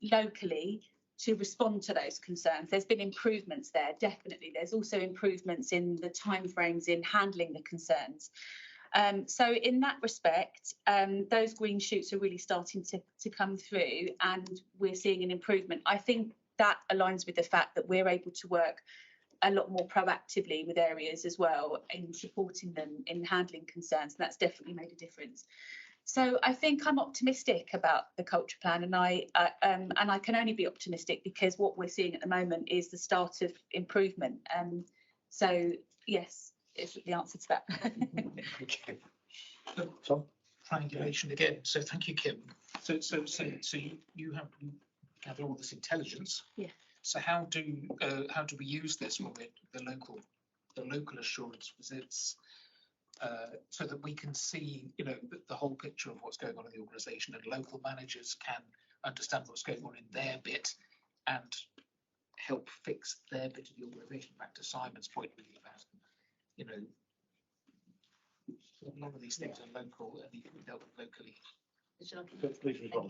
locally to respond to those concerns. There's been improvements there, definitely. There's also improvements in the timeframes in handling the concerns. So in that respect, those green shoots are really starting to come through, and we're seeing an improvement. I think that aligns with the fact that we're able to work a lot more proactively with areas as well in supporting them in handling concerns, and that's definitely made a difference. So I think I'm optimistic about the culture plan, and I can only be optimistic because what we're seeing at the moment is the start of improvement. So yes, is the answer to that. Okay. So triangulation again. So thank you, Kim. So you have to gather all this intelligence. Yeah. So how do we use this with the local assurance visits? So that we can see, the whole picture of what's going on in the organisation, and local managers can understand what's going on in their bit and help fix their bit of the organisation. Back to Simon's point, really, about, a lot of these things are local and need to be dealt with locally. Thank you,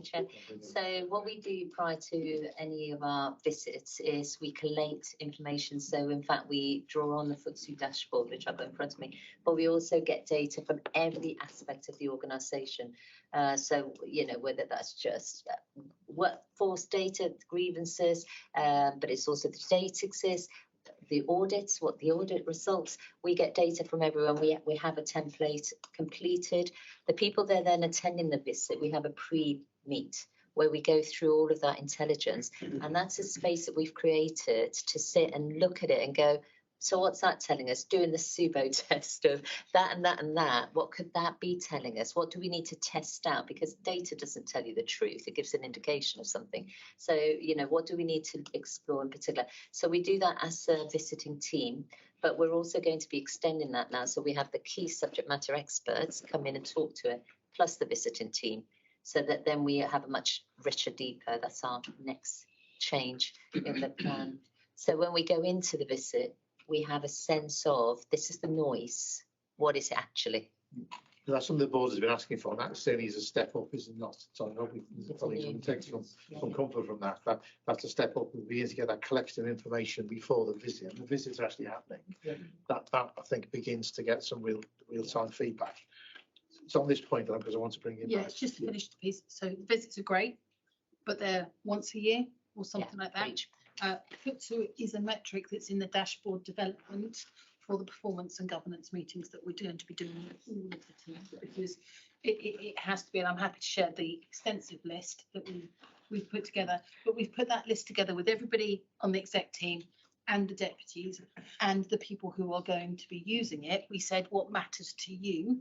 Chair. So what we do prior to any of our visits is we collate information. So in fact, we draw on the FTSE dashboard, which I've got in front of me, but we also get data from every aspect of the organisation. So, whether that's just workforce data, grievances, but it's also the data exists, the audits, what the audit results, we get data from everyone. We have a template completed. The people that are then attending the visit, we have a pre-meet where we go through all of that intelligence. And that's a space that we've created to sit and look at it and go, so what's that telling us? Doing the SUBO test of that and that and that. What could that be telling us? What do we need to test out? Because data doesn't tell you the truth. It gives an indication of something. So, what do we need to explore in particular? So we do that as a visiting team, but we're also going to be extending that now. So we have the key subject matter experts come in and talk to it, plus the visiting team, so that then we have a much richer, deeper. That's our next change in the plan. So when we go into the visit, we have a sense of, this is the noise, what is it actually? That's something the board has been asking for, and that certainly is a step up, is it not? So I hope the colleagues will take some comfort from that. That's a step up. We'll begin to get that collection of information before the visit, and the visit's actually happening. That I think begins to get some real time feedback. So on this point, because I want to bring in. Yeah, it's just to finish the piece. So visits are great, but they're once a year or something like that. FTSE is a metric that's in the dashboard development for the performance and governance meetings that we're going to be doing with all of the teams, because it has to be, and I'm happy to share the extensive list that we've put together, but we've put that list together with everybody on the exec team and the deputies and the people who are going to be using it. We said what matters to you.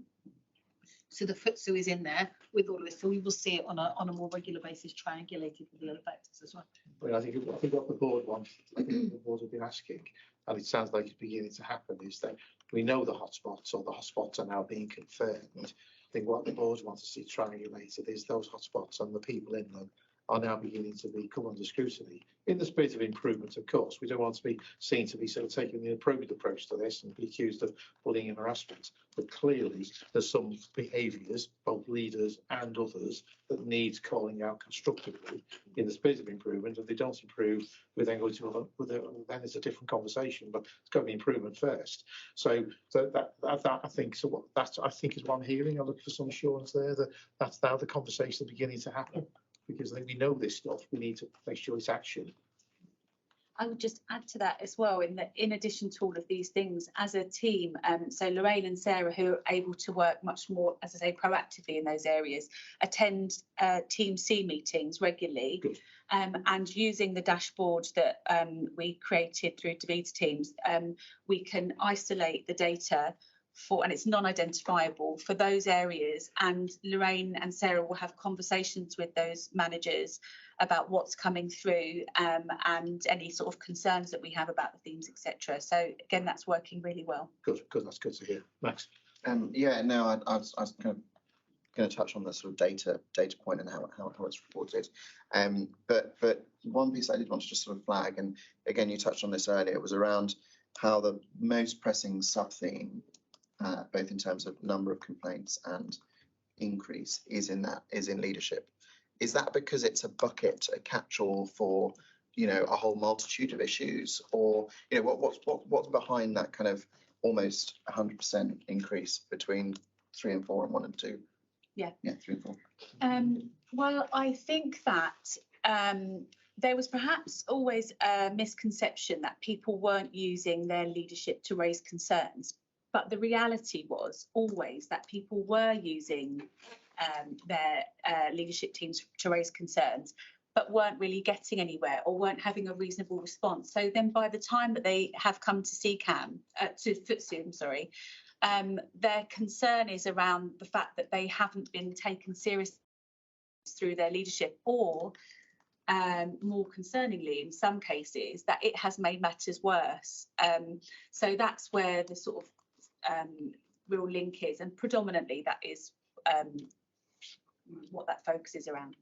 So the FTSE is in there with all of this, so we will see it on a more regular basis, triangulated with the other factors as well. Well, I think what the board wants, I think the board have been asking, and it sounds like it's beginning to happen, is that we know the hotspots, or the hotspots are now being confirmed. I think what the board wants to see triangulated is those hotspots and the people in them are now beginning to come under scrutiny. In the spirit of improvement, of course, we don't want to be seen to be sort of taking the appropriate approach to this and be accused of bullying and harassment. But clearly, there's some behaviours, both leaders and others, that needs calling out constructively in the spirit of improvement. If they don't improve, we're then going to then it's a different conversation. But it's got to be improvement first. So that I think I think is what I'm hearing. I look for some assurance there that that's now the conversation beginning to happen. Because I think we know this stuff, we need to make sure it's action. I would just add to that as well, in addition to all of these things, as a team, so Lorraine and Sarah, who are able to work much more, as I say, proactively in those areas, attend Team C meetings regularly, and using the dashboard that we created through DaVita Teams, we can isolate the data and it's non-identifiable for those areas, and Lorraine and Sarah will have conversations with those managers about what's coming through, and any sort of concerns that we have about the themes, etc. So again, that's working really well. Good, that's good to hear. Max? Yeah, no, I was kind of going to touch on the sort of data point and how it's reported. But one piece I did want to just sort of flag, and again, you touched on this earlier, was around how the most pressing sub-theme, both in terms of number of complaints and increase, is in leadership. Is that because it's a bucket, a catch-all for, a whole multitude of issues, or what's behind that kind of almost 100% increase between 3 and 4 and 1 and 2? Yeah, 3 and 4. Well, I think that there was perhaps always a misconception that people weren't using their leadership to raise concerns. But the reality was always that people were using their leadership teams to raise concerns, but weren't really getting anywhere or weren't having a reasonable response. So then by the time that they have come to FTSE, their concern is around the fact that they haven't been taken seriously through their leadership, or more concerningly, in some cases, that it has made matters worse. So that's where the sort of real link is, and predominantly that is what that focus is around.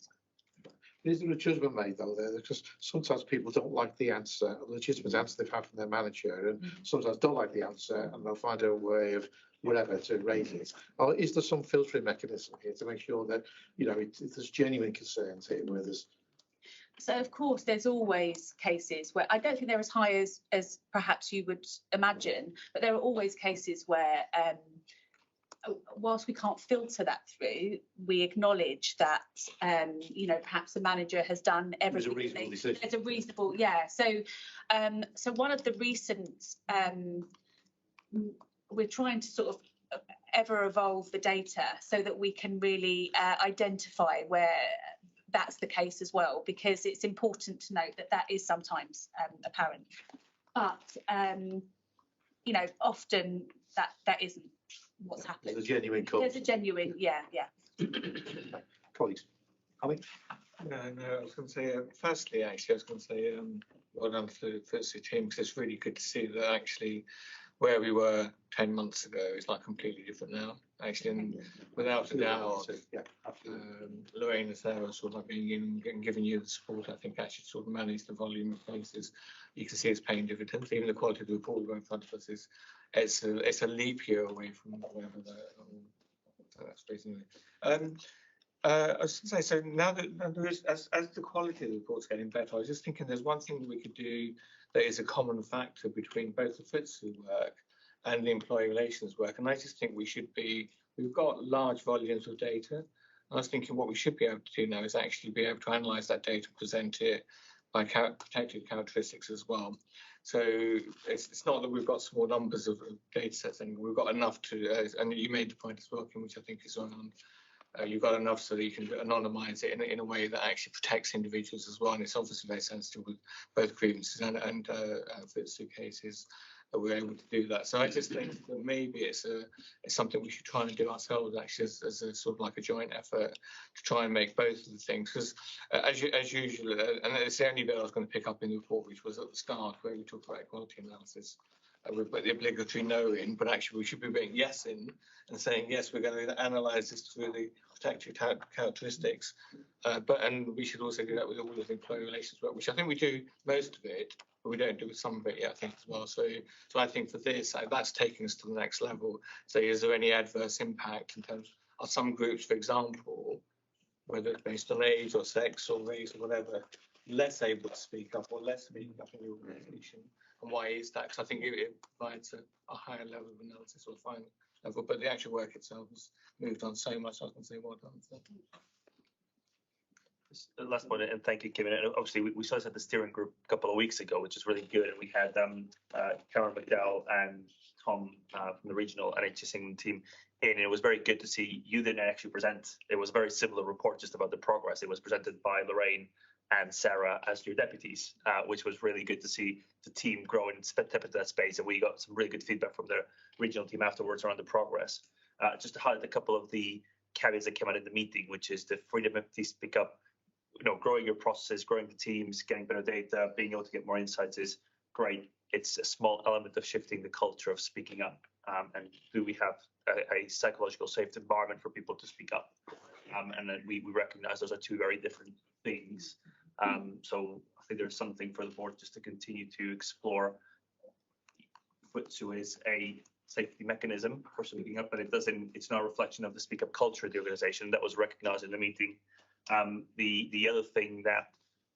Is there a judgment made though there? Because sometimes people don't like the answer, a legitimate answer they've had from their manager, and sometimes don't like the answer, and they'll find a way of whatever to raise it. Or is there some filtering mechanism here to make sure that if there's genuine concerns here where there's. So of course, there's always cases where I don't think they're as high as perhaps you would imagine, but there are always cases where, whilst we can't filter that through, we acknowledge that perhaps the manager has done everything. It's a reasonable decision. It's a reasonable, yeah. So one of the recent, we're trying to sort of ever evolve the data so that we can really identify where that's the case as well, because it's important to note that is sometimes apparent, but often that isn't what's happening. There's a genuine cause. There's a genuine, yeah. Colleagues, I mean, no, I was going to say, firstly, actually, I was going to say, well done to the FTSE team, because it's really good to see that actually where we were 10 months ago is like completely different now. actually, and without a doubt, Lorraine and Sarah sort of being in and giving you the support, I think actually sort of manage the volume of cases. You can see it's paying dividends. Even the quality of the report we've got in front of us is it's a leap year away from whatever that's basically. I was going to say, so now that there is, as the quality of the report's getting better, I was just thinking there's one thing that we could do that is a common factor between both the FTSE work and the employee relations work. And I just think we've got large volumes of data. I was thinking what we should be able to do now is actually be able to analyse that data, present it by protected characteristics as well. So it's not that we've got small numbers of data sets anymore. We've got enough to, and you made the point as well, Kim, which I think is around, you've got enough so that you can anonymise it in a way that actually protects individuals as well. And it's obviously very sensitive with both grievances and FTSE cases that we're able to do that. So I just think that maybe it's something we should try and do ourselves actually as a sort of like a joint effort to try and make both of the things. Because as usual, and it's the only bit I was going to pick up in the report, which was at the start where we talked about equality analysis. We've put the obligatory no in, but actually we should be putting yes in and saying, yes, we're going to analyse this through the protected characteristics. And we should also do that with all of the employee relations work, which I think we do most of it, but we don't do some of it yet, I think, as well. So I think for this, that's taking us to the next level. So is there any adverse impact in terms of some groups, for example, whether it's based on age or sex or race or whatever, less able to speak up or less speaking up in the organisation? And why is that? Because I think it provides a higher level of analysis or final level, but the actual work itself has moved on so much. I can say well done. So. Last point, and thank you, Kevin. And obviously, we saw this at the steering group a couple of weeks ago, which is really good. And we had Cameron McDowell and Tom from the regional NHS England team in. And it was very good to see you didn't actually present. It was a very similar report just about the progress. It was presented by Lorraine and Sarah as your deputies, which was really good to see the team grow and step into that space. And we got some really good feedback from the regional team afterwards around the progress. Just to highlight a couple of the caveats that came out in the meeting, which is the freedom to speak up, growing your processes, growing the teams, getting better data, being able to get more insights is great. It's a small element of shifting the culture of speaking up. And do we have a psychological safe environment for people to speak up? And then we recognize those are two very different things. So I think there's something for the board just to continue to explore. FTSE is a safety mechanism for speaking up, but it's not a reflection of the speak up culture of the organisation. That was recognised in the meeting. The other thing that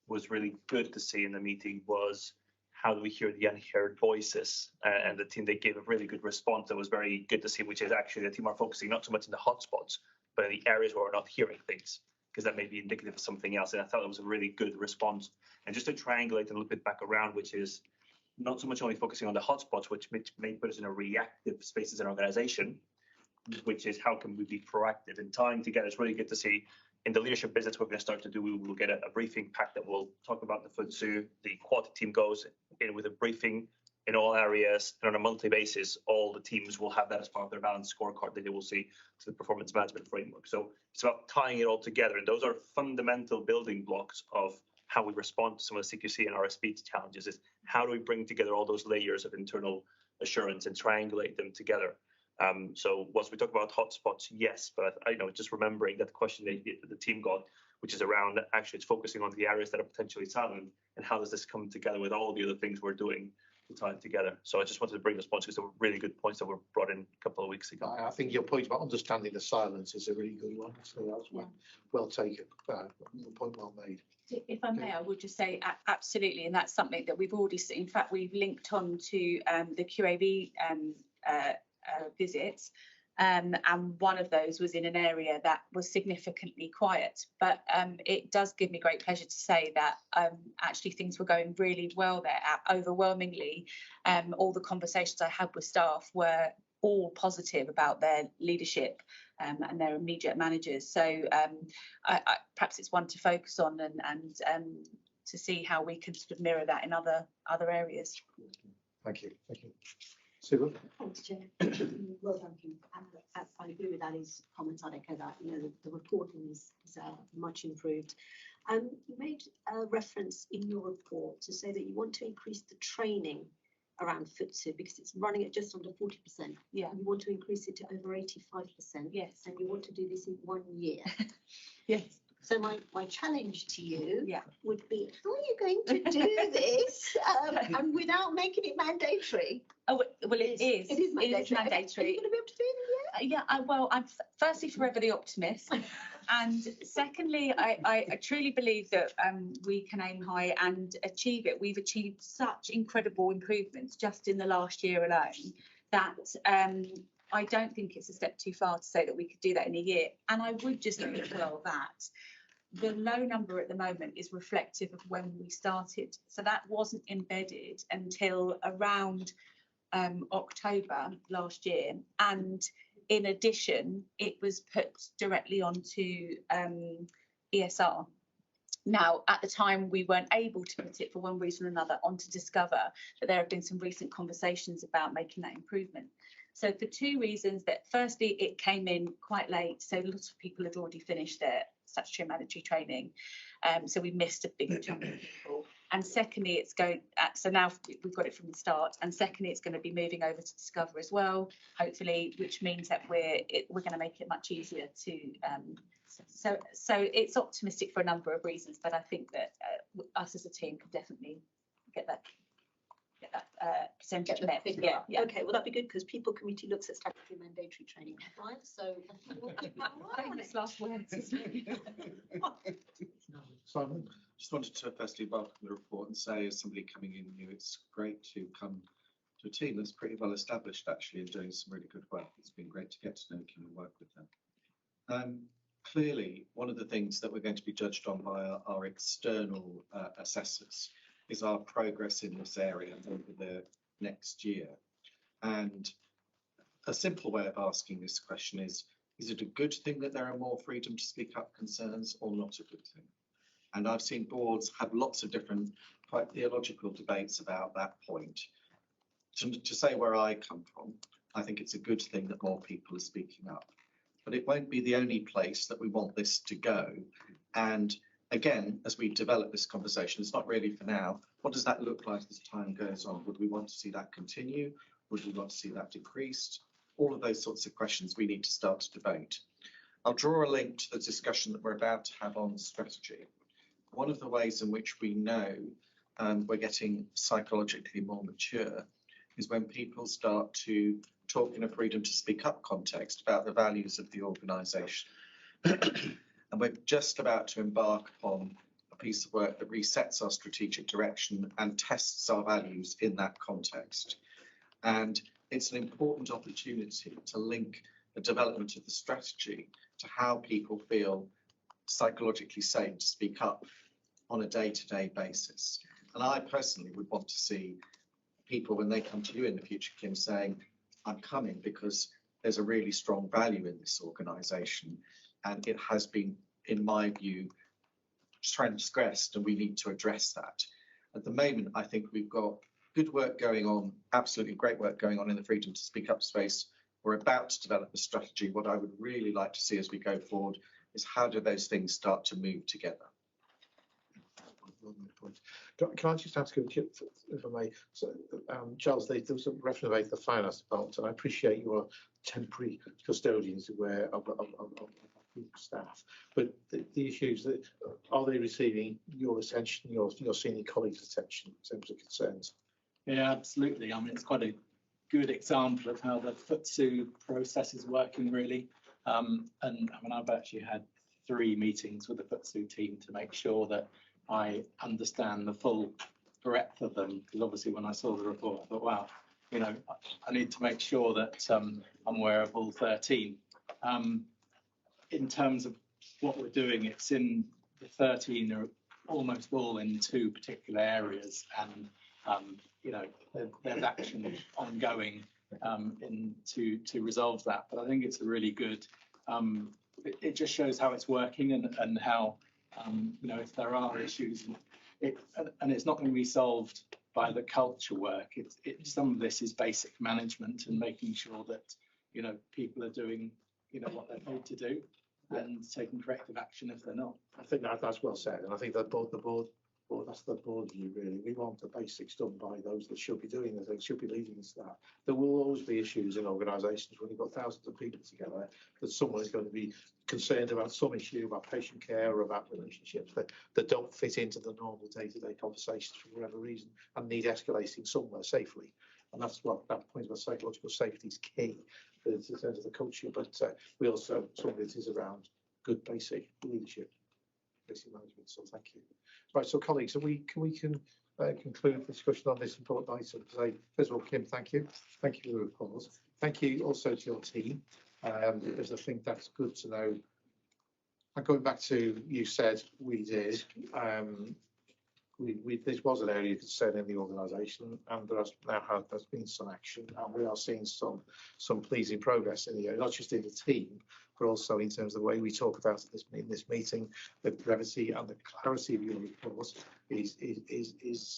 was really good to see in the meeting was how do we hear the unheard voices, and the team, they gave a really good response that was very good to see, which is actually the team are focusing not so much in the hotspots, but in the areas where we're not hearing things, because that may be indicative of something else. And I thought it was a really good response. And just to triangulate a little bit back around, which is not so much only focusing on the hotspots, which may put us in a reactive space as an organisation, which is how can we be proactive and tying together. It's really good to see. In the leadership business, we're going to start to do, we will get a briefing pack that will talk about the FTSE. The quality team goes in with a briefing in all areas, and on a monthly basis, all the teams will have that as part of their balanced scorecard that they will see to the performance management framework. So it's about tying it all together, and those are fundamental building blocks of how we respond to some of the CQC and RSP challenges. Is how do we bring together all those layers of internal assurance and triangulate them together? So once we talk about hotspots, yes, but just remembering that the question that the team got, which is around actually it's focusing on the areas that are potentially silent, and how does this come together with all the other things we're doing to tie it together. So I just wanted to bring those points because they were really good points that were brought in a couple of weeks ago. I think your point about understanding the silence is a really good one. So that was well taken. Point well made. If I may, I would just say absolutely, and that's something that we've already seen. In fact, we've linked on to the QAV visits, and one of those was in an area that was significantly quiet. But it does give me great pleasure to say that actually things were going really well there. Overwhelmingly, all the conversations I had with staff were all positive about their leadership and their immediate managers. So perhaps it's one to focus on and to see how we can sort of mirror that in other areas. Thank you. Thank you. Sue? Thanks, Chair. Well done, Kim. I agree with Ali's comments. I'd echo that. The reporting is much improved. You made a reference in your report to say that you want to increase the training around FTSE because it's running at just under 40%. Yeah. You want to increase it to over 85%. Yes. And you want to do this in 1 year. Yes. So my challenge to you Yeah. would be, how are you going to do this and without making it mandatory? Oh, well, it is. It is mandatory. It is mandatory. Are you going to be able to do it in a year? Yeah, well, I'm firstly forever the optimist. And secondly, I truly believe that we can aim high and achieve it. We've achieved such incredible improvements just in the last year alone that I don't think it's a step too far to say that we could do that in a year. And I would just note as well that the low number at the moment is reflective of when we started. So that wasn't embedded until around October last year. And in addition, it was put directly onto ESR. Now, at the time, we weren't able to put it for one reason or another onto Discover, but there have been some recent conversations about making that improvement. So for two reasons, that firstly, it came in quite late, so lots of people had already finished their statutory mandatory training. So we missed a big chunk of people. And secondly, it's going, so now we've got it from the start. And secondly, it's going to be moving over to Discover as well, hopefully, which means that we're going to make it much easier to. So it's optimistic for a number of reasons, but I think that us as a team can definitely get that percentage met. Yeah. Okay, well, that'd be good because People Committee looks at statutory mandatory training compliance. So Famous last words. Simon? Just wanted to firstly welcome the report and say, as somebody coming in new, it's great to come to a team that's pretty well established actually and doing some really good work. It's been great to get to know Kim and work with them. Clearly, one of the things that we're going to be judged on by our external assessors is our progress in this area over the next year. And a simple way of asking this question is it a good thing that there are more freedom to speak up concerns or not a good thing? And I've seen boards have lots of different quite theological debates about that point. To say where I come from, I think it's a good thing that more people are speaking up. But it won't be the only place that we want this to go. And again, as we develop this conversation, it's not really for now. What does that look like as time goes on? Would we want to see that continue? Would we want to see that decreased? All of those sorts of questions we need to start to debate. I'll draw a link to the discussion that we're about to have on strategy. One of the ways in which we know we're getting psychologically more mature is when people start to talk in a freedom to speak up context about the values of the organisation. And we're just about to embark upon a piece of work that resets our strategic direction and tests our values in that context. And it's an important opportunity to link the development of the strategy to how people feel psychologically safe to speak up on a day-to-day basis. And I personally would want to see people, when they come to you in the future, Kim, saying, I'm coming because there's a really strong value in this organisation and it has been, in my view, transgressed and we need to address that. At the moment, I think we've got good work going on, absolutely great work going on in the freedom to speak up space. We're about to develop a strategy. What I would really like to see as we go forward is how do those things start to move together? Can I just ask you, if I may, so, Charles, there was a reference about the finance department, and I appreciate your temporary custodians where of staff, but the issue is that are they receiving your attention, your senior colleagues' attention in terms of concerns? Yeah, absolutely. I mean, it's quite a good example of how the FTSE process is working, really. And I mean, I've actually had 3 meetings with the FTSE team to make sure that I understand the full breadth of them, because obviously when I saw the report, I thought, wow, you know, I need to make sure that I'm aware of all 13. In terms of what we're doing, it's in the 13 are almost all in 2 particular areas, and you know, there's action ongoing to resolve that. But I think it's a really good. It just shows how it's working and how. You know, if there are issues, and it's not going to be solved by the culture work. Some of this is basic management and making sure that, you know, people are doing, you know, what they're paid to do and taking corrective action if they're not. I think that's well said, and I think that both the board But that's the board view, really. We want the basics done by those that should be doing the things, should be leading the staff. There will always be issues in organisations when you've got thousands of people together, that someone is going to be concerned about some issue, about patient care or about relationships that don't fit into the normal day-to-day conversations for whatever reason and need escalating somewhere safely. And that's what that point about psychological safety is key in terms of the culture. But we also, some of it is around good basic leadership, basic management. So thank you. Right, so colleagues, can we conclude the discussion on this important item? So first of all, Kim, thank you. Thank you for the report. Thank you also to your team, because I think that's good to know. And going back to, you said we did, this was an area of concern in the organisation, and there's been some action, and we are seeing some pleasing progress in the area, not just in the team, but also in terms of the way we talk about this in this meeting. The brevity and the clarity of your report is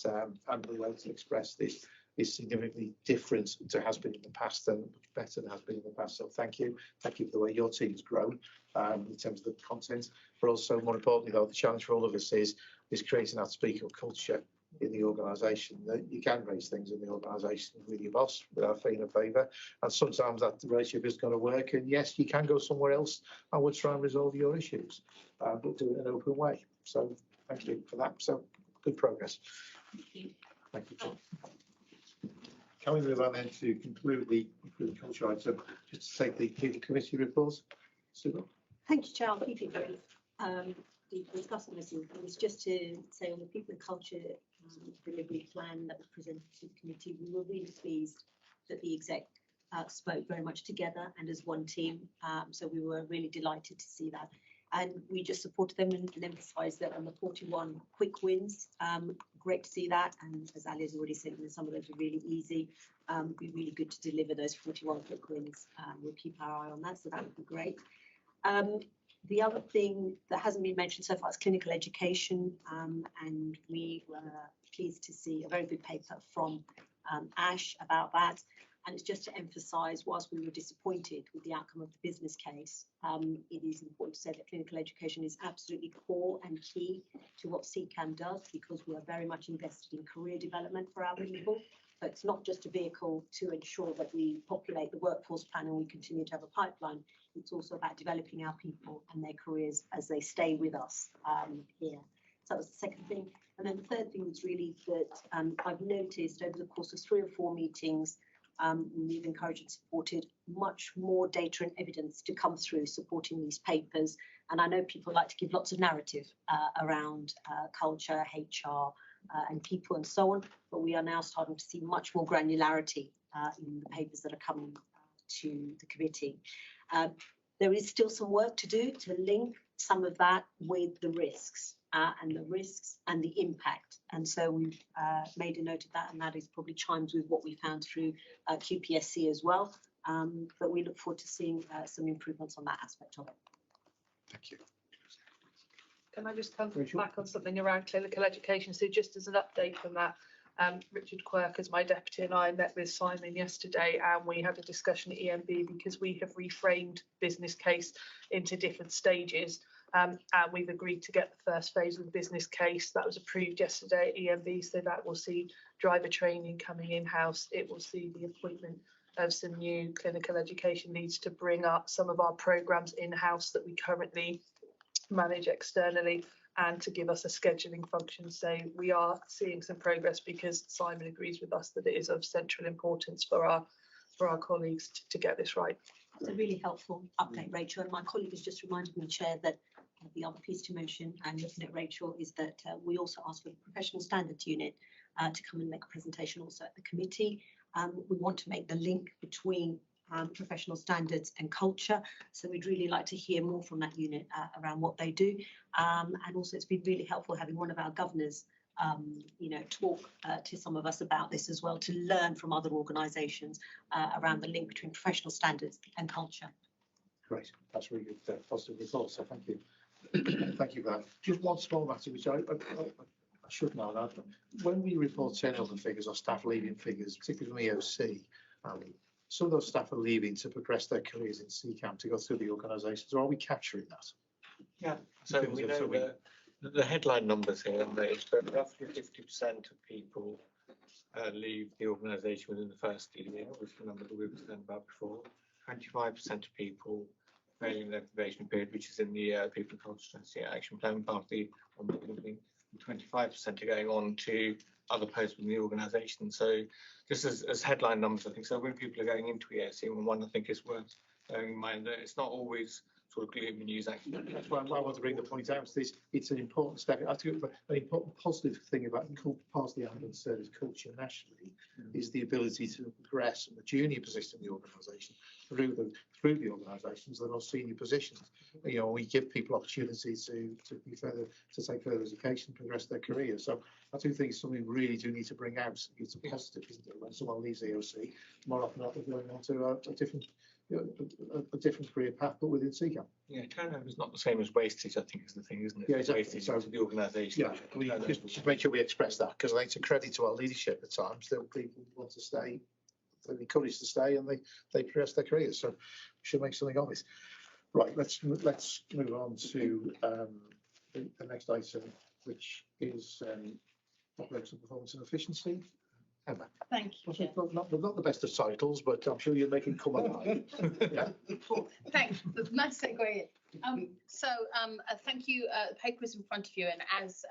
and the way to express this is significantly different to has been in the past, and much better than has been in the past. So thank you for the way your team's grown in terms of the content, but also more importantly, though, the challenge for all of us is creating that speaker culture in the organisation, that you can raise things in the organisation with your boss without feeling a favour, and sometimes that relationship is going to work, and yes, you can go somewhere else and we'll try and resolve your issues, but do it in an open way. So thank you for that. So good progress. Thank you, John. Can we move on then to conclude the culture item, just to take the committee reports? Super. Thank you, Chair. I'll keep it brief. Discussing this is just to say on the people and culture delivery plan that was presented to the committee, we were really pleased that the exec spoke very much together and as one team. So we were really delighted to see that. And we just supported them and emphasised that on the 41 quick wins. Great to see that. And as Ali has already said, some of those are really easy. It'd be really good to deliver those 41 quick wins. We'll keep our eye on that, so that would be great. The other thing that hasn't been mentioned so far is clinical education, and we were pleased to see a very good paper from Ash about that. And it's just to emphasise, whilst we were disappointed with the outcome of the business case, it is important to say that clinical education is absolutely core and key to what CCAM does, because we are very much invested in career development for our people. So it's not just a vehicle to ensure that we populate the workforce plan and we continue to have a pipeline. It's also about developing our people and their careers as they stay with us here. So that was the second thing. And then the third thing was really that I've noticed over the course of 3 or 4 meetings, we've encouraged and supported much more data and evidence to come through supporting these papers. And I know people like to give lots of narrative around culture, HR, and people and so on, but we are now starting to see much more granularity in the papers that are coming to the committee. There is still some work to do to link some of that with the risks and the impact. And so we've made a note of that, and that is probably chimes with what we found through QPSC as well. But we look forward to seeing some improvements on that aspect of it. Thank you. Can I just come back on something around clinical education? So just as an update from that, Richard Quirk, as my deputy, and I met with Simon yesterday, and we had a discussion at EMB because we have reframed business case into different stages. And we've agreed to get the first phase of the business case that was approved yesterday at EMB. So that will see driver training coming in-house. It will see the appointment of some new clinical education leads to bring up some of our programmes in-house that we currently manage externally, and to give us a scheduling function. So we are seeing some progress because Simon agrees with us that it is of central importance for our colleagues to get this right. It's a really helpful update, Rachel. And my colleague has just reminded me, Chair, that the other piece to mention, and looking at Rachel, is that we also asked for the professional standards unit to come and make a presentation also at the committee. We want to make the link between professional standards and culture, so we'd really like to hear more from that unit around what they do. And also it's been really helpful having one of our governors talk to some of us about this as well, to learn from other organisations around the link between professional standards and culture. Great, that's really good, positive results, so thank you. Thank you for that. Just one small matter which I should know that when we report turnover figures or staff leaving figures, particularly from EOC, some of those staff are leaving to progress their careers in CCAM to go through the organisation. So are we capturing that? Yeah. So we know that The headline numbers here are made, but roughly 50% of people leave the organisation within the first year, which is the number that we were saying about before. 25% of people failing their probation period, which is in the People and Culture Strategy Action Plan part of the onboarding, and 25% are going on to other posts within the organisation. So just as headline numbers, I think, so when people are going into EAC, one I think is worth bearing in mind that it's not always sort of gloom and news action. That's why I want to bring the point out. It's an important step. I think an important positive thing about part of the ambulance service culture nationally is the ability to progress from the junior position in the organisation through the organisations that are senior positions. You know, we give people opportunities to take further education, progress their careers. So I do think it's something we really do need to bring out. It's a positive, isn't it? When someone leaves EOC, more often they're going on to a different career path, but within CCAM. Yeah, turnover is not the same as wastage, I think, is the thing, isn't it? Yeah, exactly. Wastage to the organisation. Yeah, we just make sure we express that, because I think it's a credit to our leadership at times that people want to stay, they're encouraged to stay, and they progress their careers. So we should make something of it. Right, let's move on to the next item, which is operational performance and efficiency. Emma. Thank you, Chair. Not the best of titles, but I'm sure you'll make it come alive. Yeah. Thanks. That's a nice segue in. Thank you. The paper is in front of you, and as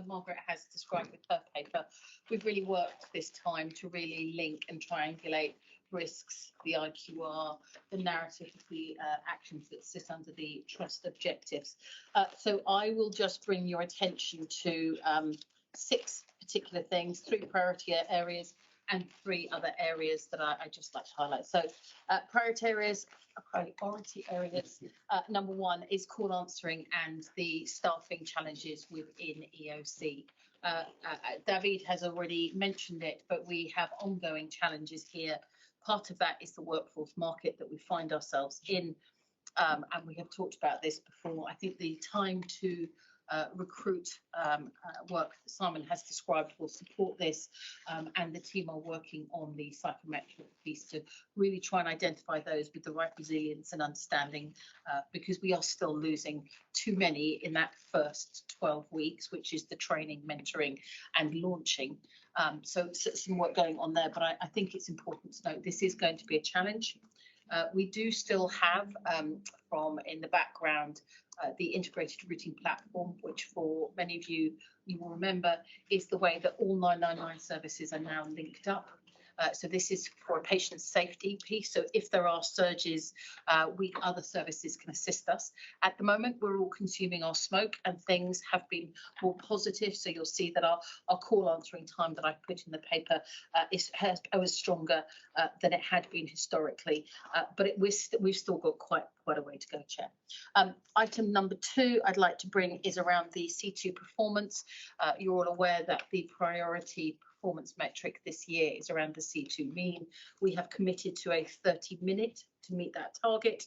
Margaret has described with her paper, we've really worked this time to really link and triangulate risks, the IQR, the narrative of the actions that sit under the trust objectives. So I will just bring your attention to 6 particular things, 3 priority areas and 3 other areas that I just like to highlight. So priority areas, number 1 is call answering and the staffing challenges within EOC. David has already mentioned it, but we have ongoing challenges here. Part of that is the workforce market that we find ourselves in, and we have talked about this before. I think the time to recruit work that Simon has described will support this, and the team are working on the psychometric piece to really try and identify those with the right resilience and understanding, because we are still losing too many in that first 12 weeks, which is the training, mentoring and launching. So some work going on there, but I think it's important to note this is going to be a challenge. We do still have from in the background the integrated routing platform, which for many of you will remember is the way that all 999 services are now linked up. So this is for a patient safety piece. So if there are surges, other services can assist us. At the moment, we're all consuming our smoke and things have been more positive. So you'll see that our call answering time that I put in the paper was stronger than it had been historically. But we've still got quite a way to go, Chair. Item number 2 I'd like to bring is around the C2 performance. You're all aware that the priority performance metric this year is around the C2 mean. We have committed to a 30-minute to meet that target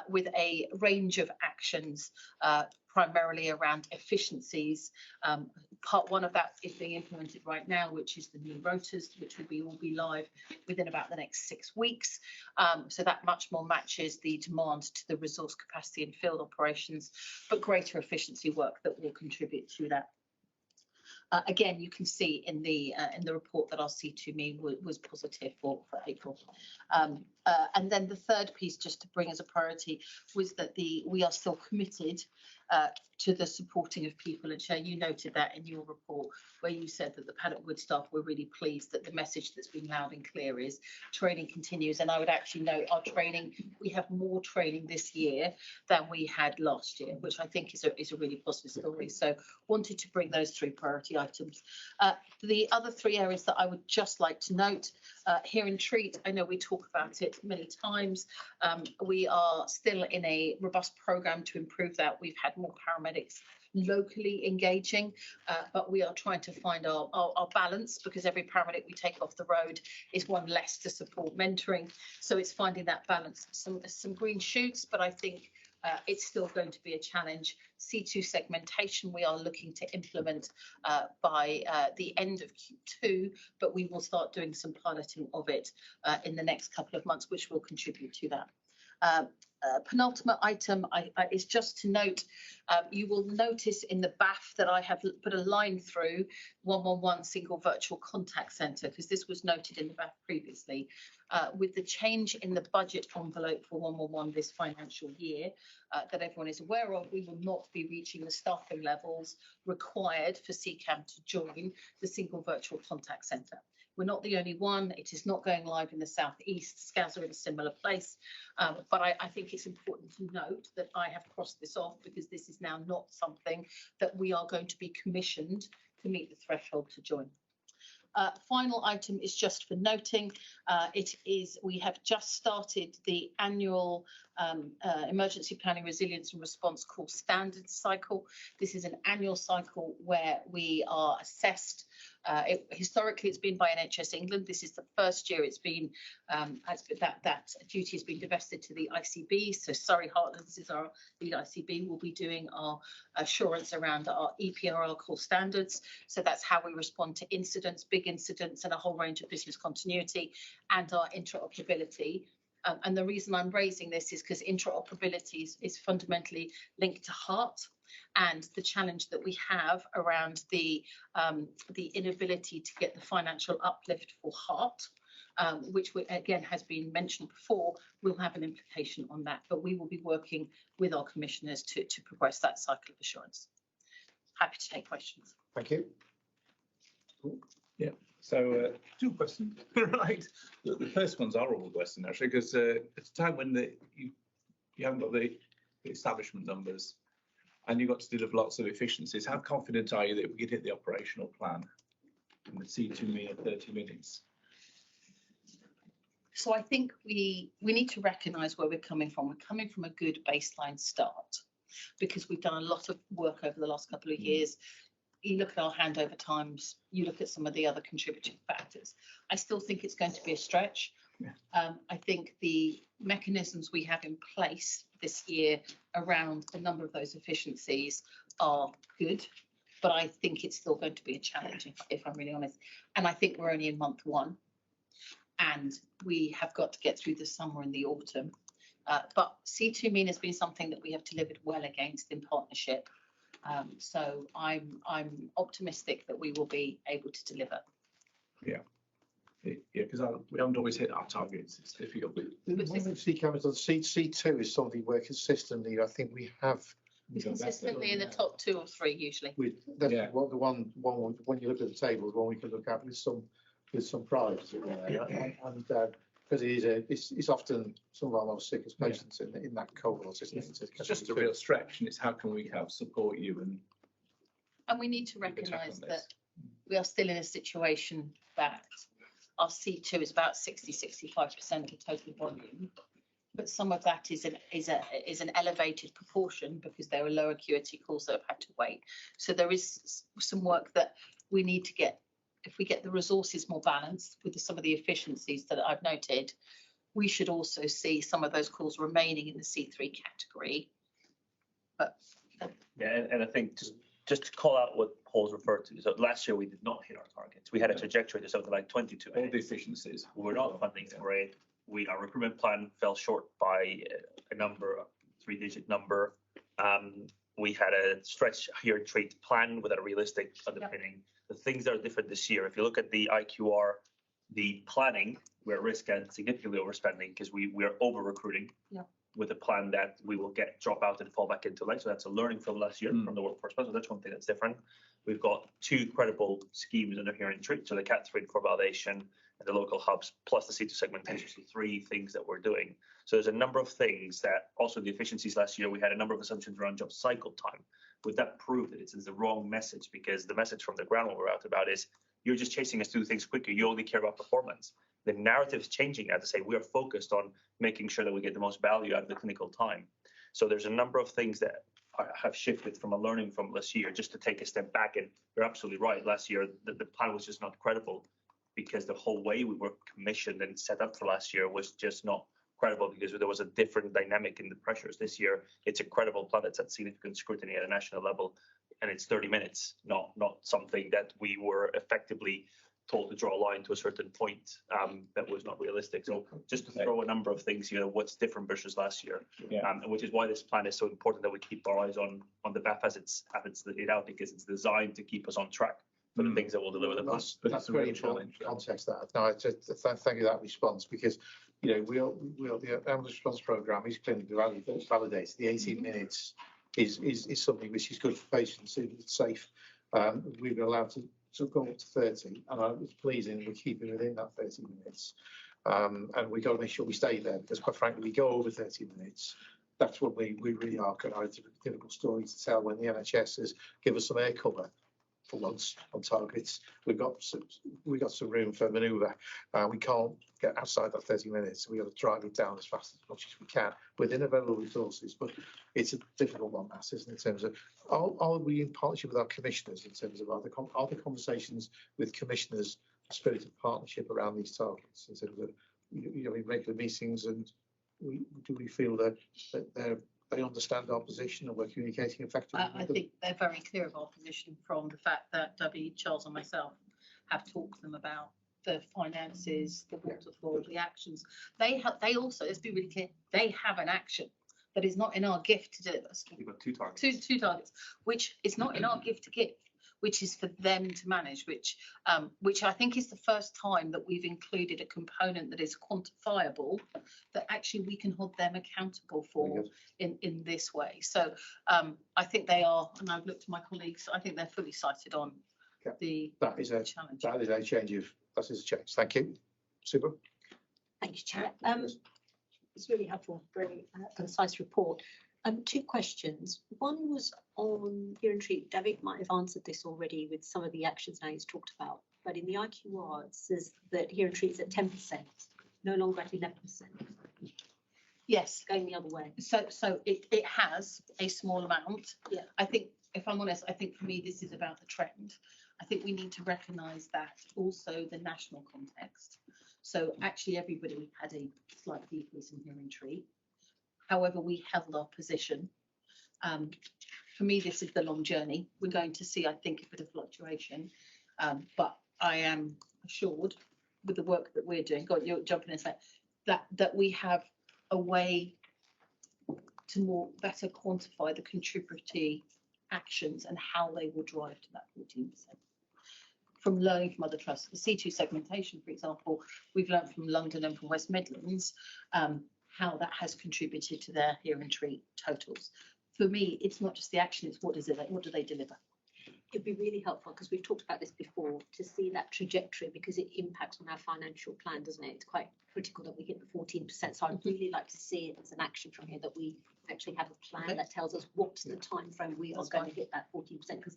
with a range of actions, primarily around efficiencies. Part 1 of that is being implemented right now, which is the new rotas, which will all be live within about the next 6 weeks. So that much more matches the demand to the resource capacity and field operations, but greater efficiency work that will contribute to that. Again, you can see in the report that our C2 mean was positive for April. And then the third piece, just to bring as a priority, was that we are still committed to the supporting of people. And Chair, you noted that in your report, where you said that the Paddock Wood staff were really pleased that the message that's been loud and clear is training continues. And I would actually note our training, we have more training this year than we had last year, which I think is a really positive story. So wanted to bring those 3 priority items. The other 3 areas that I would just like to note here in Treat, I know we talk about it many times. We are still in a robust programme to improve that. We've had more paramedics locally engaging, but we are trying to find our balance, because every paramedic we take off the road is one less to support mentoring. So it's finding that balance. Some green shoots, but I think it's still going to be a challenge. C2 segmentation we are looking to implement by the end of Q2, but we will start doing some piloting of it in the next couple of months, which will contribute to that. Penultimate item is just to note, you will notice in the BAF that I have put a line through 111 single virtual contact centre, because this was noted in the BAF previously. With the change in the budget envelope for 111 this financial year that everyone is aware of, we will not be reaching the staffing levels required for CCAM to join the single virtual contact centre. We're not the only one. It is not going live in the southeast. SCAS are in a similar place. But I think it's important to note that I have crossed this off, because this is now not something that we are going to be commissioned to meet the threshold to join. Final item is just for noting, we have just started the annual Emergency Planning Resilience and Response Call Standards cycle. This is an annual cycle where we are assessed. Historically, it's been by NHS England. This is the first year it's been, that duty has been divested to the ICB. So Surrey Heartlands is our lead ICB. Will be doing our assurance around our EPRR call standards. So that's how we respond to incidents, big incidents, and a whole range of business continuity, and our interoperability. And the reason I'm raising this is because interoperability is fundamentally linked to HEART, and the challenge that we have around the inability to get the financial uplift for HEART, which again has been mentioned before, will have an implication on that. But we will be working with our commissioners to progress that cycle of assurance. Happy to take questions. Thank you. Yeah. So 2 questions, right? The first one's a horrible question, actually, because at a time when you haven't got the establishment numbers and you've got to deliver lots of efficiencies, how confident are you that we can hit the operational plan in the C2 mean at 30 minutes? So I think we need to recognise where we're coming from. We're coming from a good baseline start, because we've done a lot of work over the last couple of years. You look at our handover times, you look at some of the other contributing factors. I still think it's going to be a stretch. Yeah. I think the mechanisms we have in place this year around a number of those efficiencies are good, but I think it's still going to be a challenge, if I'm really honest. And I think we're only in month 1, and we have got to get through the summer and the autumn. But C2 mean has been something that we have delivered well against in partnership. So I'm optimistic that we will be able to deliver. Yeah, because we haven't always hit our targets. It's difficult. C2 is something where consistently, I think we have consistently in the top 2 or 3 usually. That's the one when you look at the tables, one we can look at with some pride, and because it's often some of our most sickest patients in that cohort, isn't it? It's just a real stretch, and it's how can we help support you and we need to recognise that we are still in a situation that our C2 is about 60-65% of the total volume, but some of that is an elevated proportion because there are low acuity calls that have had to wait. So there is some work that we need to get. If we get the resources more balanced with some of the efficiencies that I've noted, we should also see some of those calls remaining in the C3 category. But yeah, and I think just to call out what Paul's referred to, so last year we did not hit our targets. We had a trajectory to something like 22. All the efficiencies. We were not funding for it. Our recruitment plan fell short by a 3-digit number. We had a stretch here and treat plan with a realistic underpinning. Yep. The things that are different this year, if you look at the IQR, the planning, we're at risk and significantly overspending because we are over recruiting. Yep. With a plan that we will drop out and fall back into life. So that's a learning from last year from the workforce plan. So that's one thing that's different. We've got 2 credible schemes under here and treat. So the CAT 3 core validation and the local hubs, plus the C2 segmentation. So 3 things that we're doing. So there's a number of things that also the efficiencies last year, we had a number of assumptions around job cycle time. Would that prove that it's the wrong message? Because the message from the ground when we're out about is you're just chasing us to do things quicker. You only care about performance. The narrative is changing now to say we are focused on making sure that we get the most value out of the clinical time. So there's a number of things that have shifted from a learning from last year. Just to take a step back, and you're absolutely right. Last year, the plan was just not credible because the whole way we were commissioned and set up for last year was just not credible because there was a different dynamic in the pressures. This year, it's a credible plan that's at significant scrutiny at a national level, and it's 30 minutes, not something that we were effectively told to draw a line to a certain point that was not realistic. So just to throw a number of things, what's different versus last year, and which is why this plan is so important that we keep our eyes on the BAF as it's laid out, because it's designed to keep us on track for the things that will deliver the plan. That's very important context. That no, thank you for that response, because the ambulance response programme is clinically validated. The 18 minutes is something which is good for patients, it's safe. We've been allowed to go up to 30, and it's pleasing we're keeping within that 30 minutes. And we've got to make sure we stay there, because quite frankly, we go over 30 minutes. That's when we really are going to have a difficult story to tell when the NHS has given us some air cover for once on targets. We've got some room for manoeuvre. We can't get outside that 30 minutes. We've got to drive it down as fast as much as we can within available resources. But it's a difficult one, that isn't it, in terms of are we in partnership with our commissioners in terms of are the conversations with commissioners a spirit of partnership around these targets in terms of in regular meetings, and do we feel that they understand our position and we're communicating effectively? I think they're very clear of our position from the fact that Debbie, Charles and myself have talked to them about the finances, the waterfall, the actions. They also, let's be really clear, they have an action that is not in our gift to deliver. We've got 2 targets. Two targets, which is not in our gift to give, which is for them to manage, which I think is the first time that we've included a component that is quantifiable, that actually we can hold them accountable for in this way. So I think they are, and I've looked at my colleagues, I think they're fully sighted on the challenge. That is a change. Thank you. Super. Thank you, Chair. It's really helpful, very concise report. 2 questions. One was on Here and Treat. David might have answered this already with some of the actions now he's talked about, but in the IQR it says that Here and Treat is at 10%, no longer at 11%. Yes, going the other way. So it has a small amount. Yeah. I think, if I'm honest, I think for me this is about the trend. I think we need to recognise that also the national context. So actually everybody had a slight decrease in Here and Treat. However, we held our position. For me, this is the long journey. We're going to see, I think, a bit of fluctuation, but I am assured with the work that we're doing, God, you're jumping in a sec, that we have a way to better quantify the contributory actions and how they will drive to that 14%. From learning from other trusts, the C2 segmentation, for example, we've learned from London and from West Midlands, how that has contributed to their Here and Treat totals. For me, it's not just the action, it's what do they deliver? It'd be really helpful, because we've talked about this before, to see that trajectory, because it impacts on our financial plan, doesn't it? It's quite critical that we hit the 14%. So I'd really like to see it as an action from here, that we actually have a plan that tells us what's the time frame we are going to hit that 14%. Because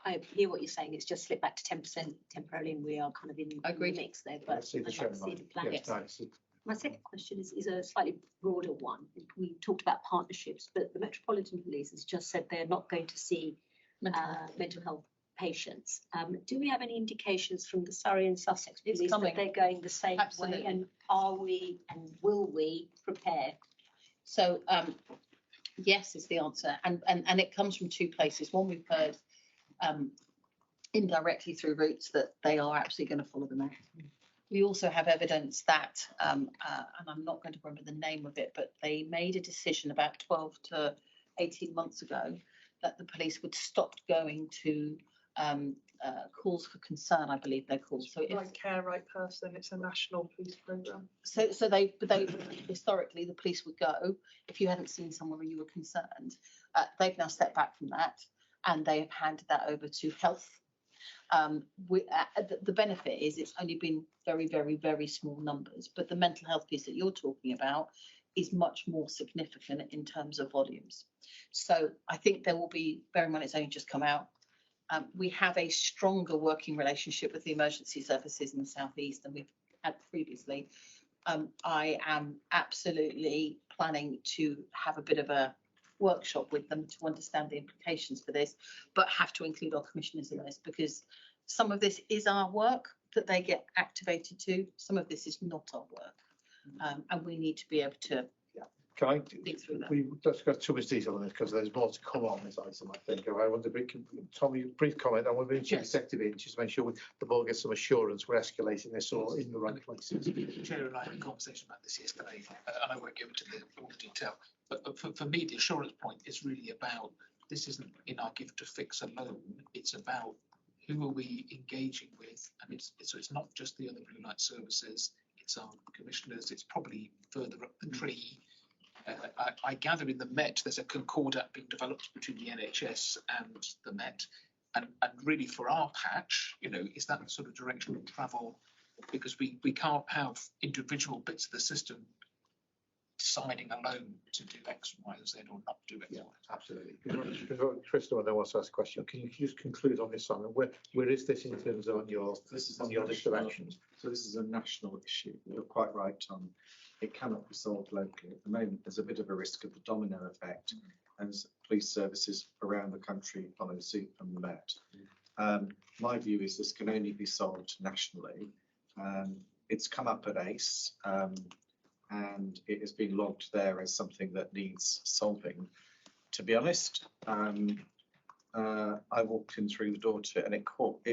I hear what you're saying, it's just slipped back to 10% temporarily, and we are kind of in the mix there. But I'd like to see the plan. Yes. My second question is a slightly broader one. We talked about partnerships, but the Metropolitan Police has just said they're not going to see mental health patients. Do we have any indications from the Surrey and Sussex Police that they're going the same way? And are we and will we prepare? So yes is the answer, and it comes from 2 places. One, we've heard indirectly through Roots that they are absolutely going to follow them out. We also have evidence that, and I'm not going to remember the name of it, but they made a decision about 12 to 18 months ago that the police would stop going to calls for concern, I believe they're called. So Right Care, Right Person, it's a national police programme. So they historically, the police would go if you hadn't seen someone where you were concerned. They've now stepped back from that, and they have handed that over to health. The benefit is it's only been very, very, very small numbers, but the mental health piece that you're talking about is much more significant in terms of volumes. So I think there will be, bear in mind it's only just come out, we have a stronger working relationship with the emergency services in the southeast than we've had previously. I am absolutely planning to have a bit of a workshop with them to understand the implications for this, but have to include our commissioners in this, because some of this is our work that they get activated to, some of this is not our work, and we need to be able to Can I, think through that. let's go too much detail on this because there's more to come on this item, I think. I want to be, Tommy, brief comment. I want to be chief executive in just to make sure the board gets some assurance we're escalating this all in the right places. The Chair and I had a conversation about this yesterday, and I won't go into all the detail. But for me, the assurance point is really about, this isn't in our gift to fix alone. It's about who are we engaging with, and so it's not just the other blue light services. It's our commissioners. It's probably further up the tree. I gather in the Met there's a concordat being developed between the NHS and the Met, and really for our patch, is that the sort of direction of travel? Because we can't have individual bits of the system deciding alone to do X, Y, and Z or not do X. Yeah, absolutely. Crystal, I want to ask a question. Can you just conclude on this, Simon? Where is this in terms of on your list of actions? So this is a national issue. You're quite right, Tom. It cannot be solved locally. At the moment, there's a bit of a risk of the domino effect as police services around the country follow suit from the Met. My view is this can only be solved nationally. It's come up at ACE and it has been logged there as something that needs solving. To be honest, I walked in through the door to it and it caught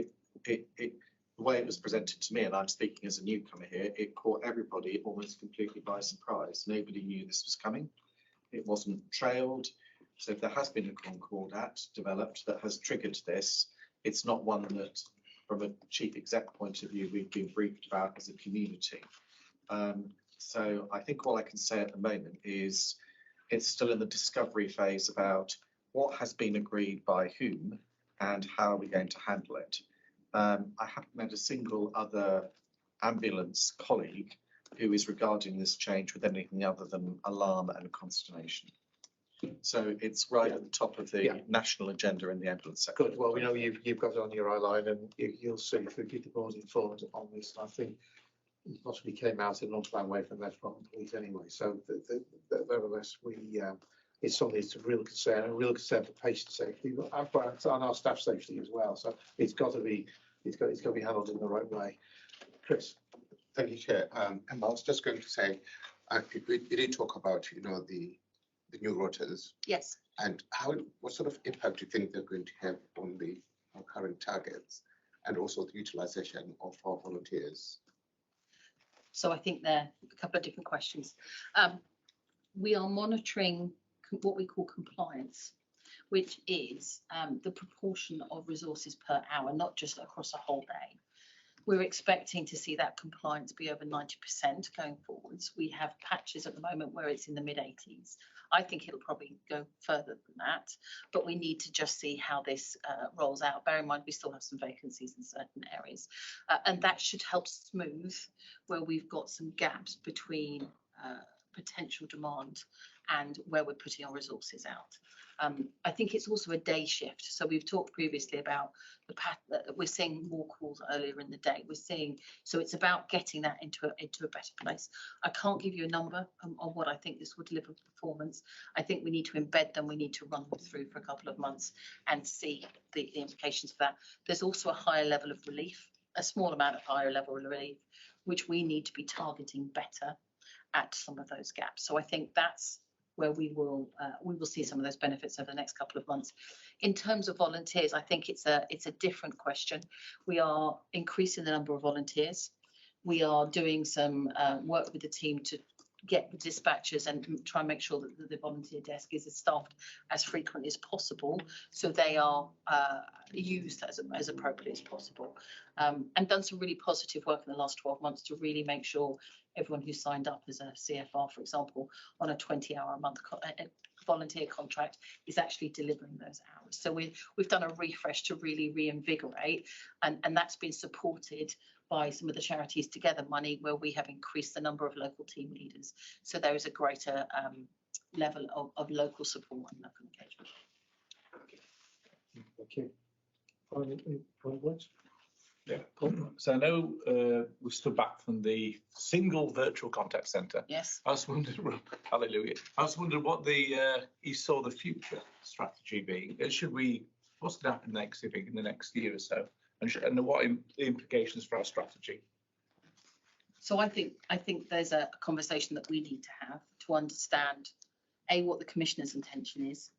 the way it was presented to me, and I'm speaking as a newcomer here, it caught everybody almost completely by surprise. Nobody knew this was coming. It wasn't trailed. So if there has been a concordat developed that has triggered this, it's not one that, from a chief exec point of view, we've been briefed about as a community. So I think all I can say at the moment is it's still in the discovery phase about what has been agreed by whom and how are we going to handle it. I haven't met a single other ambulance colleague who is regarding this change with anything other than alarm and consternation. So it's right at the top of the national agenda in the ambulance sector. Good. Well, we know you've got it on your eye line, and you'll see if we keep the board informed on this. I think it possibly came out in an unplanned way from Metropolitan Police anyway. So nevertheless, it's something that's a real concern for patient safety, and our staff safety as well. So it's got to be handled in the right way. Chris. Thank you, Chair. And I was just going to say, we did talk about, the new rotas. Yes. And what sort of impact do you think they're going to have on our current targets and also the utilization of our volunteers? So I think there are a couple of different questions. We are monitoring what we call compliance, which is the proportion of resources per hour, not just across a whole day. We're expecting to see that compliance be over 90% going forwards. We have patches at the moment where it's in the mid-80s. I think it'll probably go further than that, but we need to just see how this rolls out. Bear in mind, we still have some vacancies in certain areas, and that should help smooth where we've got some gaps between potential demand and where we're putting our resources out. I think it's also a day shift. So we've talked previously about the path that we're seeing more calls earlier in the day. So it's about getting that into a better place. I can't give you a number on what I think this will deliver performance. I think we need to embed them. We need to run them through for a couple of months and see the implications of that. There's also a higher level of relief, a small amount of higher level of relief, which we need to be targeting better at some of those gaps. So I think that's where we will see some of those benefits over the next couple of months. In terms of volunteers, I think it's a different question. We are increasing the number of volunteers. We are doing some work with the team to get the dispatchers and try and make sure that the volunteer desk is staffed as frequently as possible, so they are used as appropriately as possible. And done some really positive work in the last 12 months to really make sure everyone who signed up as a CFR, for example, on a 20-hour a month volunteer contract is actually delivering those hours. So we've done a refresh to really reinvigorate, and that's been supported by some of the Charities Together money, where we have increased the number of local team leaders. So there is a greater level of local support and local engagement. Thank you. Final words? Yeah. So I know we stood back from the single virtual contact centre. Yes. I was wondering, hallelujah. I was wondering what you saw the future strategy being. What's going to happen next, you think, in the next year or so, and what implications for our strategy? So I think there's a conversation that we need to have to understand, A, what the Commissioner's intention is,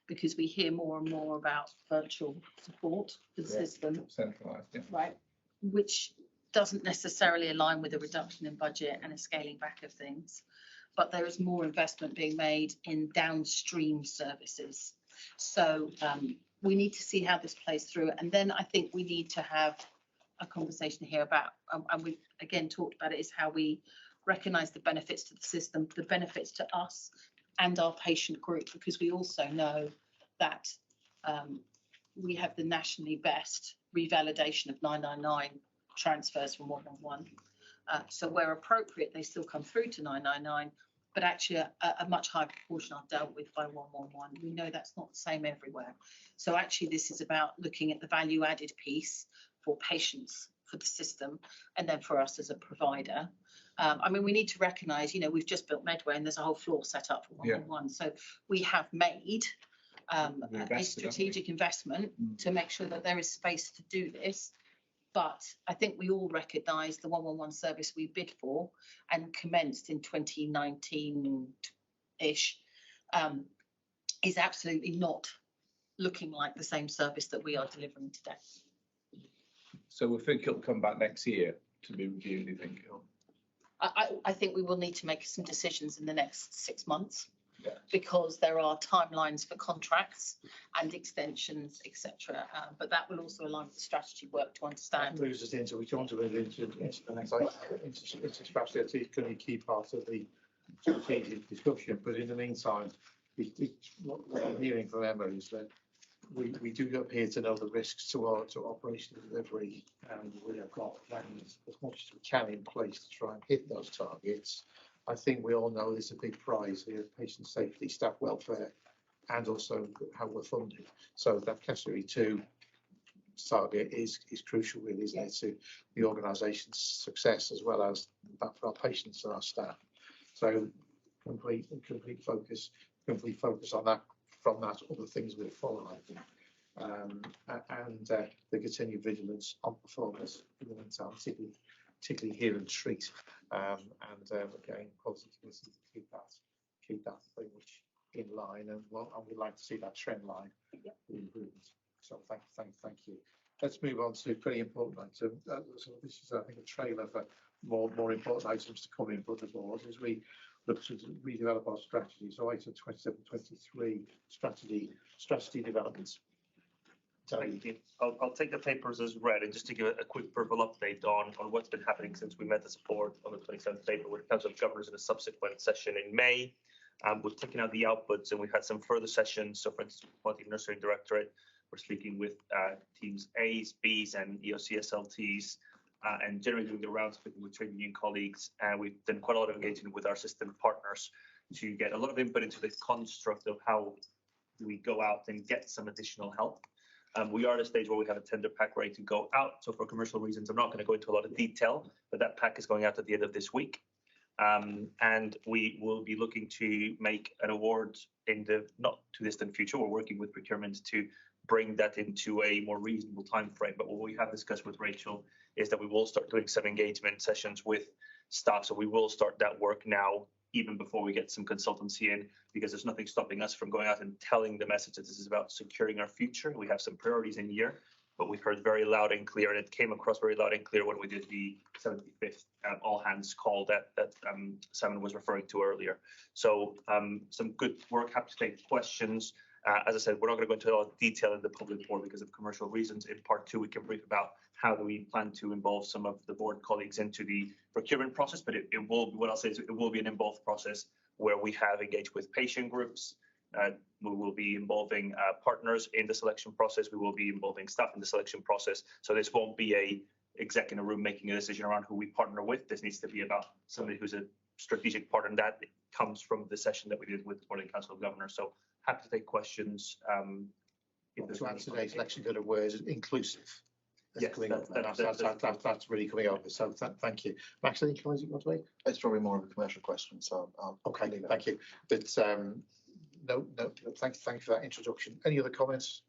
because we hear more and more about virtual support for the system, Centralised, yeah. right? Which doesn't necessarily align with a reduction in budget and a scaling back of things. But there is more investment being made in downstream services. So we need to see how this plays through. And then I think we need to have a conversation here about, and we've again talked about it, is how we recognise the benefits to the system, the benefits to us and our patient group, because we also know that we have the nationally best revalidation of 999 transfers from 111. So where appropriate, they still come through to 999, but actually a much higher proportion are dealt with by 111. We know that's not the same everywhere. So actually this is about looking at the value added piece for patients, for the system, and then for us as a provider. I mean, we need to recognise, you know, we've just built Medway and there's a whole floor set up for 111. So we have made a strategic investment to make sure that there is space to do this. But I think we all recognise the 111 service we bid for and commenced in 2019-ish is absolutely not looking like the same service that we are delivering today. So we think it'll come back next year to be reviewed, you think? I think we will need to make some decisions in the next 6 months. Yeah. Because there are timelines for contracts and extensions, etc. But that will also align with the strategy work to understand. That moves us into, we want to move into the next item, into strategy. It's going to be a key part of the strategic discussion. But in the meantime, what I'm hearing from Emma is that we do appear to know the risks to operational delivery, and we have got plans as much as we can in place to try and hit those targets. I think we all know there's a big prize here: patient safety, staff welfare, and also how we're funded. So that category 2 target is crucial, really, isn't it, to the organisation's success as well as that for our patients and our staff. So complete focus on that. From that, other things will follow, I think, and the continued vigilance on performance in the meantime, particularly here in Treat, and again, positively keep that very much in line, and we'd like to see that trend line improvement. So thank you. Let's move on to a pretty important item. So this is, I think, a trailer for more important items to come in front of the board as we look to redevelop our strategy. So item 2723, strategy developments. Thank you. I'll take the papers as read, and just to give a quick verbal update on what's been happening since we met as a board on the 27th of April with Council of Governors in a subsequent session in May. We've taken out the outputs and we've had some further sessions. So for instance, with the Nursery Directorate, we're speaking with teams A's, B's and EOCSLTs, and generally doing the rounds, speaking with trade union colleagues. And we've done quite a lot of engagement with our system partners to get a lot of input into the construct of how we go out and get some additional help. We are at a stage where we have a tender pack ready to go out. So for commercial reasons, I'm not going to go into a lot of detail, but that pack is going out at the end of this week. And we will be looking to make an award in the not too distant future. We're working with procurement to bring that into a more reasonable time frame. But what we have discussed with Rachel is that we will start doing some engagement sessions with staff. So we will start that work now, even before we get some consultancy in, because there's nothing stopping us from going out and telling the message that this is about securing our future. We have some priorities in year, but we've heard very loud and clear, and it came across very loud and clear when we did the 75th all hands call that Simon was referring to earlier. So some good work. Happy to take questions. As I said, we're not going to go into a lot of detail in the public board because of commercial reasons. In part 2, we can brief about how do we plan to involve some of the board colleagues into the procurement process, but it will, what I'll say is it will be an involved process where we have engaged with patient groups. We will be involving partners in the selection process. We will be involving staff in the selection process. So this won't be a exec in a room making a decision around who we partner with. This needs to be about somebody who's a strategic partner, and that comes from the session that we did with the Morning Council of Governors. So happy to take questions. To answer today's election, good words, inclusive. Yes, that's really coming over. So thank you. Max, any comments you want to make? It's probably more of a commercial question, so I'll okay. Thank you. But no. Thank you for that introduction. Any other comments,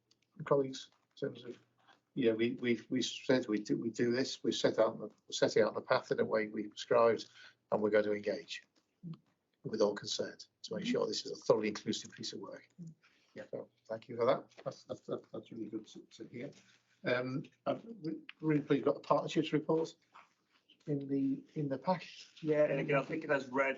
colleagues, in terms of yeah, we said we do this. We've set out setting out the path in a way we prescribed, and we're going to engage with all concerned to make sure this is a thoroughly inclusive piece of work. Yeah, so thank you for that. That's really good to hear. I'm really pleased we've got the partnerships report in the pack. Yeah, and again, I think it has read,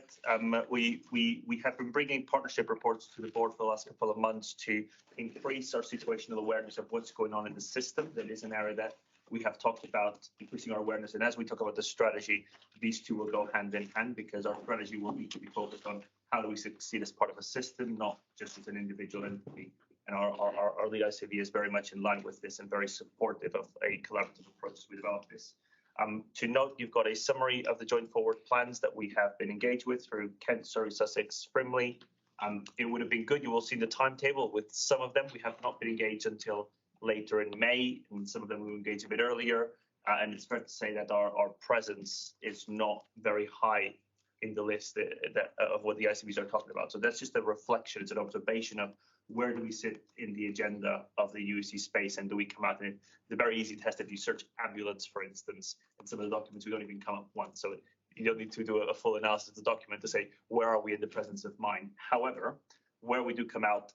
we have been bringing partnership reports to the board for the last couple of months to increase our situational awareness of what's going on in the system. That is an area that we have talked about increasing our awareness. And as we talk about the strategy, these two will go hand in hand, because our strategy will need to be focused on how do we succeed as part of a system, not just as an individual entity. And our lead ICB is very much in line with this and very supportive of a collaborative approach as we develop this. To note, you've got a summary of the joint forward plans that we have been engaged with through Kent, Surrey, Sussex, Frimley. It would have been good, you will see the timetable with some of them. We have not been engaged until later in May, and some of them we engaged a bit earlier. And it's fair to say that our presence is not very high in the list of what the ICBs are talking about. So that's just a reflection, it's an observation of where do we sit in the agenda of the UEC space, and do we come out in the very easy test if you search ambulance, for instance, in some of the documents we don't even come up once. So you don't need to do a full analysis of the document to say where are we in the presence of mind. However, where we do come out,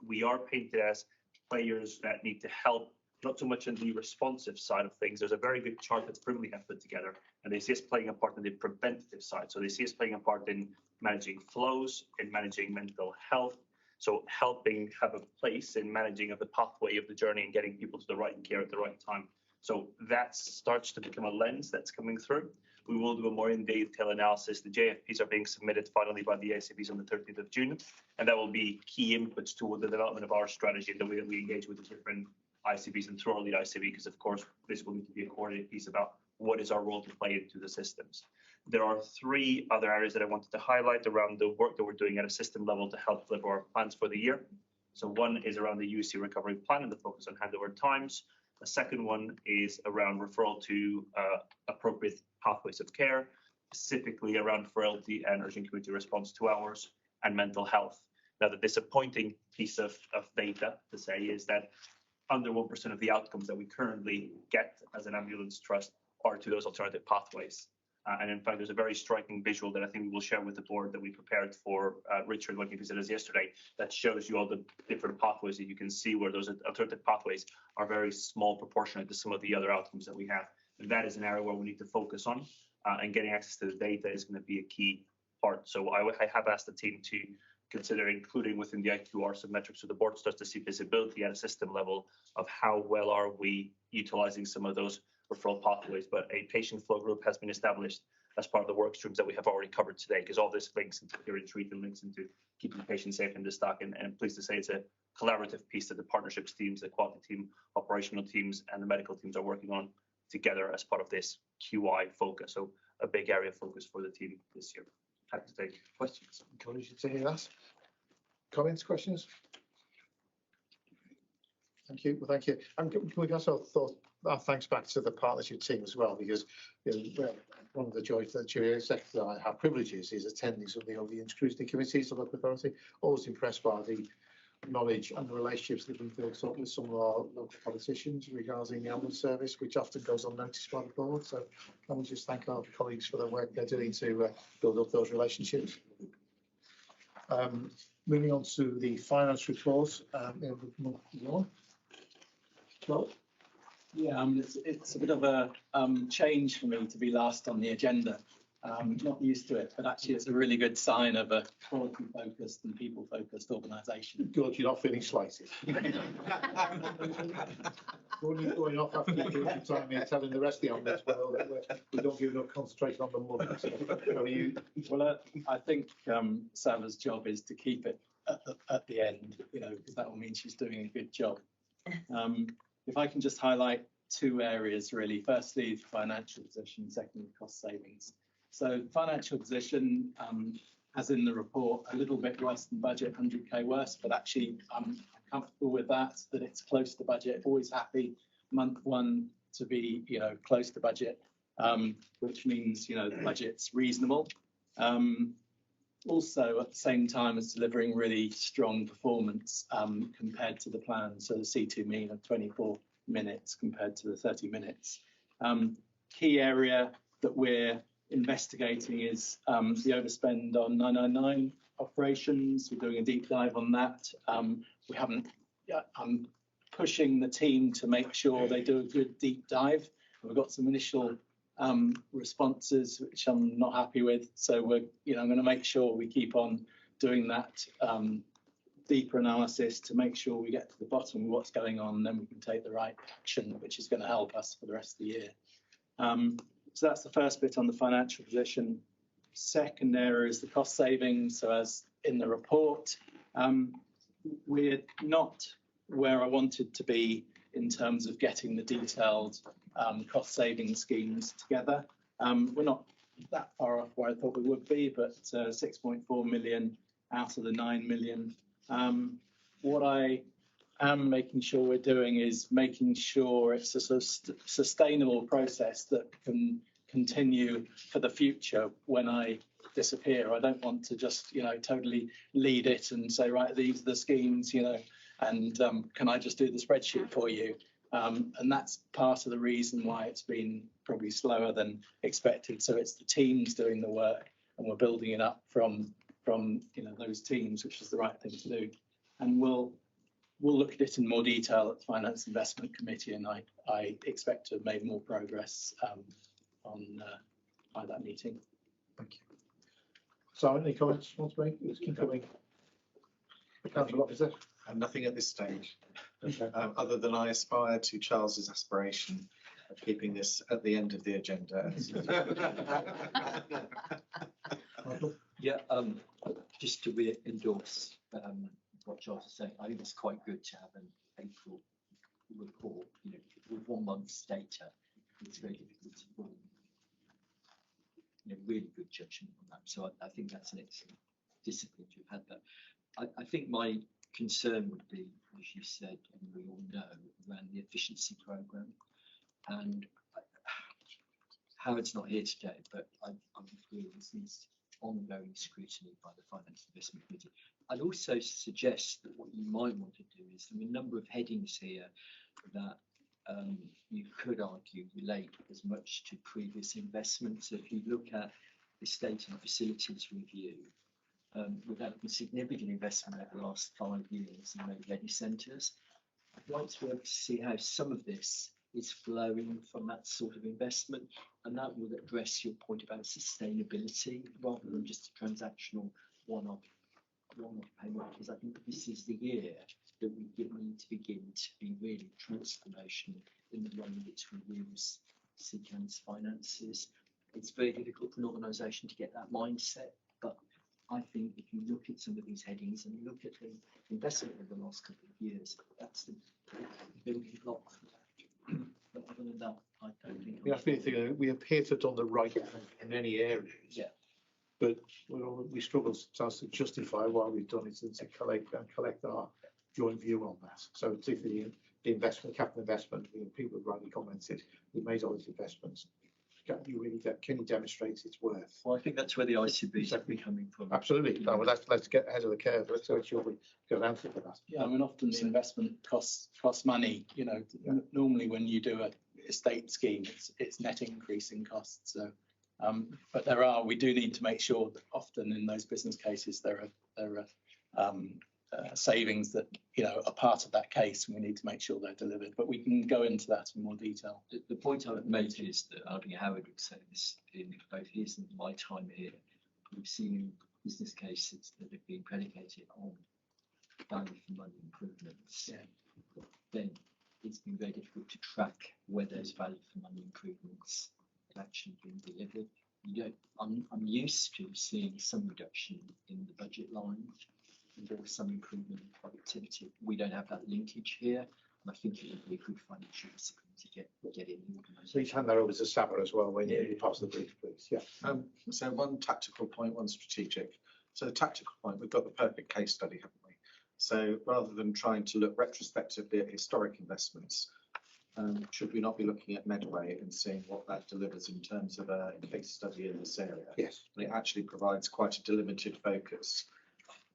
we are painted as players that need to help, not so much on the responsive side of things. There's a very good chart that Frimley have put together, and they see us playing a part in the preventative side. So they see us playing a part in managing flows, in managing mental health. So helping have a place in managing of the pathway of the journey and getting people to the right care at the right time. So that starts to become a lens that's coming through. We will do a more in-detail analysis. The JFPs are being submitted finally by the ICBs on the 30th of June, and that will be key inputs toward the development of our strategy and the way that we engage with the different ICBs and through our lead ICB, because of course this will need to be a coordinated piece about what is our role to play into the systems. There are three other areas that I wanted to highlight around the work that we're doing at a system level to help deliver our plans for the year. So one is around the UEC recovery plan and the focus on handover times. The second one is around referral to appropriate pathways of care, specifically around frailty and urgent community response 2 hours and mental health. Now, the disappointing piece of data to say is that under 1% of the outcomes that we currently get as an ambulance trust are to those alternative pathways. And in fact, there's a very striking visual that I think we will share with the board that we prepared for Richard when he visited us yesterday, that shows you all the different pathways that you can see where those alternative pathways are very small proportionate to some of the other outcomes that we have. And that is an area where we need to focus on, and getting access to the data is going to be a key part. So I have asked the team to consider including within the IQR some metrics so the board starts to see visibility at a system level of how well are we utilizing some of those referral pathways. But a patient flow group has been established as part of the work streams that we have already covered today, because all this links into Cure and Treat and links into keeping patients safe in the stock. And I'm pleased to say it's a collaborative piece that the partnerships teams, the quality team, operational teams, and the medical teams are working on together as part of this QI focus. So a big area of focus for the team this year. Happy to take questions. Encourage you to hear that. Comments, questions? Thank you. Well, thank you. And can we also thought our thanks back to the partnership team as well, because one of the joys that the executive I have privileges is attending some of the audience scrutiny committees of local authority. Always impressed by the knowledge and the relationships that have been built up with some of our local politicians regarding the ambulance service, which often goes unnoticed by the board. So can we just thank our colleagues for the work they're doing to build up those relationships. Moving on to the finance report. Well, yeah, it's a bit of a change for me to be last on the agenda. Not used to it, but actually it's a really good sign of a quality-focused and people-focused organisation. Good, you're not feeling slighted. Going off after the time and telling the rest of the audience that we don't give enough concentration on the money. Well, I think Sava's job is to keep it at the end, because that will mean she's doing a good job. If I can just highlight two areas really. Firstly, financial position, secondly, cost savings. So financial position, as in the report, a little bit worse than budget, 100k worse, but actually I'm comfortable with that it's close to budget. Always happy month one to be, close to budget, which means, the budget's reasonable. Also, at the same time as delivering really strong performance compared to the plan, so the C2 mean of minutes compared to the 30 minutes. Key area that we're investigating is the overspend on 999 operations. We're doing a deep dive on that. We haven't, I'm pushing the team to make sure they do a good deep dive. We've got some initial responses which I'm not happy with. So we're, I'm going to make sure we keep on doing that deeper analysis to make sure we get to the bottom of what's going on, and then we can take the right action, which is going to help us for the rest of the year. So that's the first bit on the financial position. Second area is the cost savings. So as in the report, we're not where I wanted to be in terms of getting the detailed cost saving schemes together. We're not that far off where I thought we would be, but 6.4 million out of the 9 million. What I am making sure we're doing is making sure it's a sustainable process that can continue for the future when I disappear. I don't want to just, totally lead it and say, right, these are the schemes, and can I just do the spreadsheet for you? And that's part of the reason why it's been probably slower than expected. So it's the teams doing the work, and we're building it up from those teams, which is the right thing to do. And we'll look at it in more detail at the Finance Investment Committee, and I expect to have made more progress by that meeting. Thank you. Simon, any comments you want to make? Let's keep going. Councillor Officer. Nothing at this stage, Okay. other than I aspire to Charles's aspiration of keeping this at the end of the agenda. Yeah, just to endorse what Charles is saying, I think it's quite good to have an April report. With 1 month's data, it's very difficult to form really good judgment on that. So I think that's an excellent discipline to have had that. I think my concern would be, as you said, and we all know, around the efficiency programme. And Howard's not here today, but I agree this needs ongoing scrutiny by the Finance Investment Committee. I'd also suggest that what you might want to do is, there are a number of headings here that you could argue relate as much to previous investments. If you look at the estate and facilities review, we've had a significant investment over the last 5 years in the ready centres. I'd like to be able to see how some of this is flowing from that sort of investment, and that will address your point about sustainability rather than just a transactional one-off payment, because I think this is the year that we need to begin to be really transformational in the way in which we use CCAM's finances. It's very difficult for an organisation to get that mindset, but I think if you look at some of these headings and look at the investment over the last couple of years, that's the building block for that. But other than that, I don't think. We appear to have done the right thing in many areas. Yeah. But we struggle sometimes to justify why we've done it and to collect our joint view on that. So particularly the investment, capital investment, people have rightly commented, we made all these investments. Can you demonstrate its worth? Well, I think that's where the ICB is coming from. Absolutely. No, well, let's get ahead of the curve. Let's make sure we get an answer for that. Yeah, I mean, often the investment costs money. Normally when you do a estate scheme, it's net increase in costs. So, but we do need to make sure that often in those business cases there are savings that are part of that case, and we need to make sure they're delivered. But we can go into that in more detail. The point I would make is that I think Howard would say this in both his and my time here. We've seen business cases that have been predicated on value for money improvements. Yeah. Then it's been very difficult to track where those value for money improvements have actually been delivered. I'm used to seeing some reduction in the budget line. There was some improvement in productivity. We don't have that linkage here, and I think it would be a good financial discipline to get in the organisation. Please hand that over to Sabah as well when you pass the brief, please. Yeah. So one tactical point, one strategic. So the tactical point, we've got the perfect case study, haven't we? So rather than trying to look retrospectively at historic investments, should we not be looking at Medway and seeing what that delivers in terms of a case study in this area? Yes. And it actually provides quite a delimited focus.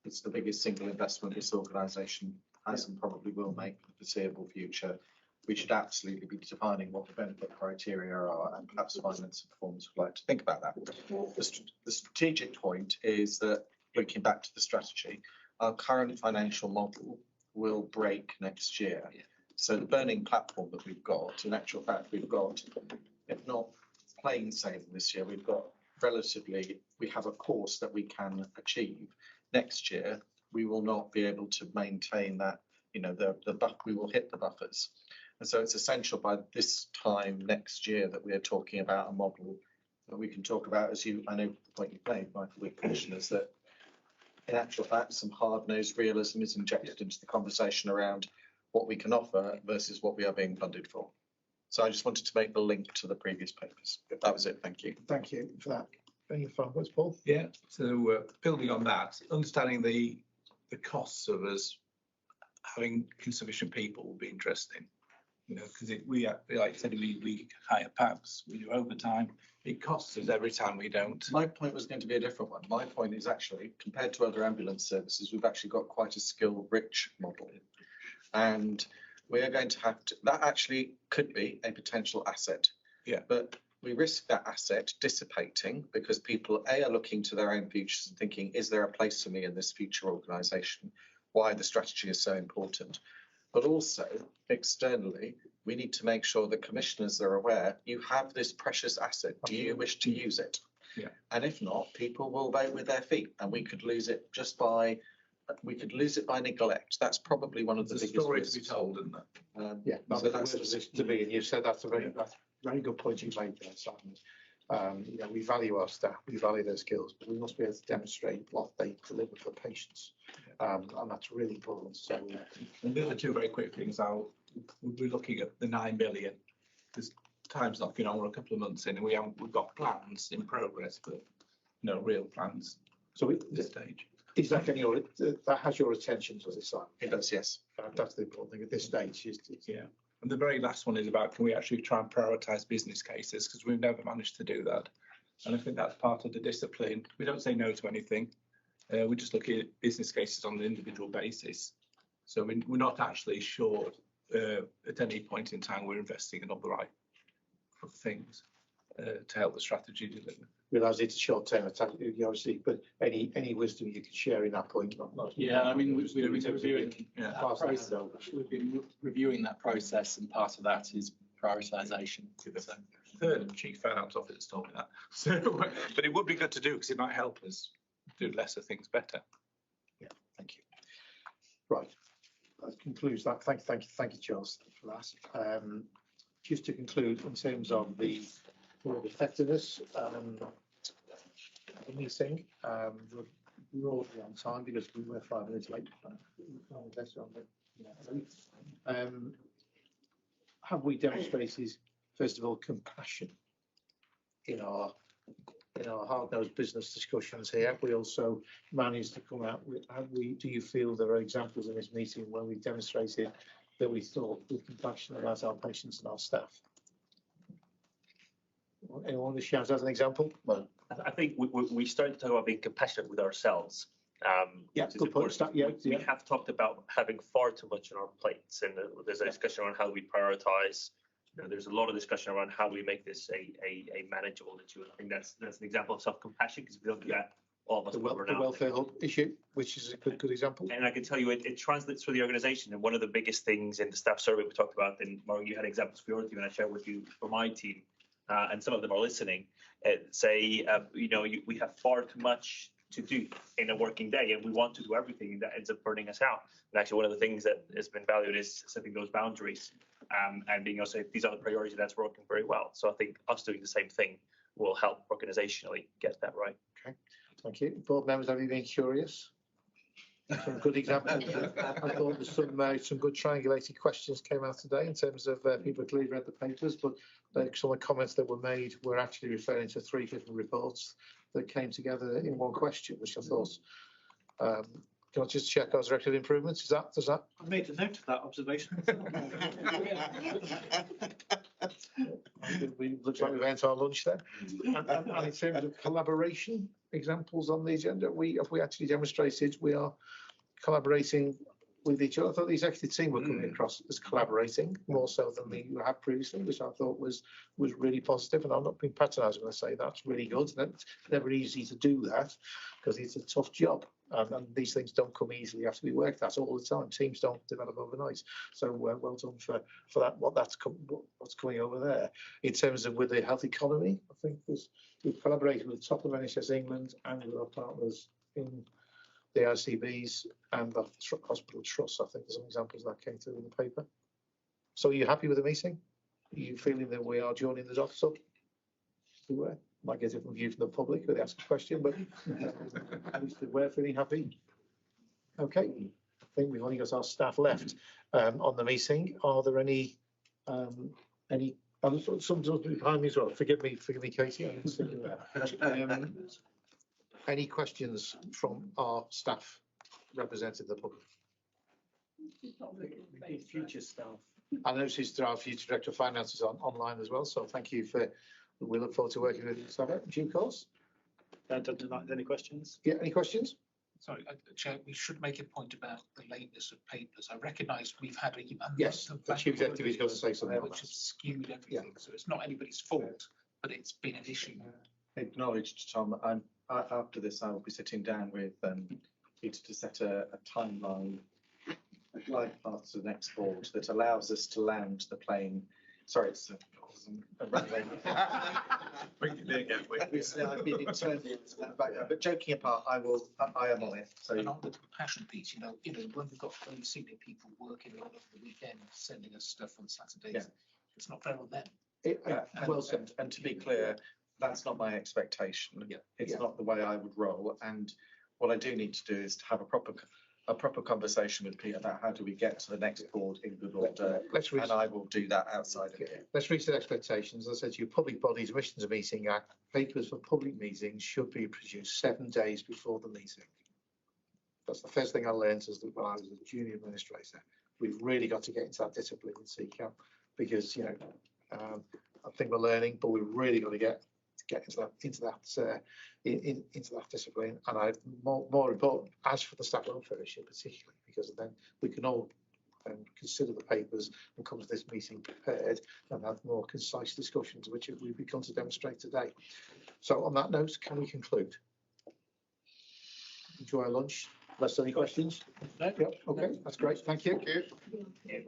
It's the biggest single investment this organisation has and probably will make for the foreseeable future. we should absolutely be defining what the benefit criteria are, and perhaps finance and performance would like to think about that. The strategic point is that, looking back to the strategy, our current financial model will break next year. So the burning platform that we've got, in actual fact, we've got, if not plain sailing this year, we've got we have a course that we can achieve. Next year, we will not be able to maintain that, we will hit the buffers. And so it's essential by this time next year that we are talking about a model that we can talk about, I know the point you've made, Michael, with commissioners, that in actual fact, some hard-nosed realism is injected into the conversation around what we can offer versus what we are being funded for. So I just wanted to make the link to the previous papers. That was it. Thank you. Thank you for that. Any final words, Paul? Yeah, so building on that, understanding the costs of us having insufficient people will be interesting. Because like I said, we hire PABs, we do overtime. It costs us every time we don't. My point was going to be a different one. My point is actually, compared to other ambulance services, we've actually got quite a skill-rich model. And we are going to have to, that actually could be a potential asset. Yeah. But we risk that asset dissipating because people, A, are looking to their own futures and thinking, is there a place for me in this future organisation? Why the strategy is so important. But also, externally, we need to make sure that commissioners are aware, you have this precious asset. Do you wish to use it? Yeah. And if not, people will vote with their feet, and we could lose it by neglect. That's probably one of the biggest story risks. to be told, isn't it? Yeah, so that's to be, and you've said that's a very good point you made there, Simon. We value our staff, we value their skills, but we must be able to demonstrate what they deliver for patients, and that's really important. So, and the other two very quick things, we're looking at the 9 million. Because time's knocking on, we're a couple of months in, and we've got plans in progress, but no real plans. So at this stage. Is that getting that has your attention, does it, Simon? It does, yes. That's the important thing at this stage. Yeah. And the very last one is about, can we actually try and prioritise business cases? Because we've never managed to do that. And I think that's part of the discipline. We don't say no to anything. We just look at business cases on an individual basis. So we're not actually sure at any point in time we're investing in all the right things to help the strategy deliver. Realise it's a short-term attack, obviously, but any wisdom you could share in that point? Yeah, I mean, we've been reviewing that process, and part of that is prioritisation. So, third chief finance officer told me that. So, but it would be good to do because it might help us do lesser things better. Yeah, thank you. Right, that concludes that. Thank you, Charles, for that. Just to conclude, in terms of the board effectiveness meeting, we're already on time because we were 5 minutes late. Have we demonstrated, first of all, compassion in our hard-nosed business discussions here? We also managed to come out with, do you feel there are examples in this meeting where we demonstrated that we thought with compassion about our patients and our staff? Anyone want to shout as an example? Well, I think we started to talk about being compassionate with ourselves. Yeah, good point. We have talked about having far too much on our plates, and there's a discussion around how we prioritize. There's a lot of discussion around how do we make this a manageable issue. I think that's an example of self-compassion, because we don't do that, all of us. The welfare hub issue, which is a good example. And I can tell you, it translates through the organisation. And one of the biggest things in the staff survey we talked about, and Mark, you had examples for your team, and I shared with you for my team. And some of them are listening, we have far too much to do in a working day, and we want to do everything, that ends up burning us out. And actually, one of the things that has been valued is setting those boundaries and being able to say, these are the priorities, that's working very well. So I think us doing the same thing will help organisationally get that right. Okay, thank you. Board members, have you been curious? Some good examples. I thought there's some good triangulated questions came out today in terms of people clearly read the papers, but some of the comments that were made were actually referring to 3 different reports that came together in one question, which I thought. Can I just check those record improvements? Does that? I made a note of that observation. Looks like we went our lunch then. And in terms of collaboration examples on the agenda, have we actually demonstrated we are collaborating with each other. I thought the executive team were coming across as collaborating more so than we have previously, which I thought was really positive. And I'm not being patronising when I say that's really good. And it's never easy to do that because it's a tough job. And these things don't come easily. You have to be worked at all the time. Teams don't develop overnight. So well done for that. What's coming over there in terms of with the health economy. I think we've collaborated with the top of NHS England and with our partners in the ICBs and the hospital trusts. I think there's some examples that came through in the paper. So are you happy with the meeting? Are you feeling that we are joining the dots up? Might get a different view from the public when they ask a question, but at least we're feeling happy. Okay, I think we've only got our staff left on the meeting. Are there any some behind me as well? Forgive me, Katie. I didn't see you there. Any questions from our staff representing the public? Future staff. I noticed our future director of finance is online as well, so thank you for. We look forward to working with you, Sarah, in due course. Any questions? Yeah, any questions? Sorry, Chair, we should make a point about the lateness of papers. I recognise we've had a yes, the chief executive is going to say something, which has skewed everything. So it's not anybody's fault, but it's been an issue. Acknowledged, Tom. After this, I will be sitting down with Peter to set a timeline, a glide path to the next board that allows us to land the plane. Sorry, it's a runway. I've been internally, but joking apart, I am on it. So and on the compassion piece, when we've got very senior people working on the weekend, sending us stuff on Saturdays, it's not fair on them. Well said. And to be clear, that's not my expectation. It's not the way I would roll. And what I do need to do is to have a proper conversation with Pete about how do we get to the next board in good order. And I will do that outside of here. Let's reset expectations. As I said to you, Public Bodies Emissions Meeting Act papers for public meetings should be produced 7 days before the meeting. That's the first thing I learned when I was a junior administrator. We've really got to get into that discipline in CCAM because I think we're learning, but we've really got to get into that discipline. And I more important as for the staff welfare issue particularly, because then we can all consider the papers and come to this meeting prepared and have more concise discussions, which we've begun to demonstrate today. So on that note, can we conclude? Enjoy our lunch. Unless there are any questions? No. Yep. Okay, that's great. Thank you. Thank you.